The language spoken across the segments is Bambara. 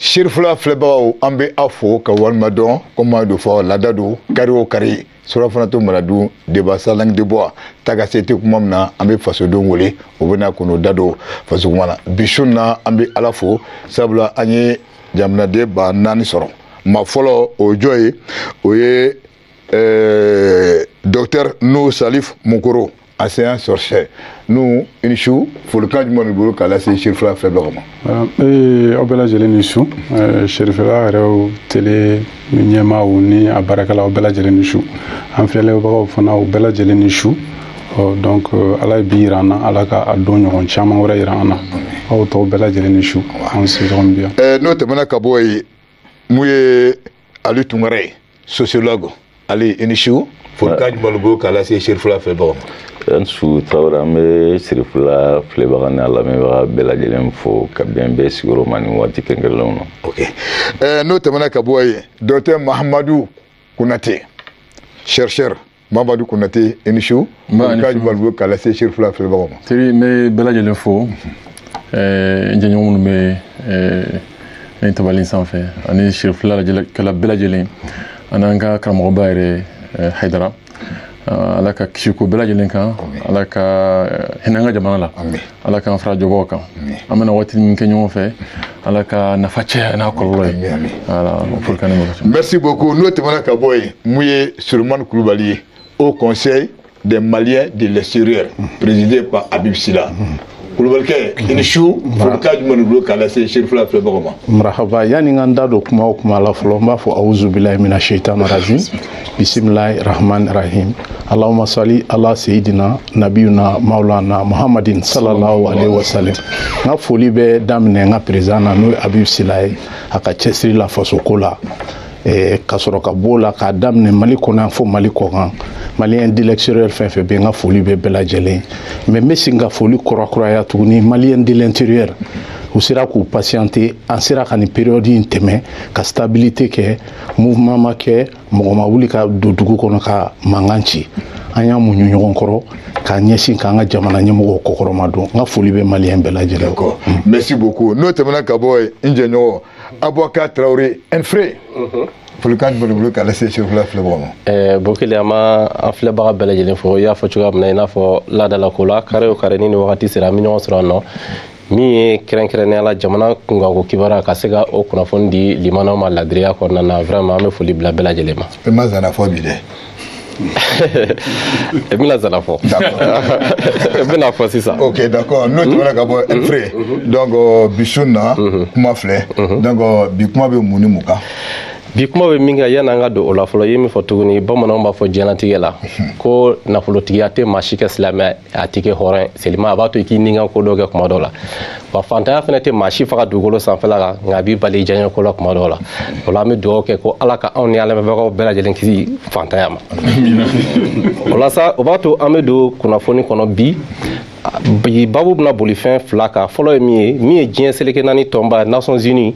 Shirfula filɛbagaw an bɛ aw fo ka walima dɔn comme an y'o fɔ laada don kari o kari surafana to maradu débat sans langue de bois taga se tɛ kuma min na an bɛ fasodenw wele o bɛ na k'o da don faso kuma na bi su na an bɛ Ala fo sabula an ye jamanaden 4,000 sɔrɔ maa fɔlɔ o jɔ ye o ye docteur Nuhu Salif Munkoro enseignant chercheur nous une chou folikan jumɛn de bolo k'a lase Shirifula filɛbagaw ma. Aw bɛɛ lajɛlen ni su Shirifula yɛrɛ télé ɲɛmaaw ni a baarakɛlaw aw bɛɛ lajɛlen ni su an filɛbagaw fana aw bɛɛ lajɛlen ni su donc Ala ye bi yira an na Ala ka a don ɲɔgɔn caman wɛrɛ yira an na aw tɔw bɛɛ lajɛlen ni su an se ɲɔgɔn bi yan. N'o tɛmɛna ka bɔ yen mun ye Ali Tunkara ye sociologue Ali i ni su folikan jumɛn de bolo k'a lase Shirifula filɛbagaw ma. An su Tarawele an bɛ Shirifula filɛbaga n'a lamɛnbaga bɛɛ lajɛlen fo ka bɛn bɛɛ sigiyɔrɔ ma nin waati kɛrɛnkɛrɛnlenw na. Ok n'o tɛmɛna ka bɔ yen docteur Mahamadu Konate chercheur Mahamadu Konate i ni su folikan jumɛn de bolo k'a lase Shirifula filɛbagaw ma. Teri n bɛ bɛɛ lajɛlen fo n jɛɲɔgɔn minnu bɛ nin tabali sanfɛ ani Shirifula kɛla bɛɛ lajɛlen ani an ka karamɔgɔba yɛrɛ Hayidara Ala ka kisi ko bɛɛ lajɛlen kan Ala ka hinɛ an ka jamana la Ala k'an fara jɔbɔw kan an bɛna waati min kɛ ɲɔgɔn fɛ Ala ka nafa caya n'a kɔlɔlɔ ye voilà folikan ne bɛ. Merci beaucoup n'o tɛmɛna ka bɔ yen mun ye Sulemani Kulubali ye au conseil des Maliens de l'extérieur présidé par Habib Sila. Kulubalikɛ i ni su folikan jumɛn de bolo k'a lase Shirifula filɛbagaw ma. Marhaba yani n da don kuma o kuma la fɔlɔ n b'a fɔ awuzu bilahi mina shaitanir rajim bisimilahi rahmanir rahim Allahumma salli ala sayidina nabiyuna maulana Muhammadin sallallahu alaihi wasallam. N ka foli bɛ daminɛ n ka président na n'o ye Habib Sila ye a ka cɛsiri la fasoko la ka sɔrɔ ka b'o la k'a daminɛ Mali kɔnɔ yan fo Mali kɔkan Malien de l'extérieur fɛn fɛn bɛ n ka foli bɛ bɛɛ lajɛlen mais n bɛ segin ka foli kurakuraya tuguni Malien de l'intérieur u sera k'u patienter an sera ka nin période in tɛmɛ ka stabilité kɛ mouvement ma kɛ mɔgɔ ma wuli ka don dugu kɔnɔ ka mankan ci an y'a muɲu ɲɔgɔn kɔrɔ k'a ɲɛsin k'an ka jamana ɲɛmɔgɔw kɔkɔrɔma dɔn n ka foli bɛ Malien bɛɛ lajɛlen. D'accord merci beaucoup n'o tɛmɛna ka bɔ yen n jɛɲɔgɔn Aboubacar Traoré Enfré folikan jumɛn de bolo k'a lase Shirifula filɛbagaw ma. Bokele an ma an filɛbaga bɛɛ lajɛlen fo i y'a fɔ cogoya min na i n'a fɔ laadala ko la kare o kare ni nin wagati sera an bɛ ɲɔgɔn sɔrɔ yan nɔ min ye kɛrɛnkɛrɛnnenya la jamana kunkanko kibaruya ka se ka o kunnafoni di limanaw ma ladiriya kɔnɔna na vraiment an bɛ foli bila bɛɛ lajɛlen ma. I ma zana fɔ bi dɛ. I bɛna zana fɔ. I bɛna fɔ sisan. Ok d'accord n'o tɛmɛna ka bɔ Enfré donc bi su na kuma filɛ donc bi kuma bɛ mun ni mun kan. Bi kuma bɛ min kɛ yan'an ka don o la fɔlɔ i ye min fɔ tuguni bamananw b'a fɔ diɲɛlatigɛ la ko nafolotigiya tɛ maa si kɛ silamɛ a tɛ kɛ hɔrɔn ye selima a b'a to i k'i ni ka ko dɔ kɛ kuma dɔw la wa fantanya fana tɛ maa si faga dugukolo sanfɛla kan nka a b'i bali diɲɛ ko la kuma dɔw la o la an bɛ dugawu kɛ ko Ala ka anw ni an lamɛnbagaw bɛɛ lajɛlen kisi fantanya ma o la sa o b'a to an bɛ don kunnafoni kɔnɔ bi babu bɛna boli fɛn fila kan fɔlɔ ye min ye diɲɛ seleke naani tɔnba Nations Unies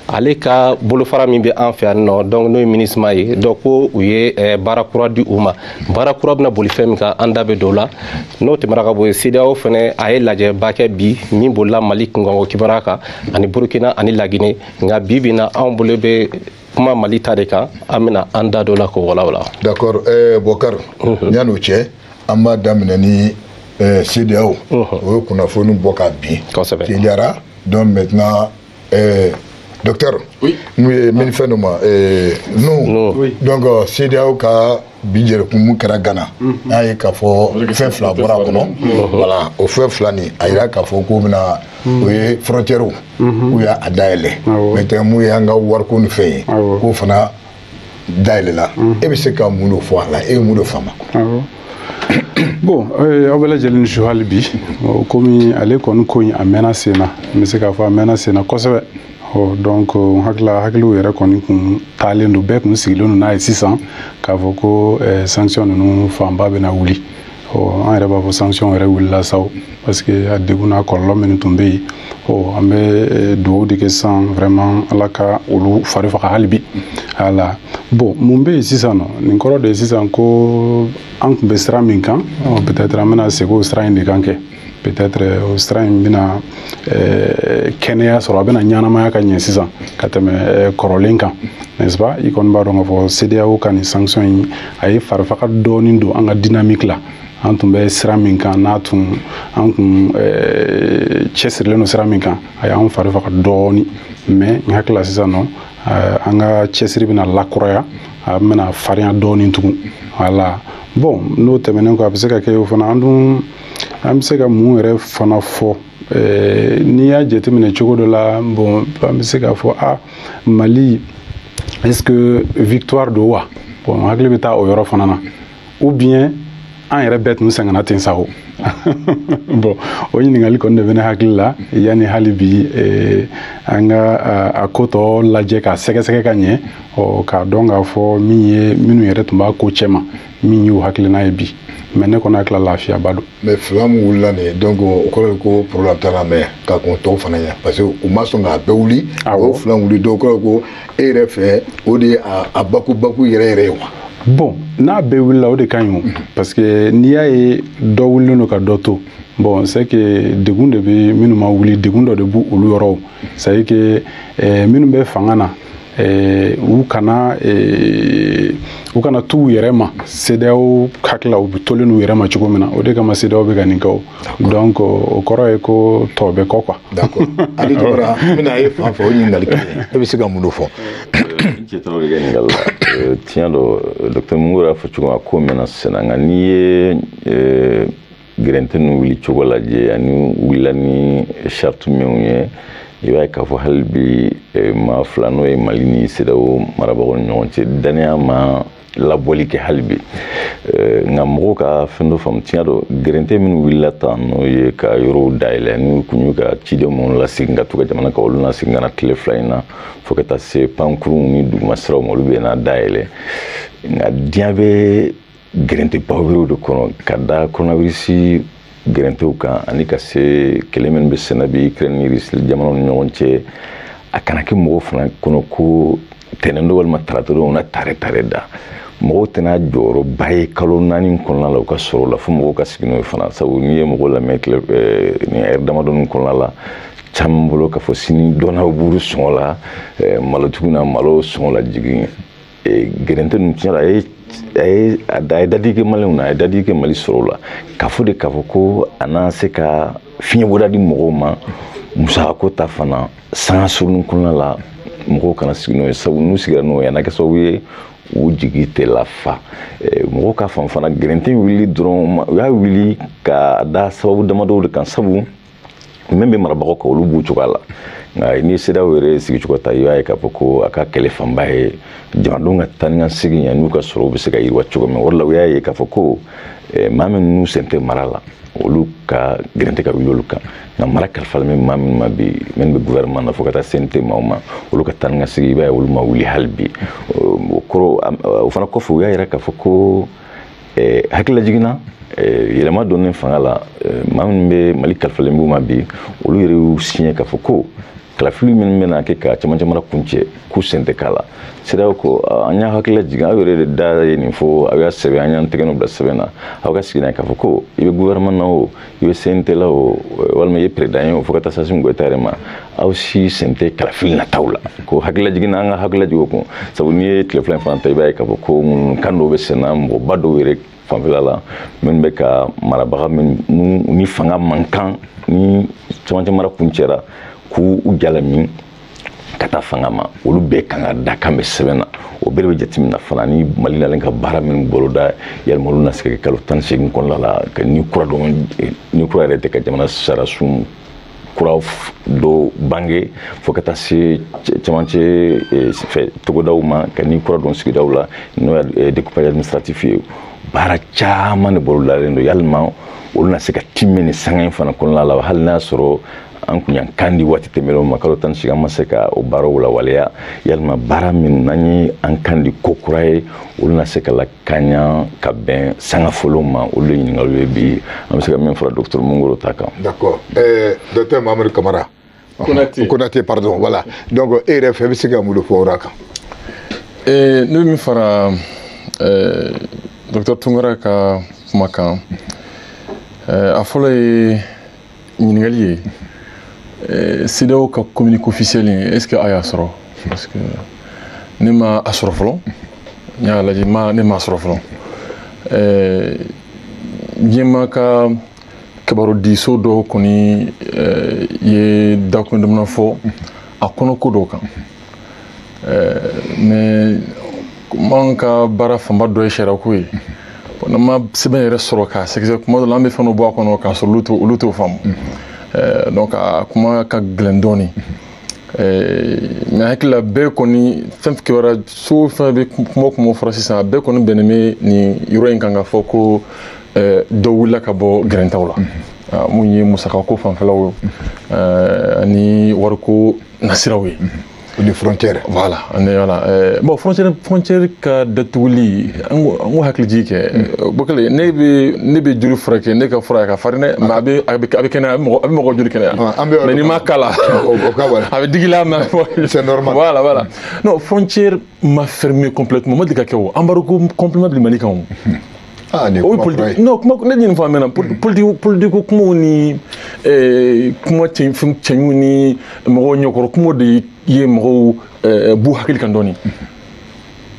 ale ka bolofara min bɛ an fɛ yan nɔ donc n'o ye MINUSMA ye donc ko u ye baara kura di u ma baara kura bɛna boli fɛn min kan an da bɛ don o la n'o tɛmɛna ka bɔ yen CEDEAO fana a ye lajɛba kɛ bi min bolila Mali kunkanko kibaruya kan ani Burkina ani Laginɛ nka bi bi in na anw bolo bɛ kuma Mali ta de kan an bɛna an da don o la k'o walawala. D'accord Bokar yan'o cɛ an b'a daminɛ ni CEDEAO o ye kunnafoni bɔ ka bin teliyara donc maintenant docteur mun ye min fɛn dɔ ma Nuhu donc CEDEAO ka bi jɛrɛkun kɛra Gana n'a ye k'a fɔ fɛn fila bɔra a kɔnɔ voilà o fɛn fila nin a yira k'a fɔ k'o bɛna o ye frontière k'u y'a dayɛlɛ maintenant mun ye an ka wariko ni fɛn ye k'o fana dayɛlɛla e bɛ se ka mun de fɔ a la e ye mun de faamu. Bon aw bɛɛ lajɛlen ni su hali bi komi ale kɔni ko in a mɛnna sen na n bɛ se k'a fɔ a mɛnna sen na kosɛbɛ donc hakiliw yɛrɛ kɔni kun taalen don bɛɛ kun sigilen don n'a ye sisan k'a fɔ ko sanction ninnu fanba bɛna wuli an yɛrɛ b'a fɔ sanction yɛrɛ wulila sa parce que a degun n'a kɔlɔlɔ minnu tun bɛ yen an bɛ dugawu de kɛ sisan vraiment Ala ka olu fari faga hali bi voilà bon mun bɛ yen sisan nɔ nin kɔrɔ de ye sisan ko an tun bɛ sira min kan peut-être an bɛna segin o sira in de kan kɛ peut-être o sira in bɛna kɛnɛya sɔrɔ a bɛna ɲanamaya ka ɲɛ sisan ka tɛmɛ kɔrɔlen kan n'est-ce pas i kɔni b'a dɔn k'a fɔ CEDEAO ka nin sanction in a ye farifaga dɔɔnin don an ka dynamique la an tun bɛ sira min kan n'a tun an kun cɛsirilen don sira min kan a y'an farifaga dɔɔnin mais n hakili la sisan nɔ an ka cɛsiri bɛna lakuraya a bɛna farinya dɔɔnin tugun voilà bon n'o tɛmɛnen kɔ a bɛ se ka kɛ o fana an bɛ se ka mun yɛrɛ fana fɔ n'i y'a jateminɛ cogo dɔ la bon an bɛ se k'a fɔ Mali est-ce que victoire don wa bon hakili bɛ taa o yɔrɔ fana na ou bien an yɛrɛ bɛɛ tun sɛgɛnna ten sa o bon o ɲininkali kɔni de bɛ ne hakili la yanni hali bi an ka a ko tɔ lajɛ k'a sɛgɛsɛgɛ ka ɲɛ k'a dɔn k'a fɔ minnu yɛrɛ tun b'a ko cɛ ma min y'u hakilina ye bi mais ne kɔni hakili la lafiyaba don. mais fila min wulila nin ye donc o kɔrɔ ye ko problème t'a la mais ka kɔn tɔw fana ɲɛ parce que u ma sɔn k'a bɛɛ wuli o fila wuli donc o kɔrɔ ye ko e yɛrɛ fɛ o de ye a baku yɛrɛ yɛrɛ ye wa. bon n'a bɛɛ wulila o de ka ɲi o parce que n'i y'a ye dɔ wulilen don ka dɔ to bon c'est que degun de bɛ minnu ma wuli degun dɔ de b'u olu yɔrɔw c'est à dire que minnu bɛ fanga na u kana t'u yɛrɛ ma CEDEAO hakili la u bɛ tolen n'u yɛrɛ ma cogo min na o de kama CEDEAO bɛ ka nin kɛ o donc o kɔrɔ ye ko tɔ bɛ kɔ quoi. d'accord Ali Jabara n bɛna ye fan fɛ o ɲininkali kelen e bɛ se ka mun de fɔ. Cɛtɔrɔ bɛ kɛ ɲininkali la tiɲɛ don Dr Mungura y'a fɔ cogo min na ko mɛna senna nka n'i ye gɛrɛntɛ ninnu wuli cogo lajɛ ani wulila ni charte minnu ye i b'a ye k'a fɔ hali bi maa fila n'o ye Mali ni CEDEAO marabagaw ni ɲɔgɔn cɛ danaya ma labɔli kɛ hali bi nka mɔgɔw ka fɛn dɔ faamu tiɲɛ don gɛrɛntɛ minnu wulila tan n'o ye ka yɔrɔw dayɛlɛ n'u kun y'u ka ciden minnu lasegin ka to ka jamana ka olu lasegin ka na tile fila in na fo ka taa se pankurunw ni duguma siraw ma olu bɛ n'a dayɛlɛ nka diɲɛ bɛ gɛrɛntɛba wɛrɛw de kɔnɔ ka da coronavirus gɛrɛntɛw kan ani ka se kɛlɛ minnu bɛ senna bi Ukraine ni Russie jamanaw ni ɲɔgɔn cɛ a kana kɛ mɔgɔw fana kɔnɔ ko tɛnɛn dɔ walima tarata dɔ na tare da mɔgɔw tɛna jɔyɔrɔba ye kalo 4 kɔnɔna la u ka sɔrɔ la fo mɔgɔw ka sigi n'o ye fana sabu n'i ye mɔgɔw lamɛn ni heure damadɔni kɔnɔna la caman bolo k'a fɔ sini dɔnnaw buru sɔngɔ la malotigiw na malo sɔngɔ la jigin gɛrɛntɛ ninnu tiɲɛ la a ye dadi kɛ Maliyɛnw na a ye dadi kɛ Mali sɔrɔ la k'a fɔ ko a na se ka fiɲɛ bɔda di mɔgɔw ma musakako ta fana sanga surunnin kɔnɔna la mɔgɔw kana sigi n'o ye sabu n'u sigira n'o ye a na kɛ sababu ye u jigi tɛ lafa mɔgɔw ka fan fana gɛrɛntɛ wuli dɔrɔn u y'a wuli ka da sababu damadɔw de kan sabu min bɛ marabagaw kan olu b'u cogoya la nka ni CEDEAO yɛrɛ sigicogo ta i b'a ye k'a fɔ ko a ka kɛlɛ fanba ye jamanadenw ka taa ni ka segin yan n'u ka sɔrɔ u bɛ se ka yiriwa cogo min o de la u y'a ye k'a fɔ ko maa minnu sen tɛ mara la olu ka gɛrɛntɛ ka wuli olu kan nka mara kalifalen bɛ maa minnu ma bi minnu bɛ gouvernement na fo ka taa sen tɛ maaw ma olu ka taa ni ka segin i b'a ye olu ma wuli hali bi o kɔrɔ o fana kɔfɛ u y'a yira k'a fɔ ko hakilila jiginna yɛlɛma donnen fanga la maa minnu bɛ Mali kalifalen b'u ma bi olu yɛrɛ y'u siɲɛ k'a fɔ ko kalafili minnu bɛna kɛ ka caman kuncɛ k'u sen tɛ k'a la CEDEAO ko an y'a hakilila jigin aw yɛrɛ de da ye nin fɔ aw y'a sɛbɛn an y'an tɛgɛ bila sɛbɛn na aw ka sigi n'a ye k'a fɔ ko i bɛ gouvernement na o i bɛ CNT la o walima i ye président ye o fo ka taa Sassou Nguesso yɛrɛ ma aw si sen tɛ kalafili nataw la ko hakilila jigin an ka hakilila jigin o kun sabu n'i ye tile fila in fana ta i b'a ye k'a fɔ ko kan dɔw bɛ senna mɔgɔba dɔw yɛrɛ fanfɛla la minnu bɛ ka marabaga minnu ni fanga man kan ni caman mara kuncɛra k'u jalamin ka taa fanga ma olu bɛɛ kan ka da kan bɛ sɛbɛn na o bɛɛ de bɛ jateminɛ fana ni Mali nalen ka baara minnu boloda yalima olu na se ka kɛ kalo 18 kɔnɔna la ka ni kura yɛrɛ tɛ ka jamana sariyasun kura dɔ bange fo ka taa se cɛmancɛ togodaw ma ka ni kura dɔn sigidaw la n'o ye découpage administratif ye baara caman de bolodalen don yalima olu na se ka timmɛ ni sanga in fana kɔnɔna la hali n'a sɔrɔ an kun y'an kan di waati tɛmɛnlenw ma kalo 18 an ma se ka o baaraw lawaleya yalima baara min n'an ye an kan di ko kura ye olu na se ka lakanya ka bɛn sanga fɔlɔw ma olu de ɲininkaliw ye bi an bɛ se ka min fara Dr Mungoro ta kan. D'accord Dr Mamadou Kamara Konate pardon voilà donc e yɛrɛ fɛ i bɛ se ka mun de fɔ o kan. Ne bɛ min fara Dr Tunkara ka kuma kan a fɔlɔ ye ɲininkali ye CEDEAO ka communiqué officiel est-ce que a y'a sɔrɔ parce que ne ma a sɔrɔ fɔlɔ n y'a lajɛ ne ma a sɔrɔ fɔlɔ diɲɛma ka kibarudiso dɔw kɔni ye dakun dɔmina fɔ a kɔnɔ ko dɔw kan mais man ka baara fanba dɔ ye sariyako ye n'an ma sɛbɛn yɛrɛ sɔrɔ k'a sɛgɛsɛgɛ kuma dɔ la an bɛ fɛn dɔ bɔ a kɔnɔ k'a sɔrɔ olu t'o faamu donc a kuma ka gɛlɛn dɔɔni mais hakili la bɛɛ kɔni fɛn kibaruya so fɛn bɛ kuma o kuma fɔra sisan a bɛɛ kɔni bɛnnen bɛ nin yɔrɔ in kan ka fɔ ko dɔ wulila ka bɔ gɛrɛntaw la mun ye musakako fanfɛlaw ye ani wariko nasiraw ye les frontières voilà bon frontière ka datuguli an ko hakili jigi kɛ bokele ne bɛ joli furakɛ ne ka fura ka farin dɛ mais a bɛ kɛnɛya a bɛ mɔgɔ joli kɛnɛya mais n'i ma kala a bɛ digi la mais c'est normal voilà non frontière ma fermé complètement ma deli ka kɛ o embargo complètement bi Mali kan o oui politique non kuma ne ɲini fɔ mɛna politique kumaw ni kuma cɛɲu ni mɔgɔw ɲɛkɔrɔ kumaw de ye mɔgɔw b'u hakili kan dɔɔni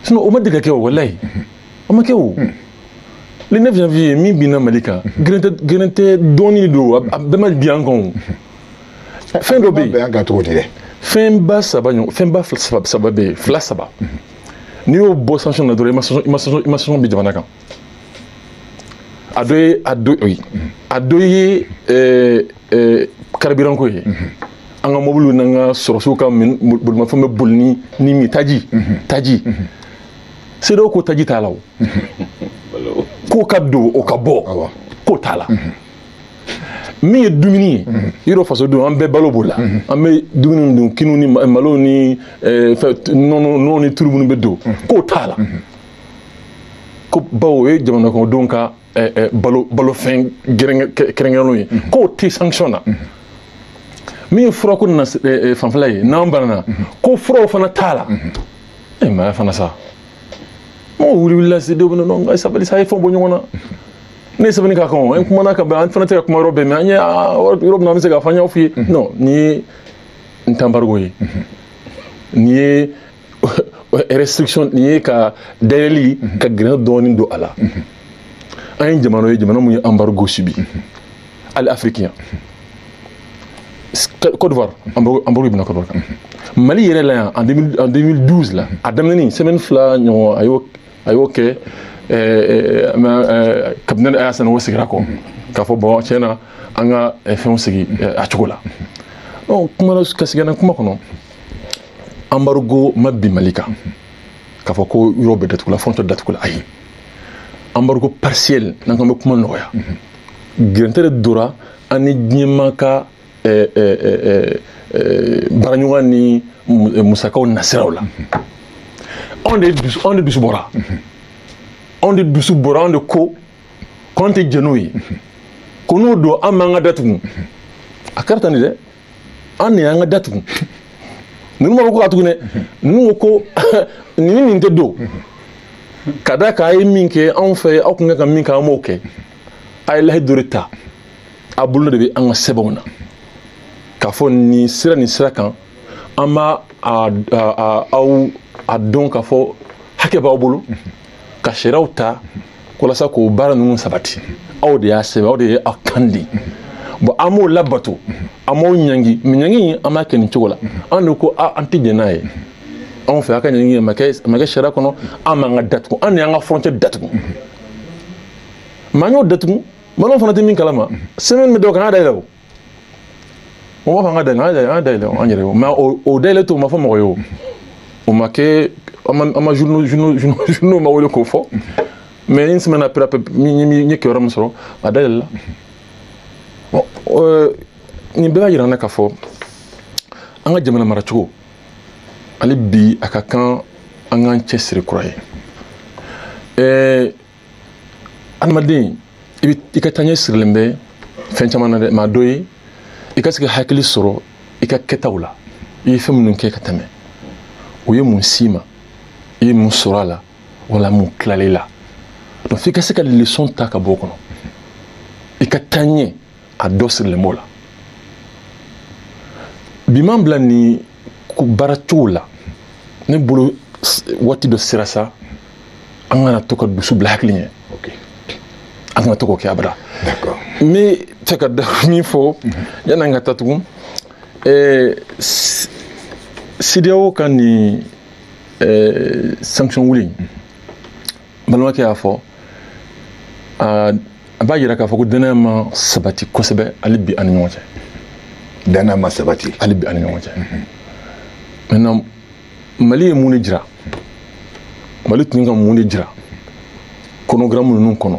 sinon o ma deli ka kɛ o walayi o ma kɛ o le 9 janvier min binna Mali kan gɛrɛn tɛ dɔɔni don a bɛɛ ma bi an kan o fɛn dɔ bɛ yen fɛnba saba bɛ yen fila saba n'i y'o bɔ sanction na dɔrɔn i ma sanction bi jamana kan a dɔ ye carburant ko ye an ka mobiliw n'an ka sɔrɔsiw ka bolimafɛn bɛ boli ni min taji CEDEAO ko taji t'a la o ko ka don o ka bɔ ko t'a la min ye dumuni ye yɔrɔ fasodenw an bɛɛ balo b'o la an bɛ dumuni dun kinu ni malo ni nɔnɔ ni tulu minnu bɛ don k'o t'a la ko bawo o ye jamana kɔnɔdenw ka balofɛn kɛrɛnkɛrɛnlenw ye k'o tɛ sanction na min ye furako nana fanfɛla ye n'an banana ko furaw fana t'a la mais a fana sa mɔgɔw wulila CEDEAO bɛ non nka sabali sa a ye fɛn bɔ ɲɔgɔn na ne ye sɛbɛnni k'a kan an kumana ka bɛn an fana tɛ ka kuma yɔrɔ bɛɛ mais an ye yɔrɔ min na an bɛ se k'a fɔ an y'aw f'i ye non nin ye ntanbargo ye nin ye restriction nin ye ka dayɛli ka gɛrɛ dɔɔni don a la an ye jamana ye jamana mun ye embargo subi hali africain Côte d'Ivoire embargo bɛna Côte d'Ivoire kan Mali yɛrɛ la yan en 2012 la a daminɛni semaine fila ɲɔgɔn a y'o kɛ kabinɛ Ayasan o segira kɔ k'a fɔ bon tiɲɛ na an ka fɛnw sigi a cogo la kuma ka segin na kuma kɔnɔ embargo ma bin Mali kan k'a fɔ ko yɔrɔ bɛɛ datugula frontière datugula ayi embargo partiel n'an kan bɛ kuma nɔgɔya gɛrɛntɛ de dora an ni diɲɛma ka baaraɲɔgɔn ni musakaw nasiraw la anw de dusu bɔra anw de ko k'anw tɛ jɛn n'o ye ko n'o don an m'an ka datugu a kɛra tan de dɛ an de y'an ka datugu ninnu ma fɔ ko ka tugu dɛ ninnu ko nin tɛ don ka da k'a ye min kɛ anw fɛ aw tun ka min kɛ an b'o kɛ a ye lahidu de ta a bolo de bɛ an ka sɛbɛnw na k'a fɔ nin sira kan an b'a aw dɔn k'a fɔ hakɛ b'aw bolo ka sariyaw ta walasa k'o baara ninnu sabati aw de y'a sɛbɛn aw de ye aw kan di bon an b'o labato an b'aw ɲangi mais ɲangi an b'a kɛ nin cogo la an de ko an tɛ jɛn n'a ye anw fɛ a ka ɲangi a ma kɛ sariya kɔnɔ an m'an ka datugu an de y'an ka frontière datugu mais an y'o datugu Malon fana tɛ min kalama semaine bɛ dɔw kan an y'a dayɛlɛ o ma fɔ an ka dayɛlɛ an y'a dayɛlɛ an yɛrɛ ye mais o dayɛlɛ to o ma fɔ mɔgɔ ye o ma kɛ an ma journaux ma wele k'o fɔ mais une semaine après n ye kibaruya min sɔrɔ a dayɛlɛla bon nin bɛɛ b'a yira an na k'a fɔ an ka jamana maracogo ale bi a ka kan an k'an cɛsiri kura ye adamaden i ka taaɲɛ sirilen bɛ fɛn caman na dɛ maa dɔ ye i ka se ka hakili sɔrɔ i ka kɛtaw la i ye fɛn minnu kɛ ka tɛmɛ o ye mun s'i ma i ye mun sɔrɔ a la wala mun tilala i la donc f'i ka se ka leçon ta ka bɔ o kɔnɔ i ka taaɲɛ a dɔ sirilen b'o la biman bila ni baara cogo la ne bolo waati dɔ sera sa an kana to ka dusu bila hakili ɲɛ an kana to k'o kɛ abada n bɛ fɛ ka da min fɔ yan'an ka taa tugun CEDEAO ka nin sanction wuli balimakɛ y'a fɔ a b'a yira k'a fɔ ko danaya ma sabati kosɛbɛ hali bi ani ɲɔgɔn cɛ. Danaya ma sabati hali bi ani ɲɔgɔn cɛ. Maintenant Mali ye mun de jira Mali tun ka mun de jira kɔnɔgaramu ninnu kɔnɔ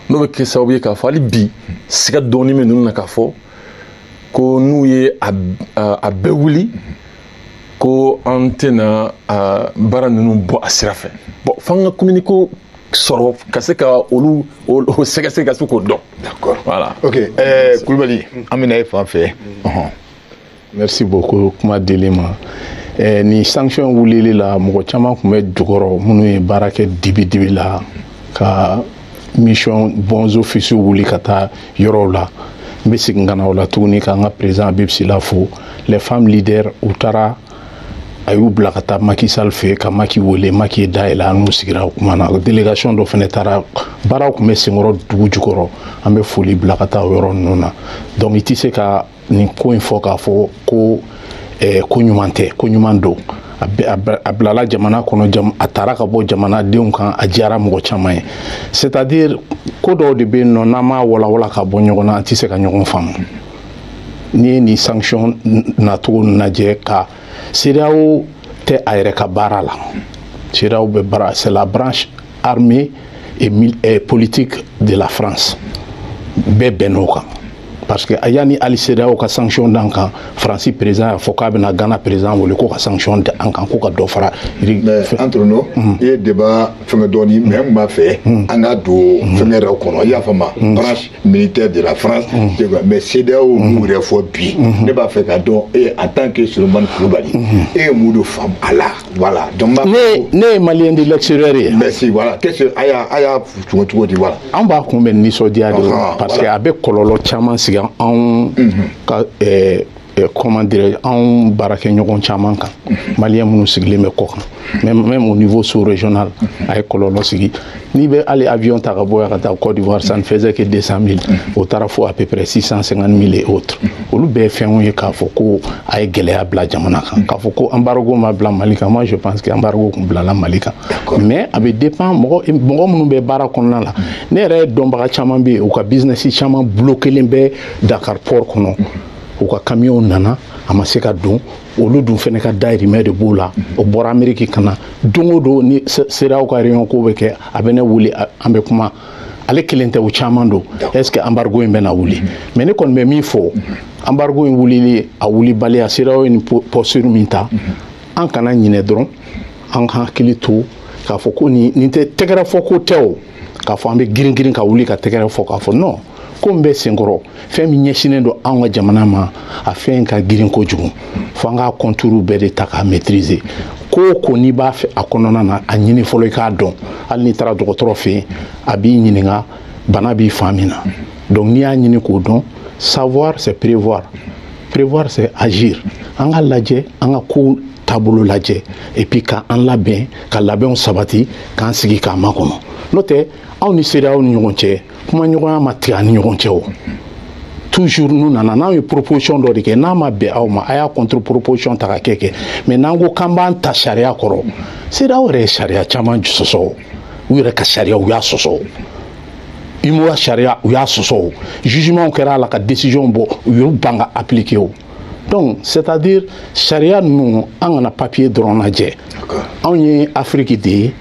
n'o bɛ kɛ sababu ye k'a fɔ hali bi siga dɔɔni bɛ ninnu na k'a fɔ ko n'u ye a bɛɛ wuli ko an tɛna baara ninnu bɔ a sira fɛ bon f'an ka communiqué sɔrɔ ka se ka olu sɛgɛsɛgɛ ka se k'o dɔn. D'accord. Voilà. Ok. Kulibali an bɛna e fan fɛ. Merci beaucoup kuma dili ma. Ni sanction wulili la mɔgɔ caman tun bɛ jukɔrɔ minnu ye baara kɛ dibi la ka mission bons officiers wuli ka taa yɔrɔw la. N bɛ segin ka na o la tuguni k'an ka président Habib Sila fo les femmes leaders u taara a y'u bila ka taa Macky Sall fɛ ka Macky wele Macky ye dayɛlɛ an n'u sigira o kuma na délégation dɔ fana taara baaraw tun bɛ senkɔrɔ dugu jukɔrɔ an bɛ foli bila ka taa o yɔrɔ ninnu na donc i tɛ se ka nin ko in fɔ k'a fɔ ko ko ɲuman tɛ ko ɲuman don a bilala jamana kɔnɔ a taara ka bɔ jamanadenw kan a diyara mɔgɔ caman ye c'est à dire ko dɔw de bɛ yen nɔ n'an m'a walawala ka bɔ ɲɔgɔn na an tɛ se ka ɲɔgɔn faamu n'i ye nin sanction nacogo lajɛ ka CEDEAO tɛ a yɛrɛ ka baara la CEDEAO bɛ baara c'est la branche armée et politique de la France bɛɛ bɛnn'o kan parce que yani ali CEDEAO ka sanction d'an kan France président y'a fɔ k'a bɛna Ghana président wele ko ka sanction d'an kan ko ka dɔ fara. Mais entre nous i ye débat fɛngɛ dɔɔni mais n b'a fɛ an ka don fɛngɛ yɛrɛ kɔnɔ i y'a faamu branche militaire de la France mais CEDEAO m'u yɛrɛ fɔ bi ne b'a fɛ ka dɔn en tant que Sulemani Kulibali e ye mun de faamu a la voilà donc ne ye malien de l'extérieur ye. merci voilà qu'est-ce que a y'a cogo di voilà. An b'a kunbɛn nisɔndiya de parce que a bɛ kɔlɔlɔ caman sigi anw ka comment dirais anw baarakɛ ɲɔgɔn caman kan maliyɛn minnu sigilen bɛ kɔ kan même au niveau sous-régional a ye kɔlɔlɔ sigi n'i bɛ hali avion ta ka bɔ yan ka taa Côte d'Ivoire ça ne faisait que 200 000 o taara fo à peu près 650 000 et autres olu bɛɛ ye fɛnw ye k'a fɔ ko a ye gɛlɛya bila jamana kan k'a fɔ ko embargo ma bila Mali kan moi je pense que embargo tun bilala Mali kan mais a bɛ dépend mɔgɔ minnu bɛ baara kɔnɔna la ne yɛrɛ ye dɔnbaga caman bɛ yen u ka business caman bloquelen bɛ Dakar port kɔnɔ u ka camion nana a ma se ka don olu dun fɛnɛ ka dayirimɛ de b'o la o bɔra Ameriki ka na don o don ni CEDEAO ka réunion ko bɛ kɛ a bɛ ne wuli an bɛ kuma ale kelen tɛ o caman don est ce que embargo in bɛ na wuli mais ne kɔni bɛ min fɔ embargo in wulili a wulibaliya CEDEAO ye nin posture min ta an kana ɲinɛ dɔrɔn an ka hakili to k'a fɔ ko nin tɛ tɛgɛrɛ fɔ ko tɛ o k'a fɔ an bɛ girin ka wuli ka tɛgɛrɛ fɔ k'a fɔ non ko n bɛ senkɔrɔ fɛn min ɲɛsinnen don anw ka jamana ma a fɛn ka girin kojugu fo an ka contours bɛɛ de ta k'a maîtriser ko o ko n'i b'a fɛ a kɔnɔna na a ɲini fɔlɔ i k'a dɔn hali n'i taara dɔgɔtɔrɔ fɛ yen a b'i ɲininka bana b'i fan min na donc n'i y'a ɲini k'o dɔn savoir c'est prévoir c'est agir an ka lajɛ an ka ko taabolo lajɛ et puis ka an labɛn ka labɛnw sabati k'an sigi k'a makɔnɔ n'o tɛ aw ni CEDEAO ni ɲɔgɔn cɛ kuma ɲɔgɔnya ma tigɛ an ni ɲɔgɔn cɛ o toujours n'u nana n'anw ye proposition dɔ de kɛ n'a ma bɛn aw ma a y'a contre proposition ta ka kɛ mais n'an ko k'an b'an ta sariya kɔrɔ CEDEAO yɛrɛ ye sariya caman sɔsɔ u yɛrɛ ka sariya u y'a sɔsɔ IMO ka sariya u y'a sɔsɔ jugement kɛra a la ka décision bɔ u y'u ban ka appliquer o donc c'est à dire sariya ninnu an kana papier dɔrɔn lajɛ anw ye Afrique de ye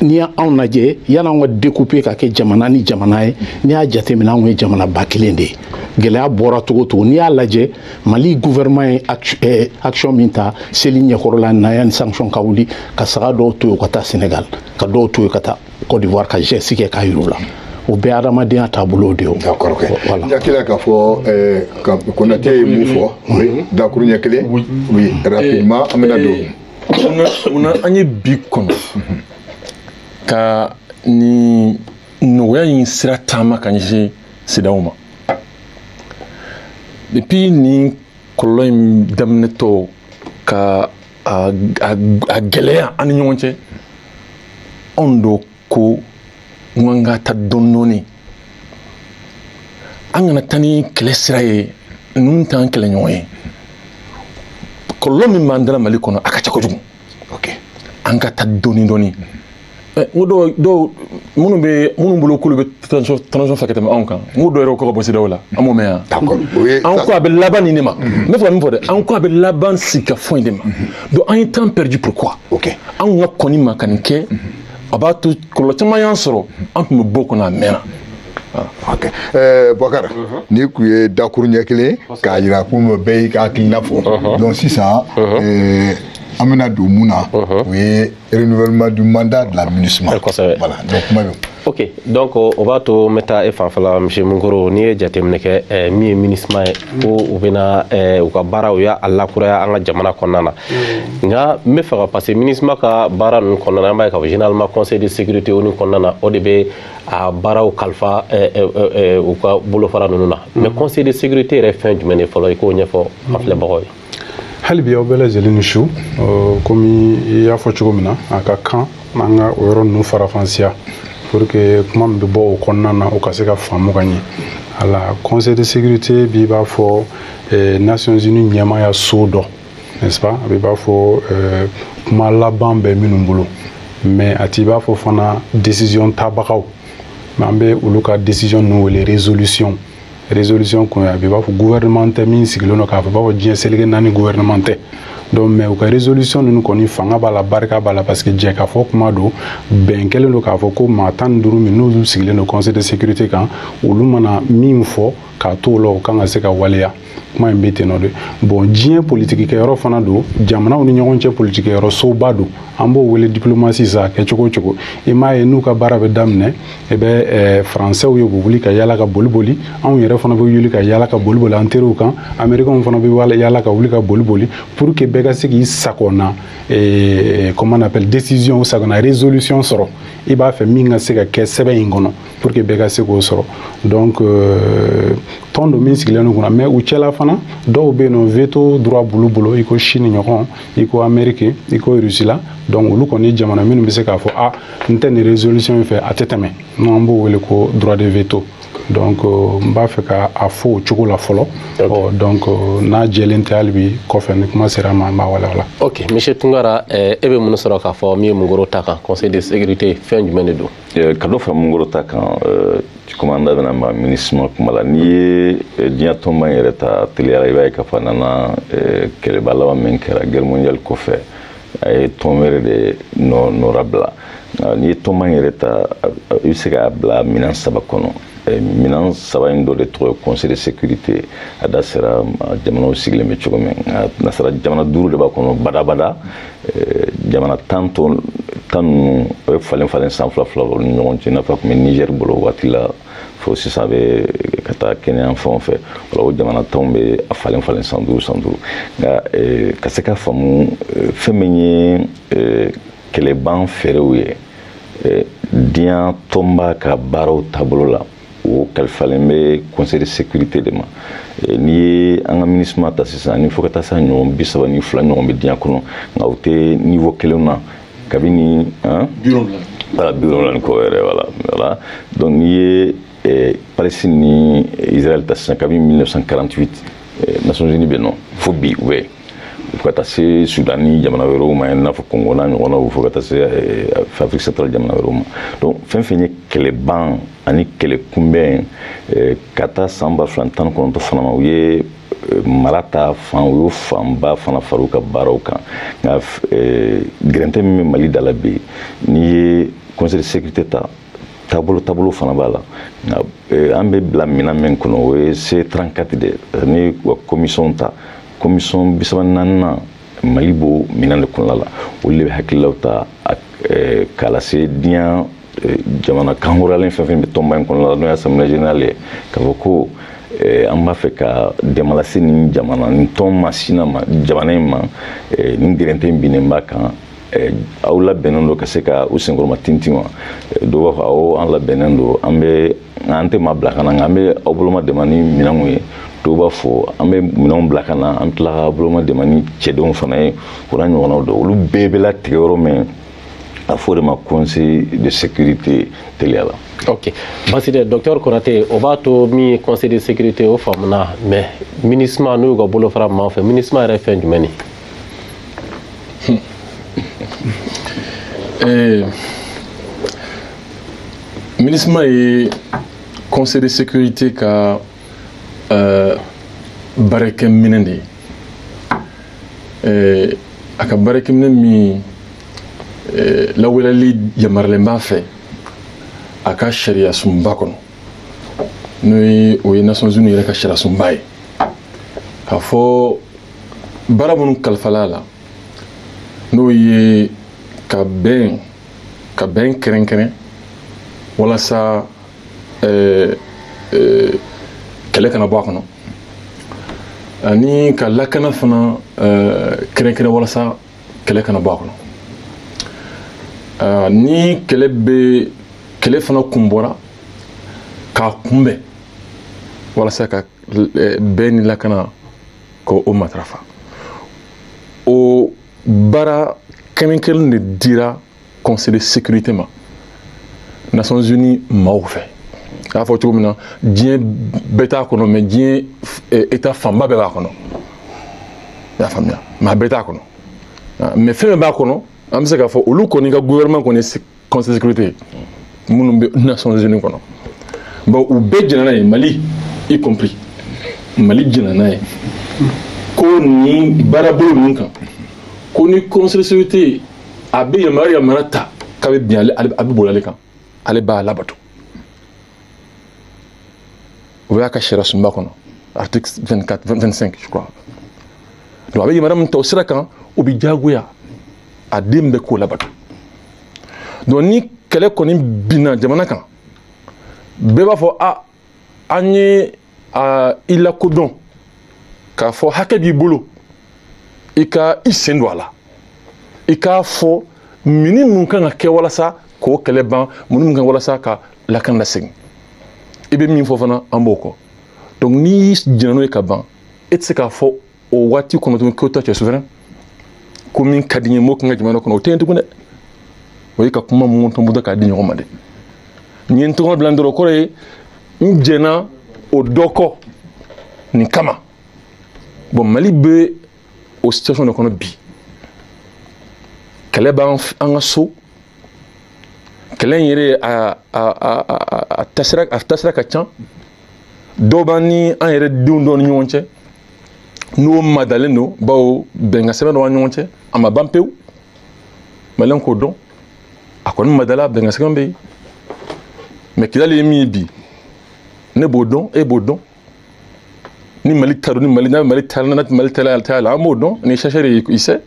n'i y'anw lajɛ yan'anw ka découper ka kɛ jamana ni jamana ye n'i y'a jateminɛ anw ye jamana ba kelen de ye gɛlɛya bɔra cogo cogo n'i y'a lajɛ Mali gouvernement ye action min ta seli ɲɛkɔrɔla na yanni sanction ka wuli ka saga dɔw to yen ka taa Sénégal ka dɔw to yen ka taa Côte d'Ivoire ka geste kɛ k'a yir'u la o bɛɛ adamadenya taabolo de ye o. D'accord ok voilà. N hakili la k'a fɔ Konate ye mun fɔ dakuru ɲɛ kelen oui rapidement an bɛna don. Munna an ye bi kɔnɔ ka ni nɔgɔya in sira taama ka ɲɛsin CEDEAO ma depuis ni kɔlɔlɔ in daminɛtɔ ka a gɛlɛya an ni ɲɔgɔn cɛ anw do ko n ka taa dɔɔni an kana taa ni kɛlɛ sira ye ninnu t'an kɛlɛɲɔgɔn ye kɔlɔlɔ min b'an dala Mali kɔnɔ a ka ca kojugu an ka taa dɔɔni n ko dɔw minnu bolo k'olu bɛ transition fɛ ka tɛmɛ anw kan n ko dɔw yɛrɛ ko ka bɔ CEDEAO la an m'o mɛn yan an ko a bɛ laban nin de ma n bɛ fɛ ka min fɔ dɛ an ko a bɛ laban sigi ka fɔ in de ma donc an ye temps perdu pourquoi anw ka kɔni ma ka nin kɛ a b'a to kɔlɔlɔ caman y'an sɔrɔ an tun bɛ bɔ o kɔnɔ a mɛnna. Bokar ni kun ye dakuru ɲɛ kelen k'a jira ko bɛɛ y'i ka hakilina fɔ donc sisan an bɛna don mun na o ye renouvellement du mandat de la MINUSMA voilà donc kuma bɛ ok donc o b'a to n bɛ taa e fanfɛla monsieur Munkoro n'i ye jateminɛ kɛ min ye MINUSMA ye ko u bɛna u ka baara u y'a lakuraya an ka jamana kɔnɔna na nka n bɛ fɛ ka parce que MINUSMA ka baara ninnu kɔnɔna na an b'a ye k'a fɔ généralement conseil de sécurité o ni kɔnɔna na o de bɛ a baaraw kalifa u ka bolofara ninnu na mais conseil de sécurité yɛrɛ fɛn jumɛn de fɔlɔ i k'o ɲɛfɔ an filɛbagaw ye. hali bi aw bɛɛ lajɛlen ni su komi i y'a fɔ cogo min na a ka kan n'an ka o yɔrɔ ninnu farafansiya pour que kuma min bɛ bɔ o kɔnɔna na o ka se ka faamu ka ɲɛ ala conseil de sécurité bi b'a fɔ Nations Unies ɲɛmaaya so dɔ n'est-ce pas a b'a fɔ kuma laban bɛ minnu bolo mais a t'i b'a fɔ fana décision tabagaw mais an bɛ olu ka décision ninnu wele résolution kun a b'a fɔ gouvernement tɛ min sigilen don k'a fɔ b'a fɔ diɲɛ seleke naani gouvernement tɛ donc mais u ka résolution ninnu kɔni fanga b'a la barika b'a la parce que jɛ ka fɔ kuma don bɛn kɛlen don k'a fɔ ko maa 15 min n'olu sigilen don conseil de sécurité kan olu mana min fɔ k'a to o la o kan ka se ka waleya kuma in bɛ ten nɔ de bon diɲɛ politiki kɛyɔrɔ fana don jamanaw ni ɲɔgɔn cɛ politiki kɛyɔrɔ soba don an b'o wele diplomatie sa kɛ cogo o cogo i m'a ye n'u ka baara bɛ daminɛ i bɛ français ye u bɛ wuli ka yaala ka boli anw yɛrɛ fana bɛ wuli ka yaala ka boli an teriw kan américains fana bɛ yaala ka wuli ka boli pour que bɛɛ ka se k'i sagona comment on appelle décision sagona résolution sɔrɔ i b'a fɛ min ka se ka kɛ sɛbɛn in kɔnɔ pour que bɛɛ ka se k'o sɔrɔ donc tɔn dɔ min sigilen don kunna mais u cɛla fana dɔw bɛ yen nɔ veto droit bolo i ko Chine ɲɔgɔn i ko Amérique i ko Russie la donc olu kɔni jamana minnu bɛ se k'a fɔ n tɛ nin résolution in fɛ a tɛ tɛmɛ n'an b'o wele ko droit de veto donc n b'a fɛ ka a fɔ o cogo la fɔlɔ donc n'a jɛlen tɛ hali bi kɔfɛ ni kuma sera ma n b'a walawala. ok monsieur Tunkara e bɛ mun sɔrɔ k'a fɔ min ye Munkoro ta kan conseil de sécurité fɛn jumɛn de don. ka dɔ fara Munkoro ta kan komi an da bɛna ma MINUSMA kuma la n'i ye diɲɛ tɔnba in yɛrɛ ta teliyara i b'a ye k'a fɔ a nana kɛlɛba laban min kɛra guerre mondiale kɔfɛ a ye tɔn wɛrɛ de nɔra bila n'i ye tɔnba in yɛrɛ ta i bɛ se k'a bila minɛn 3 kɔnɔ minɛn 3 in dɔ de tɔgɔ ye conseil de sécurité a da sera jamanaw sigilen bɛ cogo min n'a sera jamana 5 de b'a kɔnɔ badabada jamana 10 ninnu o ye falen san fila ni ɲɔgɔn cɛ i n'a fɔ a tun bɛ Niger bolo waati la fo sisan a bɛ ka taa Kenya fɛn o fɛ wala o jamana 10 bɛ a falen san 5 nka ka se ka faamu fɛn min ye kɛlɛban fɛɛrɛw ye diɲɛ tɔnba ka baaraw taabolo la o kalifalen bɛ conseil de sécurité de ma n'i ye an ka MINUSMA ta sisan ni fo ka taa se ɲɔgɔn 32 ɲɔgɔn bɛ diɲɛ kɔnɔ nka u tɛ niveau kelen na kabini bureau la ko yɛrɛ voilà donc n'i ye Palestine ni Israël ta sisan kabini 1948 Nations Unies bɛ nɔ fo bi u bɛ fo ka taa se Sudan ni jamana wɛrɛw ma i n'a fɔ Congo n'a ɲɔgɔnnaw fo ka taa se Afrique centrale jamana wɛrɛw ma donc fɛn fɛn ye kɛlɛban ani kɛlɛ kunbɛn ka taa san 2019 fana ma u ye mara ta fan u y'o fanba fana fara u ka baaraw kan nka gɛrɛntɛ min bɛ Mali da la bi n'i ye conseil de sécurité ta taabolo fana b'a la nka an bɛ bila minɛn min kɔnɔ o ye C34 de ni commission ta commission 34 Mali b'o minɛn de kɔnɔna la olu de bɛ hakililaw ta k'a lase diɲɛ jamana kanhɔrɔyalen fɛn fɛn bɛ tɔnba in kɔnɔna la n'o ye assemblée générale ye k'a fɔ ko an b'a fɛ ka dɛmɛ lase nin jamana nin tɔn masina ma jamana in ma nin gɛrɛntɛ in binnen b'a kan aw labɛnnen don ka se ka u senkɔrɔma tintin wa dɔw b'a fɔ awɔ an labɛnnen don an tɛ maa bila ka na nka an bɛ aw boloma dɛmɛ ni minɛnw ye dɔw b'a fɔ an bɛ minɛnw bila ka na an tila ka boloma dɛmɛ ni cɛdenw fana ye o n'a ɲɔgɔnnaw dɔn olu bɛɛ bɛ latigɛ yɔrɔ min a fɔ de ma conseil de sécurité teliya la. Ok, basi tɛ docteur Konate o b'a to min ye conseil de sécurité o faamuna mais MINUSMA n'u y'u ka bolofara maa fɛ MINUSMA yɛrɛ fɛn jumɛn ni. MINUSMA ye conseil de sécurité ka baarakɛminɛ de ye a ka baarakɛminɛ min lawaleli yamaralen b'a fɛ a ka sariya sunba kɔnɔ n'o ye o ye Nations Unies yɛrɛ ka sariya sunba ye k'a fɔ baara minnu kalifala a la n'o ye ka bɛn kɛrɛnkɛrɛn walasa kɛlɛ kana bɔ a kɔnɔ ani ka lakana fana kɛrɛnkɛrɛn walasa kɛlɛ kana bɔ a kɔnɔ ni kɛlɛ fana kun bɔra k'a kunbɛn walasa ka bɛn ni lakana k'o matarafa o baara kɛrɛnkɛrɛn de dira conseil de sécurité ma Nations Unies maaw fɛ a y'a fɔ cogo min na diɲɛ bɛɛ t'a kɔnɔ mais diɲɛ état fanba bɛɛ b'a kɔnɔ i y'a faamuya mais a bɛɛ t'a kɔnɔ mais fɛn bɛɛ b'a kɔnɔ an bɛ se k'a fɔ olu kɔni ka gouvernement kɔni ye conseil de sécurité minnu bɛ Nations Unies kɔnɔ bon u bɛɛ jɛnna n'a ye Mali y compris Mali jɛnna n'a ye ko nin baarabolo ninnu kan ko ni conseil de sécurité a bɛ yamaruya ta k'a bɛ bin a bɛ boli ale kan ale b'a labato o y'a ka sariya sunba kɔnɔ article 24-25 je crois donc a bɛ yamaruya min ta o sira kan o bɛ diyagoya a den bɛ k'o labato donc ni kɛlɛ kɔni binna jamana kan bɛɛ b'a fɔ an ye i lakodɔn k'a fɔ hakɛ b'i bolo i ka i sen don a la i k'a fɔ mini mun kan ka kɛ walasa k'o kɛlɛ ban mun kan walasa ka lakana segin i bɛ min fɔ fana an b'o kɔ donc n'i jɛnna n'o ye ka ban e tɛ se k'a fɔ o waati kɔnɔ tuguni k'o ta cɛ souverain ko min ka di n ye m'o kan ka jamana kɔnɔ o tɛ yen tugun dɛ o ye ka kuma mun tɔnbɔtɔ k'a di ɲɔgɔn ma dɛ n ye n tɔgɔ bila n dɔrɔn kɔrɔ ye n jɛnna o dɔ kɔ nin kama bon Mali bɛ o situation de kɔnɔ bi kɛlɛ b'an ka so kɛlɛ in yɛrɛ a tasira ka ca dɔw b'an ni an yɛrɛ denw dɔw ni ɲɔgɔn cɛ n'o madalen don bawo bɛnkan sɛbɛn dɔ b'an ni ɲɔgɔn cɛ a ma ban pewu maliyɛn k'o dɔn a kɔni madala bɛnkan sɛbɛn bɛ yen mais Kidali ye min ye bi ne b'o dɔn e b'o dɔn ni Mali ta don ni Mali n'a bɛ Mali ta la n'a tɛ Mali ta la an b'o dɔn ni chercheurs i sait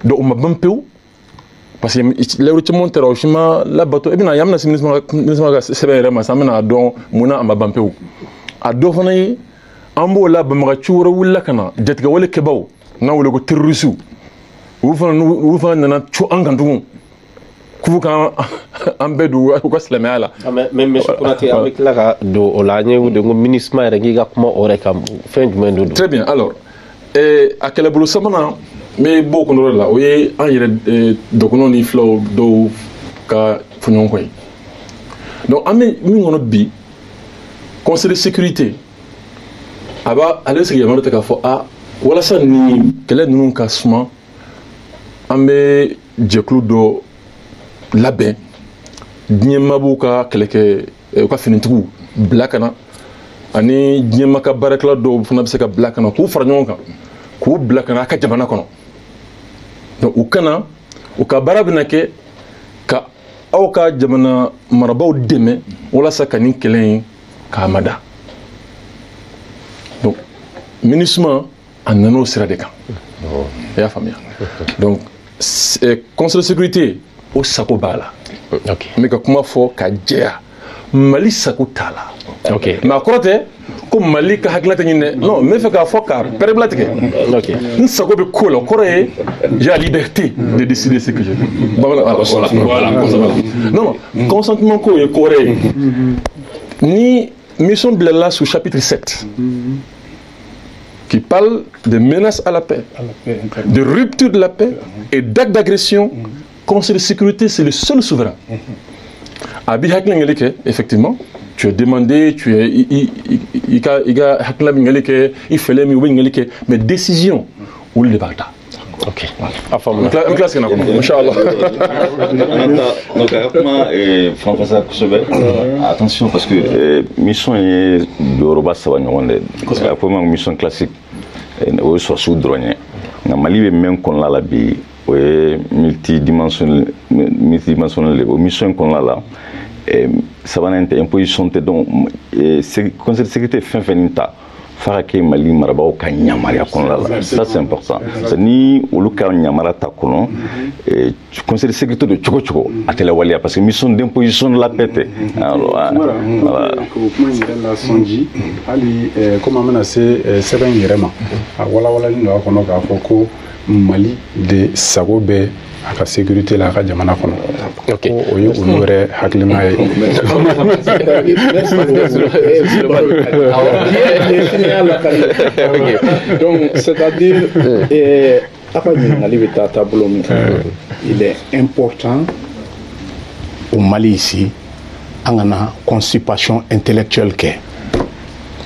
donc o ma ban pewu parce que lɛuru caman tɛra o si ma labato i bɛna yan bɛna se MINUSMA ka sɛbɛn yɛrɛ ma sisan an bɛna dɔn munna a ma ban pewu a dɔ fana ye an b'o la banbagaci wɛrɛ wulila ka na jatigɛwale kɛbaw n'an wele ko terroriste olu fana nana co an kan tugun k'u ka an bɛɛ don u ka silamɛya la. mais Konate an bɛ tila ka don o la an ye de ko MINUSMA yɛrɛ k'i ka kuma o yɛrɛ kan fɛn jumɛn de don. très bien alors a kɛlɛbolo sabanan n bɛ bɔ o kɔnɔ la o ye an yɛrɛ dɔgɔnɔw ni filaw dɔw ka fɔɲɔgɔnkɔ ye donc an bɛ min kɔnɔ bi conseil de sécurité a b'a ale sigi yamaruya ta k'a fɔ walasa nin kɛlɛ ninnu ka suma an bɛ jɛkulu dɔ labɛn diɲɛmaa b'u ka kɛlɛkɛ u ka finitigiw bila ka na ani diɲɛmaa ka baarakɛla dɔw fana bɛ se ka bila ka na k'u fara ɲɔgɔn kan k'u bila ka na a ka jamana kɔnɔ donc u kana u ka baara bɛna kɛ ka aw ka jamana marabaaw dɛmɛ walasa ka nin kɛlɛ in k'a mada donc MINUSMA a nana o sira de kan i y'a faamuya donc conseil de sécurité o sago b'a la n bɛ ka kuma fɔ ka jɛya Mali sago t'a la mais a kɔrɔ tɛ ko Mali ka hakilina tɛ ɲini dɛ non n bɛ fɛ k'a fɔ ka pɛrɛbila tigɛ n sago bɛ ko la o kɔrɔ ye j'ai la liberté de décider ce que je veux voilà non consentement ko ye ko wɛrɛ ye ni mission Blella sous chapitre 7, qui parle de menaces à la paix, de rupture de la paix et d'actes d'agression. Conseil de sécurité, c'est le seul souverain. Abi Haklingeleke, effectivement, tu as demandé, tu es, mais décision, où le débat. Ok. Classe que nous Inch'Allah. Attention parce que mission est de Yoruba Savagnon, la première mission classique, au soit sous drone. Na Mali est même qu'on l'a la bi, multidimensionnel, mission qu'on l'a là. Ça va être une position donc conseil de sécurité fin finita. Farake Mali marabao ka nyamaria konla ça c'est important ni oluka nyamara ta kono conseil de sécurité de choko atela walia parce que mission d'imposition de la paix alors voilà comment la sonji ali comment menacer seben yerema wala ni no kono ka foko Mali de sagobe aka sécurité la ka jamana kono ok oyo onore haklima donc c'est-à-dire il est important au Mali ici une constipation intellectuelle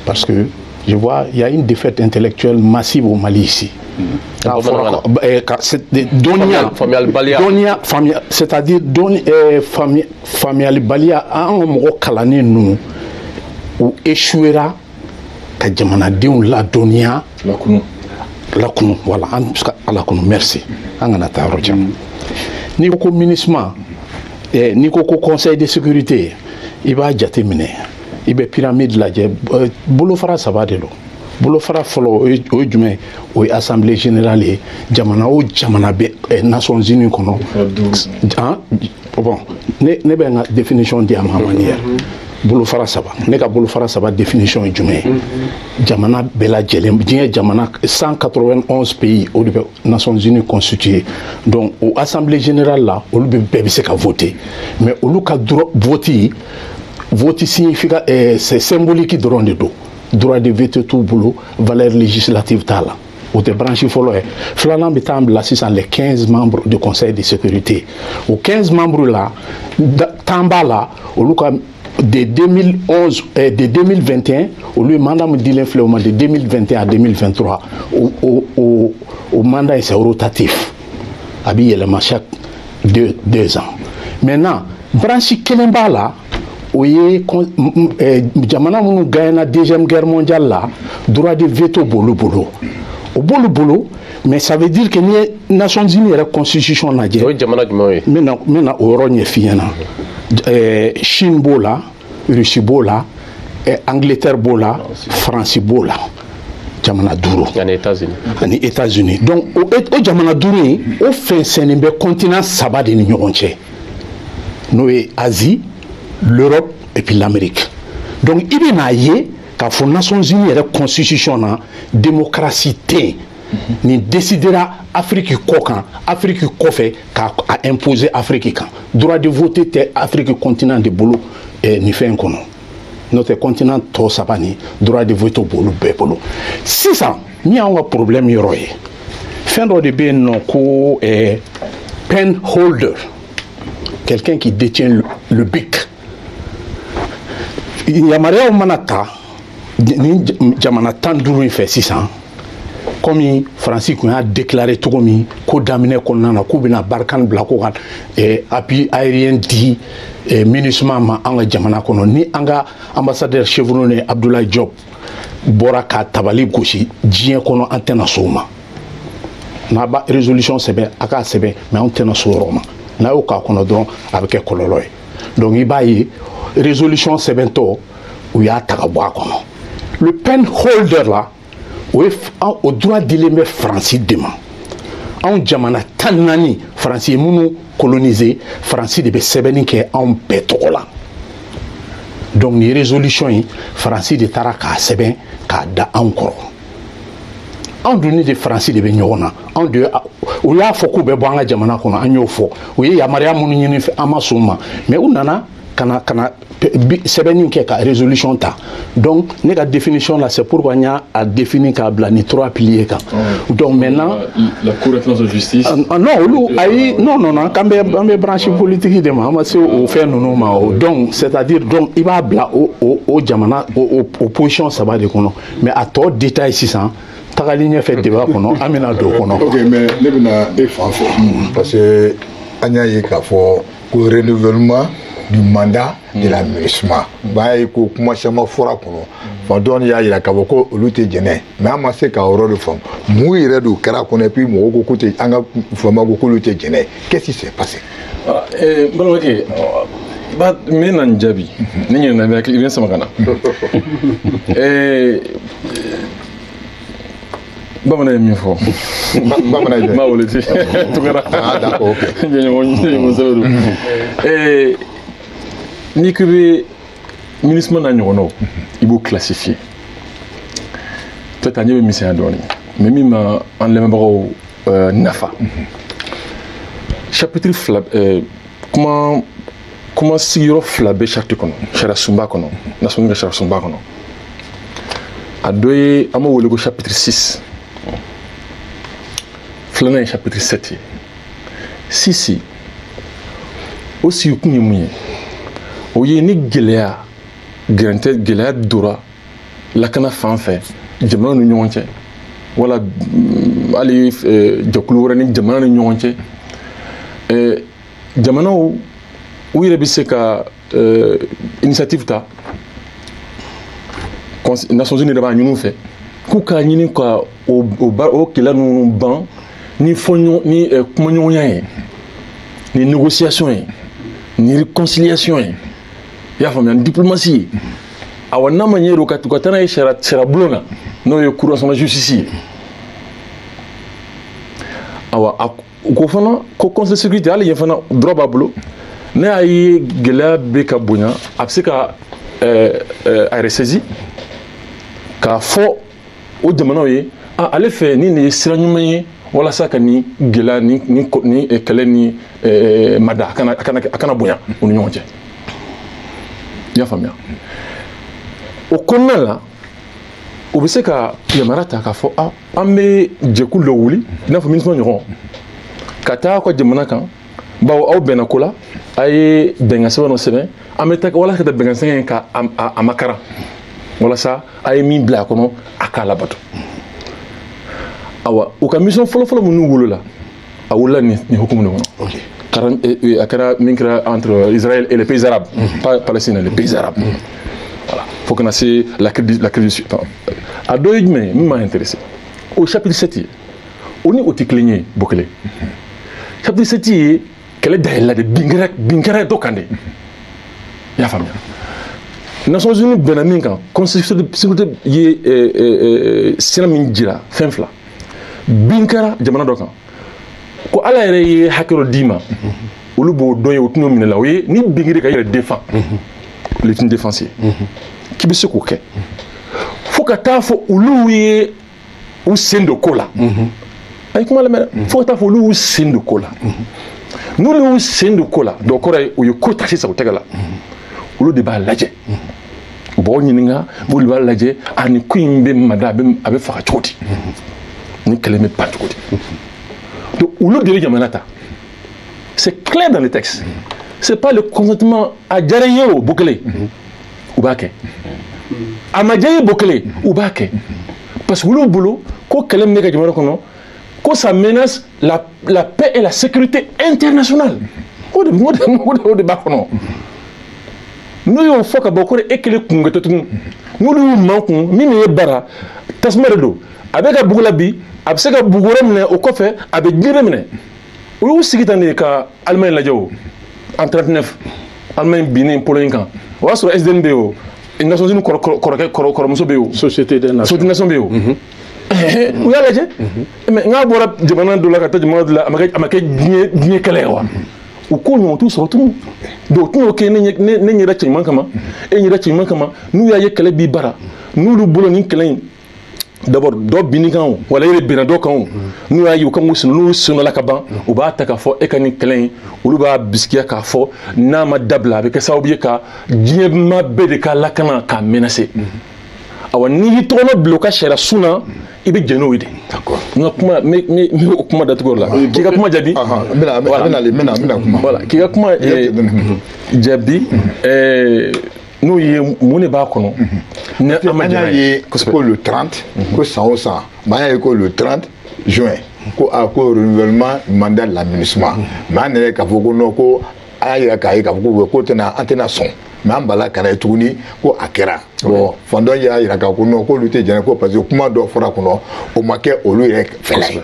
parce que je vois il y a une défaite intellectuelle massive au Mali ici. C'est-à-dire familial balia en moko kalani nous ou échouera ka jamana deun la donia la kunu voilà la kunu merci angana taro jam ni ko ministre ni ko conseil de sécurité iba jatemine ibe pyramide la je bolo fara sabade lo bolo fara folo o jume o assemblée générale jamana o jamana be Nations Unies kono bon ne be nga définition di ama manière bolo fara saba ne ka bolo fara saba définition jume jamana bela jelem die jamana 191 pays au Nations Unies constitué donc au assemblée générale là o be se ka voter mais o ka voter signifie c'est symbolique de do droit de veto tout boulot valeur législative tala ou des branches follow flanan bitam la 600 les 15 membres du conseil de sécurité aux 15 membres là tamba là au luka de 2011 de 2021 au lieu mandat me dit l'influence de 2021 à 2023 au mandat est rotatif habillé le chaque 2 ans maintenant branche kelemba là oui, jamana munu gagne deuxième guerre mondiale là, droit de veto bolo mais ça veut dire que les Nations Unies la constitution n'a dit. Oui, jamana du maintenant au rogne fiena, Chine bola, Russie bola, Angleterre bola, France bola, jamana duro. En États-Unis. Donc au jamana duro, au fin c'est continent sabat de l'Union entière. Nous Asie. L'Europe et puis l'Amérique. Donc il y a des Nations Unies et la constitution la démocratie ni décidera Afrique kokan Afrique kofé a imposé Afrique kan droit de voter te Afrique continent de bolo ni fait un kono notre continent to sabani droit de voter bolo bebolo si ça ni a un problème yoroye fin de bien non ko pen holder quelqu'un qui détient le bic Yamaria manata ni jamana tanduru fait 600 comme Francis a déclaré tout comme ko damine ko nana ko bina barkan blako kan appui aérien di MINUSMA ma anga jamana kono ni anga ambassadeur chevronné Abdoulaye Diop boraka tabali goshi dien kono antena soma na ba résolution sebe aka sebe mais antena soroma na o ka kono don avec kololoy donc il baye résolution sebento où il y a tagaboakono le pen holder là au droit de l'aimer Francis demain en jamana tanani Francis munu colonisé Francis de sebeni ke en pétrole donc les résolutions Francis de taraka seben ka da encore en donné de Francis de benyona en de ou ya foko be banga jamana kono anyo fo oui ya maria munu nyini amasuma mais unana kana sɛbɛnni kɛ ka résolution ta donc ne ka définition là c'est pourquoi nya a défini ka bla ni 3 piliers kan donc maintenant la cour de justice non olu ayi non kan bɛ branche politique de ma se o fɛn ninnu ma donc c'est-à-dire donc i b'a bila o jamana o position saba de kɔnɔ mais a tɔ détail sisan tagali ɲɛfɛ débat kɔnɔ an bɛna don o kɔnɔ. ok mais ne bɛna e fan fɛ parce que an y'a ye k'a fɔ ko renouvellement du mandat de l'administration b'a ye ko kuma caman fɔra kɔnɔ fa dɔɔni y'a yira k'a fɔ ko olu tɛ jɛnɛ mais an ma se k'a yɔrɔ de faamu mun yɛrɛ de kɛra kɔnɔ et puis mɔgɔw ko k'u tɛ an ka faama ko k'olu tɛ jɛnɛ qu'est-ce qui s'est passé. n balimakɛ n bɛ na n jaabi ne ɲinɛna bɛ hakili i bɛ n sama ka na bamanan ye min fɔ bamanan ye m'a wele ten tugara d'accord ok ɲɛɲɔgɔn sɛbɛn don n'i ko i bɛ MINUSMA n'a ɲɔgɔnnaw i b'o classifier peut-être a ɲɛ bɛ misɛnya dɔɔni mais min ma an lamɛnbagaw nafa chapitre fila kuma sigiyɔrɔ fila bɛ charte kɔnɔ sariya sunba kɔnɔ nasɔnni ka sariya sunba kɔnɔ a dɔ ye an b'o wele ko chapitre 6 filanan ye chapitre 7 ye 6 o sigikun ye mun ye o ye ni gɛlɛya gɛlɛya dora lakana fan fɛ jamana ni ɲɔgɔn cɛ wala hali jɛkulu wɛrɛ ni jamana ni ɲɔgɔn cɛ jamanaw u yɛrɛ bɛ se ka initiative ta Nations Unies de b'a ɲini u fɛ k'u k'a ɲini ka o kɛlɛ ninnu ban ni kumaɲɔgɔnya ye ni négociation ye ni réconciliation ye i y'a faamuya ni diplomatie ye awa n'a ma ɲɛ o ka taa n'a ye sariya bulon na n'o ye cour nationale de justice ye awa ko fana ko conseil de sécurité hali yen fana droit b'a bolo ne y'a ye gɛlɛya bɛ ka bonya a bɛ se ka a yɛrɛ saisi k'a fɔ o jamanaw ye ale fɛ ni nin ye sira ɲuman ye walasa ka ni gɛlɛya ni kɛlɛ ni mada a kana bonya u ni ɲɔgɔn cɛ i y'a faamuya o kɔnɔna la o bɛ se ka yamaruya ta k'a fɔ an bɛ jɛkulu dɔ wuli i n'a fɔ MINUSMA ɲɔgɔn ka taa aw ka jamana kan bawo aw bɛnna ko la a ye bɛnkan sɛbɛn dɔ sɛbɛn an bɛ taa walasa ka taa bɛnkan sɛbɛn in ka a makaran walasa a ye min bila a kɔnɔ a k'a labato awa u ka mission fɔlɔfɔlɔ minnu wolola a wolola nin hukumu de kɔnɔ a kɛra min kɛra entre Israël et les pays arabes pas Palestine les pays arabes voilà fo kana se la crise a dɔ ye jumɛn ye min m'a intéressé o chapitre 7 ye o ni o tɛ kelen ye bɔ kelen chapitre 7 ye kɛlɛ dayɛlɛla de bin kɛra dɔ kan de i y'a faamuya Nations Unies bɛnna min kan conseil de sécurité ye sira min jira fɛn fila bin kɛra jamana dɔ kan ko ala yɛrɛ ye hakɛ dɔ d'i ma olu b'o dɔn ye o tɛn'o minɛ la o ye ni bin kɛra ka yɛrɛ défend légitime défense ye k'i bɛ se k'o kɛ fo ka taa fɔ olu ye u sen don ko la a ye kuma lamɛn fo ka taa fɔ olu y'u sen don ko la n'olu y'u sen don ko la dɔ kɔrɔ ye u ye ko ta sisan u tɛgɛ la olu de b'a lajɛ u b'aw ɲininka olu b'a lajɛ a ni ko in bɛ mada a bɛ faga cogo di ni kɛlɛ bɛ ban cogo di donc olu de bɛ jamana ta c'est clair dans le texte c'est pas le consentement a diyara n ye o bɔ kelen u b'a kɛ a ma diya n ye bɔ kelen u b'a kɛ parce que olu bolo ko kɛlɛ min bɛ ka jamana kɔnɔ ko ça menace la paix et la sécurité internationale o de b'a kɔnɔ n'o y'o fɔ ka bɔ ko e kelen kun kɛtɔ tugun n'olu y'u man kun min ye bara tasuma de don a bɛ ka bugu la bi a bɛ se ka bugu wɛrɛ minɛ o kɔfɛ a bɛ diɲɛ minɛ o y'u sigi tan de ka Allemagne lajɛ o en 39 Allemagne binnen Pologne kan o y'a sɔrɔ SDN bɛ yen o Nations Unies kɔrɔmuso bɛ yen o Société des Nations bɛ yen o u y'a lajɛ mais n'a bɔra jamana dɔ la ka taa jamana dɔ la a ma kɛ diɲɛ kɛlɛ ye wa u ko ɲɔgɔn t'u sɔrɔ tun donc t'u y'o kɛ ne ɲɛda cɛɲuman kama e ɲɛda cɛɲuman kama n'u y'a ye kɛlɛ b'i bara n'olu bolo nin kɛlɛ in d'abord dɔ binni kan o wala yɛrɛ binna dɔ kan o n'u y'a ye u kan k'u sunu n'u sunala ka ban u b'a ta k'a fɔ e ka nin kɛlɛ in olu b'a bisikiya k'a fɔ n'a ma dabila a bɛ kɛ sababu ye ka diɲɛ maa bɛɛ de ka lakana k'a menacer awa n'i y'i tɔgɔma bila u ka sariya sun na i bɛ jɛn n'o ye de n ka kuma n bɛ o kuma datugu o la k'i ka kuma jaabi n bɛna kuma voilà k'i ka kuma jaabi n'o ye mun de b'a kɔnɔ ni an ma jɛn n'a ye ko le 30 ko san o san mais an y'a ye ko le 30 juin ko renouvellement mandat de l'administration mais an yɛrɛ k'a fɔ ko non ko an y'a yira k'a ye k'a fɔ ko an tɛna sɔn mais an bala kana ye tuguni ko a kɛra bon fandɔn y'a yira k'a ko non k'olu tɛ jɛn ko parce que kuma dɔ fɔra kɔnɔ o ma kɛ olu yɛrɛ fɛla ye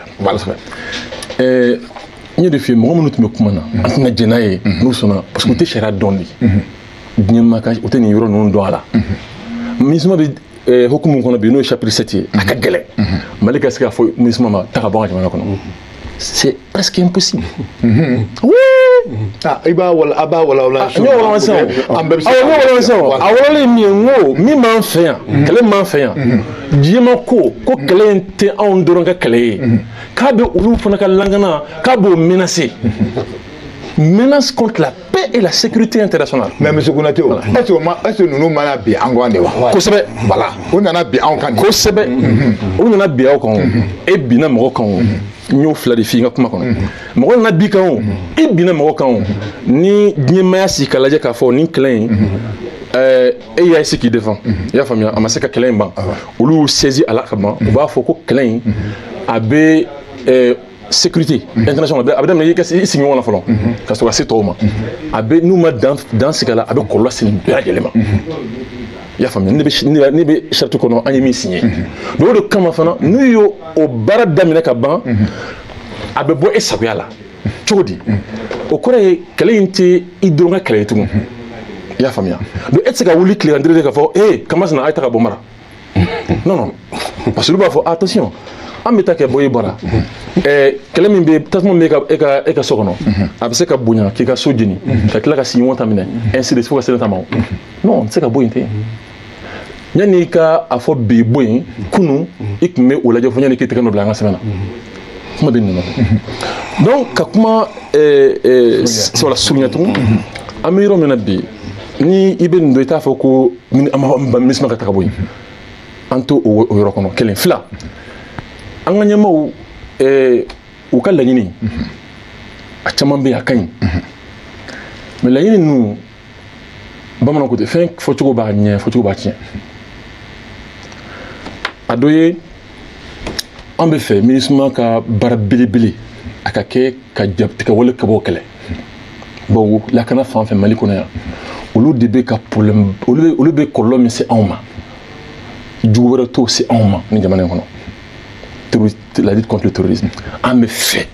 n y'o de f'i ye mɔgɔ minnu tun bɛ kuma na an tɛna jɛn n'a ye n'u sɔnna parce que u tɛ sariya dɔn de diɲɛ maa ka u tɛ nin yɔrɔ ninnu dɔn a la MINUSMA bɛ hukumu kɔnɔ bi n'o ye chapitre 7 ye a ka gɛlɛn Mali ka se k'a fɔ MINUSMA ma ta ka bɔ an ka jamana kɔnɔ c'est presque impossible. Oui. I b'a wala a b'a wala wala. N y'o wala sisan o. An bɛɛ bɛ se ka wala sisan o. A walalen min ye n ko min b'an fɛ yan kɛlɛ m'an fɛ yan diɲɛma ko kɛlɛ in tɛ anw dɔrɔn ka kɛlɛ ye k'a bɛ olu fana ka langana k'a b'o menacer. Menace contre la paix et la sécurité internationale. Mais monsieur Konaté, est-ce que nous mana bi an kan de wa? Kosɛbɛ. Voilà. O nana bi an kan de. Kosɛbɛ. O nana bi aw kan o. E binna mɔgɔ kan o. N y'o fila de f'i ka kuma kɔnɔ. Mɔgɔ nana bi kan o. E binna mɔgɔ kan o. Ni diɲɛmaya sigi ka lajɛ k'a fɔ nin kɛlɛ in e y'a essayer k'i défend. I y'a faamuya a ma se ka kɛlɛ in ban. Olu saisi a la ka ban. U b'a fɔ ko kɛlɛ in a bɛ sécurité internationale a bɛ daminɛ i sigiɲɔgɔn na fɔlɔ ka sɔrɔ ka se tɔw ma a bɛ n'u ma dan sigi a la a bɛ kɔlɔlɔ se nin bɛɛ lajɛlen ma i y'a faamuya ne bɛ charte kɔnɔ an ye min signé donc o de kama fana n'u y'o baara daminɛ ka ban a bɛ bɔ e sagoya la cogo di o kɔrɔ ye kɛlɛ in tɛ i dɔrɔn ka kɛlɛ ye tugun i y'a faamuya donc e tɛ se ka wuli tile kan direct k'a fɔ Kamasina a ye ta ka bɔ mara non non parce que olu b'a fɔ attention an bɛ taa kɛ bɔ i bɔra kɛlɛ min bɛ tasuma min bɛ e ka so kɔnɔ a bɛ se ka bonya k'i ka so jeni ka tila ka sigiɲɔgɔn ta minɛ ainsi de suite fo ka se ta ma o non tɛ se ka bɔ yen ten yanni i ka a fɔ bi bɔ yen kunun i tun bɛ o lajɛ fo yanni k'i tɛgɛ nɔ bila an ka sɛbɛn na kuma bɛ nin nɔ donc ka kuma sɔrɔ surunya tugun an bɛ yɔrɔ min na bi ni i bɛ nin dɔn i t'a fɔ ko MINUSMA ka taga bɔ yen an to o yɔrɔ kɔnɔ kelen fila an ka ɲɛmaaw u ka laɲini a caman bɛ yen a ka ɲi mais laɲini ninnu bamananw ko ten fɛn fɔcogo b'a ɲɛ fɔcogo b'a tiɲɛ a dɔ ye an bɛ fɛ MINUSMA ka baara belebele a ka kɛ ka jatigɛwale ka bɔ kɛlɛ bon lakana fan fɛ Mali kɔnɔ yan olu de bɛ ka problème olu bɛ kɔlɔlɔ min se anw ma jugu wɛrɛ t'o se anw ma ni jamana in kɔnɔ la lutte contre le terrorisme an bɛ fɛ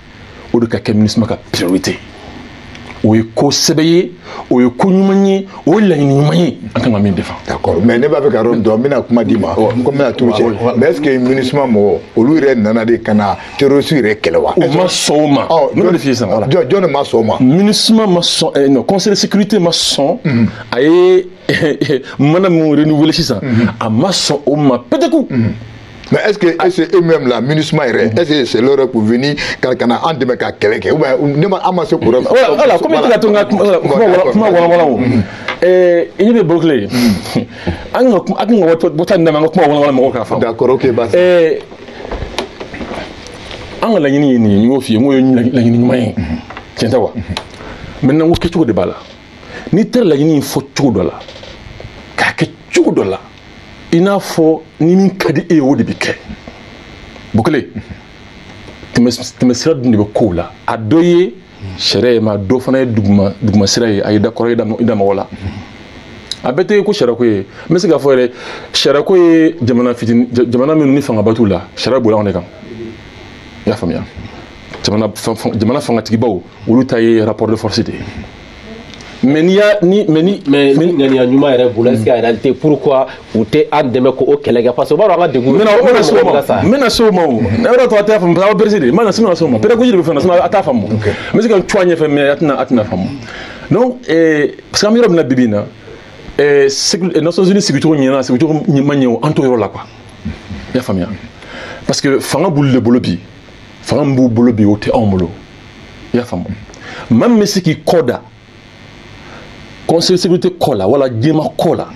o de ka kɛ MINUSMA ka priorité o ye ko sɛbɛ ye o ye ko ɲuman ye o ye laɲini ɲuman ye an kan ka min défend. D'accord mais ne b'a fɛ ka yɔrɔ dɔn n bɛna kuma d'i ma ko n bɛna t'u cɛ mais est-ce que MINUSMA mɔgɔ olu yɛrɛ nana de ka na terroriste yɛrɛ kɛlɛ wa. u ma sɔn o ma ne bɛ f'i ye sisan voilà. jɔn de ma sɔn o ma. MINUSMA ma sɔn non conseil de sécurité ma sɔn a ye mana min renouveler sisan a ma sɔn o ma peut-être. Mais est-ce que eux-mêmes là, MINUSMA, est-ce que c'est l'heure pour venir quand on a un débat qui ou bien on a amassé pour voilà comment tu as ton comment voilà il est bloqué d'accord ok bah an ka laɲini ye nin ye n y'o f'i ye n ko ye laɲini ɲuman ye tiɲɛ tɛ wa maintenant n ko kɛcogo de b'a la n'i taara laɲini in fɔ cogo dɔ la k'a kɛ cogo dɔ la i n'a fɔ ni min ka di e ye o de bɛ kɛ Bukele tɛmɛ sira dun de bɛ kow la a dɔ ye sariya ye ma dɔ fana ye duguma sira ye a ye da kɔrɔ i da mɔgɔ la a bɛɛ tɛ ko sariyako ye n bɛ se k'a fɔ yɛrɛ sariyako ye jamana minnu ni fangaba t'u la sariya bɔra anw de kan i y'a faamuya jamana fangatigibaw olu ta ye rapport de force de ye. Mais ŋaniya ɲuman yɛrɛ bolo est-ce que en réalité pourquoi u tɛ an dɛmɛ k'o kɛlɛ kɛ parce que u b'a dɔn an ka degun. n bɛna se o ma o ne yɛrɛ tɔ a t'a faamu parce que aw berese de n bɛna se o ma pédagogie de bɛ fɛn na sinon a t'a faamu n bɛ se ka n cun a ɲɛfɛ mais a tɛna faamu donc parce que an bɛ yɔrɔ min na bi bi in na Nations Unies sigicogo ɲɛna sigicogo ma ɲɛ o an t'o yɔrɔ la quoi i y'a faamuya parce que fanga bulu bolobi fanga mbu bolobi o te onbolo ya famo même si qui koda conseil de sécurité kola wala jema kola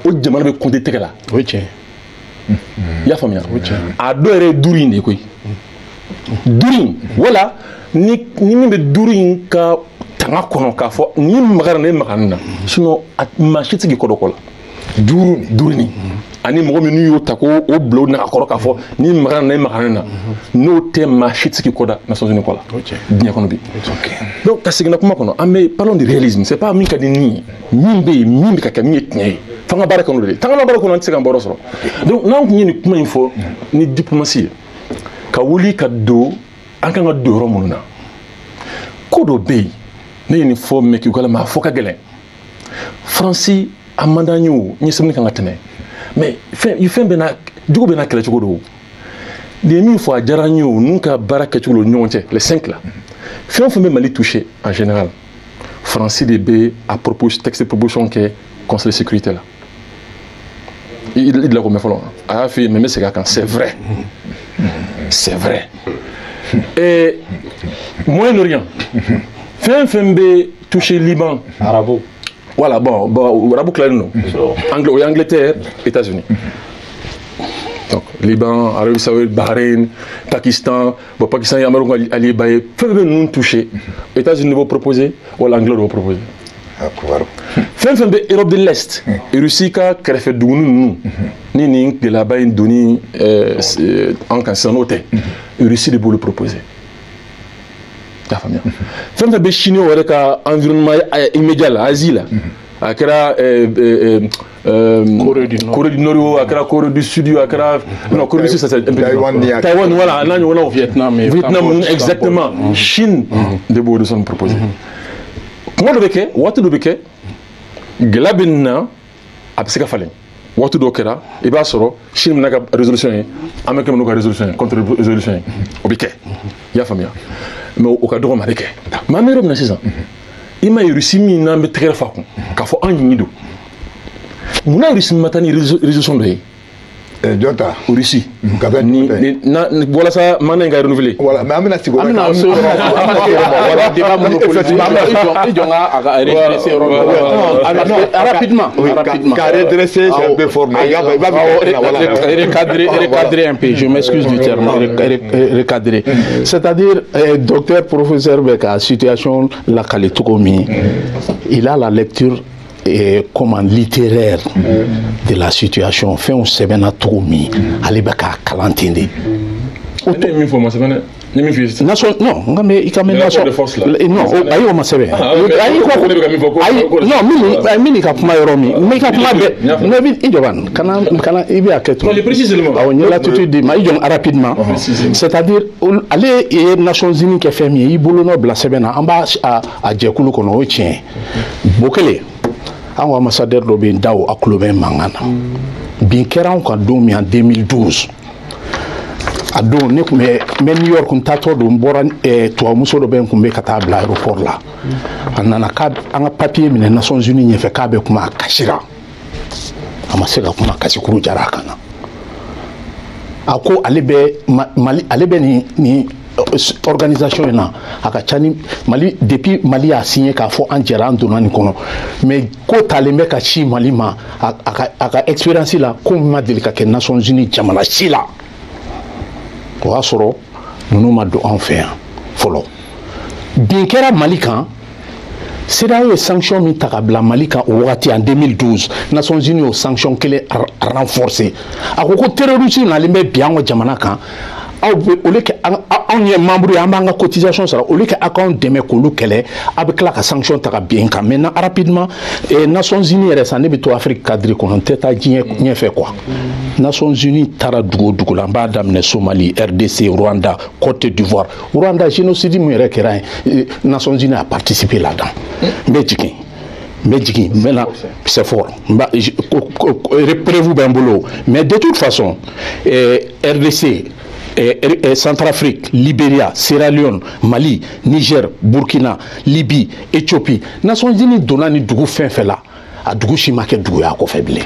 o jamana be compter tegala oui tiens ya famo ya a do ere durin de koy durin wala ni min be durin ka tanga kono ka fo ni magara ne magana sinon ma chiti ki kodo kola durini ani mogo mi nu yo tako o blo na akoro ka fo ni magana na magana na no te ma chiti ki koda Nations Unies kola bien kono bi donc ta signa kuma kono mais parlons de réalisme c'est pas min ka ni min ka ka mi etne fanga baraka no de tanga baraka no antiga mboro soro donc nan ko ni kuma info ni diplomatie ka wuli ka do an kan ga do ro mununa ko do be ne ni fo me ki gola ma fo ka gelen Franci amandanyo ni semni kan gatene mais il fait bena dugo bena kala chugo do de mi fo jaranyo nunka baraka chugo nyonche les 5 là fait même Mali touché en général Franci DB a proposé texte de proposition que conseil de sécurité là il l'a comme fallo a fait même c'est quand c'est vrai et Moyen-Orient fait be touché Liban arabo. Voilà, bon, Arabo clairement, Angleterre, États-Unis. Donc, Liban, Arabie Saoudite, Bahreïn, Pakistan, bon, Pakistan et Maroc alliés, peuvent nous toucher. États-Unis vont proposer, ou l'Anglais vont proposer. Fin de l'Europe de l'Est, et Russie qui a fait de nous, ni de là-bas, une donnée en cancer, et Russie de le proposer. Femme de Chinois avec un environnement immédiat, Asie là, Akara Corée du Nord, Akara Corée du Sud, Akara non Corée du Sud c'est un peu Taïwan voilà, non Vietnam exactement, Chine de beaux de son proposé. Comment le béquet, what le béquet, Glabina, Abseka Fallen. Watu dokera iba soro Chine na résolution américain na résolution contre résolution obike ya famia mais au cadre mareke ma mère na 6 ans ima Russie mi na me tere fa ko ka fo anyido muna Russie matani résolution de Jota Russie ni na voilà ça mané nga renouveler voilà mais amina sigo amina so voilà débat monopolisme ils ont à redresser rapidement car redresser c'est un peu formel recadrer un peu je m'excuse du terme recadrer c'est-à-dire docteur professeur Beka situation la Kaletokomi il a la lecture comment littéraire de la situation fait un sebena tomi alibaka kalantinde non mais il quand même non ayo ma sebe non mini ka kuma yoromi mais ka kuma be no bi ijoban kana ibi aketo non précisément on l'a tout dit mais ijon rapidement c'est-à-dire aller Nations Unies qui fait mi ibolo no bla sebena amba a jekulu kono o tien bokele an ambassadeur do be daw akulobe mangana bin kera on kan do mi en 2012 ado ne kume New York on tato do mbora to amuso do ben kumbe kata bla aéroport là anana ka an papier mi Nations Unies nyefe ka be kuma kashira amasega kuma kashikuru jarakana ako alebe Mali alebe ni organisation na akachani Mali depuis Mali a signé k'a fɔ an jɛra an donna nin kɔnɔ mais ko talen bɛ ka ci Mali ma a ka expérience la ko ma deli ka kɛ Nations Unies jamana si la o y'a sɔrɔ ninnu ma don an fɛ yan fɔlɔ bin kɛra Mali kan CEDEAO ye sanction min ta ka bila Mali kan o wagati en 2012 Nations Unies o sanction kelen renforcé a ko ko terroriste nalen bɛ bi an ka jamana kan au lieu que on est membre et on a cotisation ça au lieu que account demain kolu kele avec la sanction ta bien quand maintenant rapidement et Nations Unies resa ne bito Afrique cadre kono teta dien nie fait quoi Nations Unies tara dugo la ba damne Somalie RDC Rwanda Côte d'Ivoire Rwanda génocide mu rekera Nations Unies a participé là-dedans mais maintenant c'est fort reprenez-vous ben boulot mais de toute façon RDC Centrafrique, Libéria, Sierra Leone, Mali, Niger, Burkina, Libye, Éthiopie. Nations Unies donnent ni dugu fin fait là. a dugu si ma kɛ duguya kɔfɛ bilen.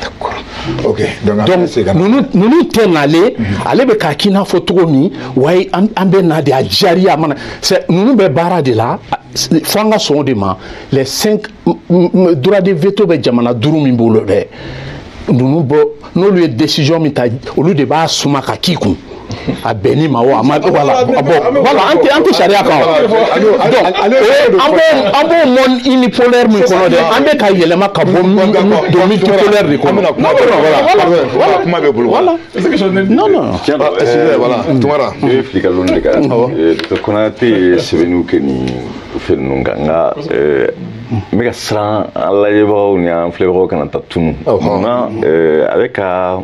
Ok, donc ninnu tɛ nale ale bɛ k'a k'i n'a fɔ cogo min wa an bɛ na de a jariya mana ninnu bɛ baara de la fo an ka sɔn de ma les 5 droit de veto bɛ jamana 5 min bolo dɛ ninnu bɔ n'olu ye décision min ta olu de b'a suma ka k'i kun a bɛnni ma wa voilà an tɛ sariya kan an b'o mɔn unipolaire min kɔnɔ dɛ an bɛ ka yɛlɛma ka bɔ multipolaire de kɔnɔ kuma bɛ bolo voilà non voilà Tumara i bɛ fili ka lɔnni de kan Dr Konate ye sɛbɛnniw kɛ nin fɛn ninnu kan nka n bɛ ka siran an lajɛbagaw ni an filɛbagaw kana taa tunu munna a bɛ ka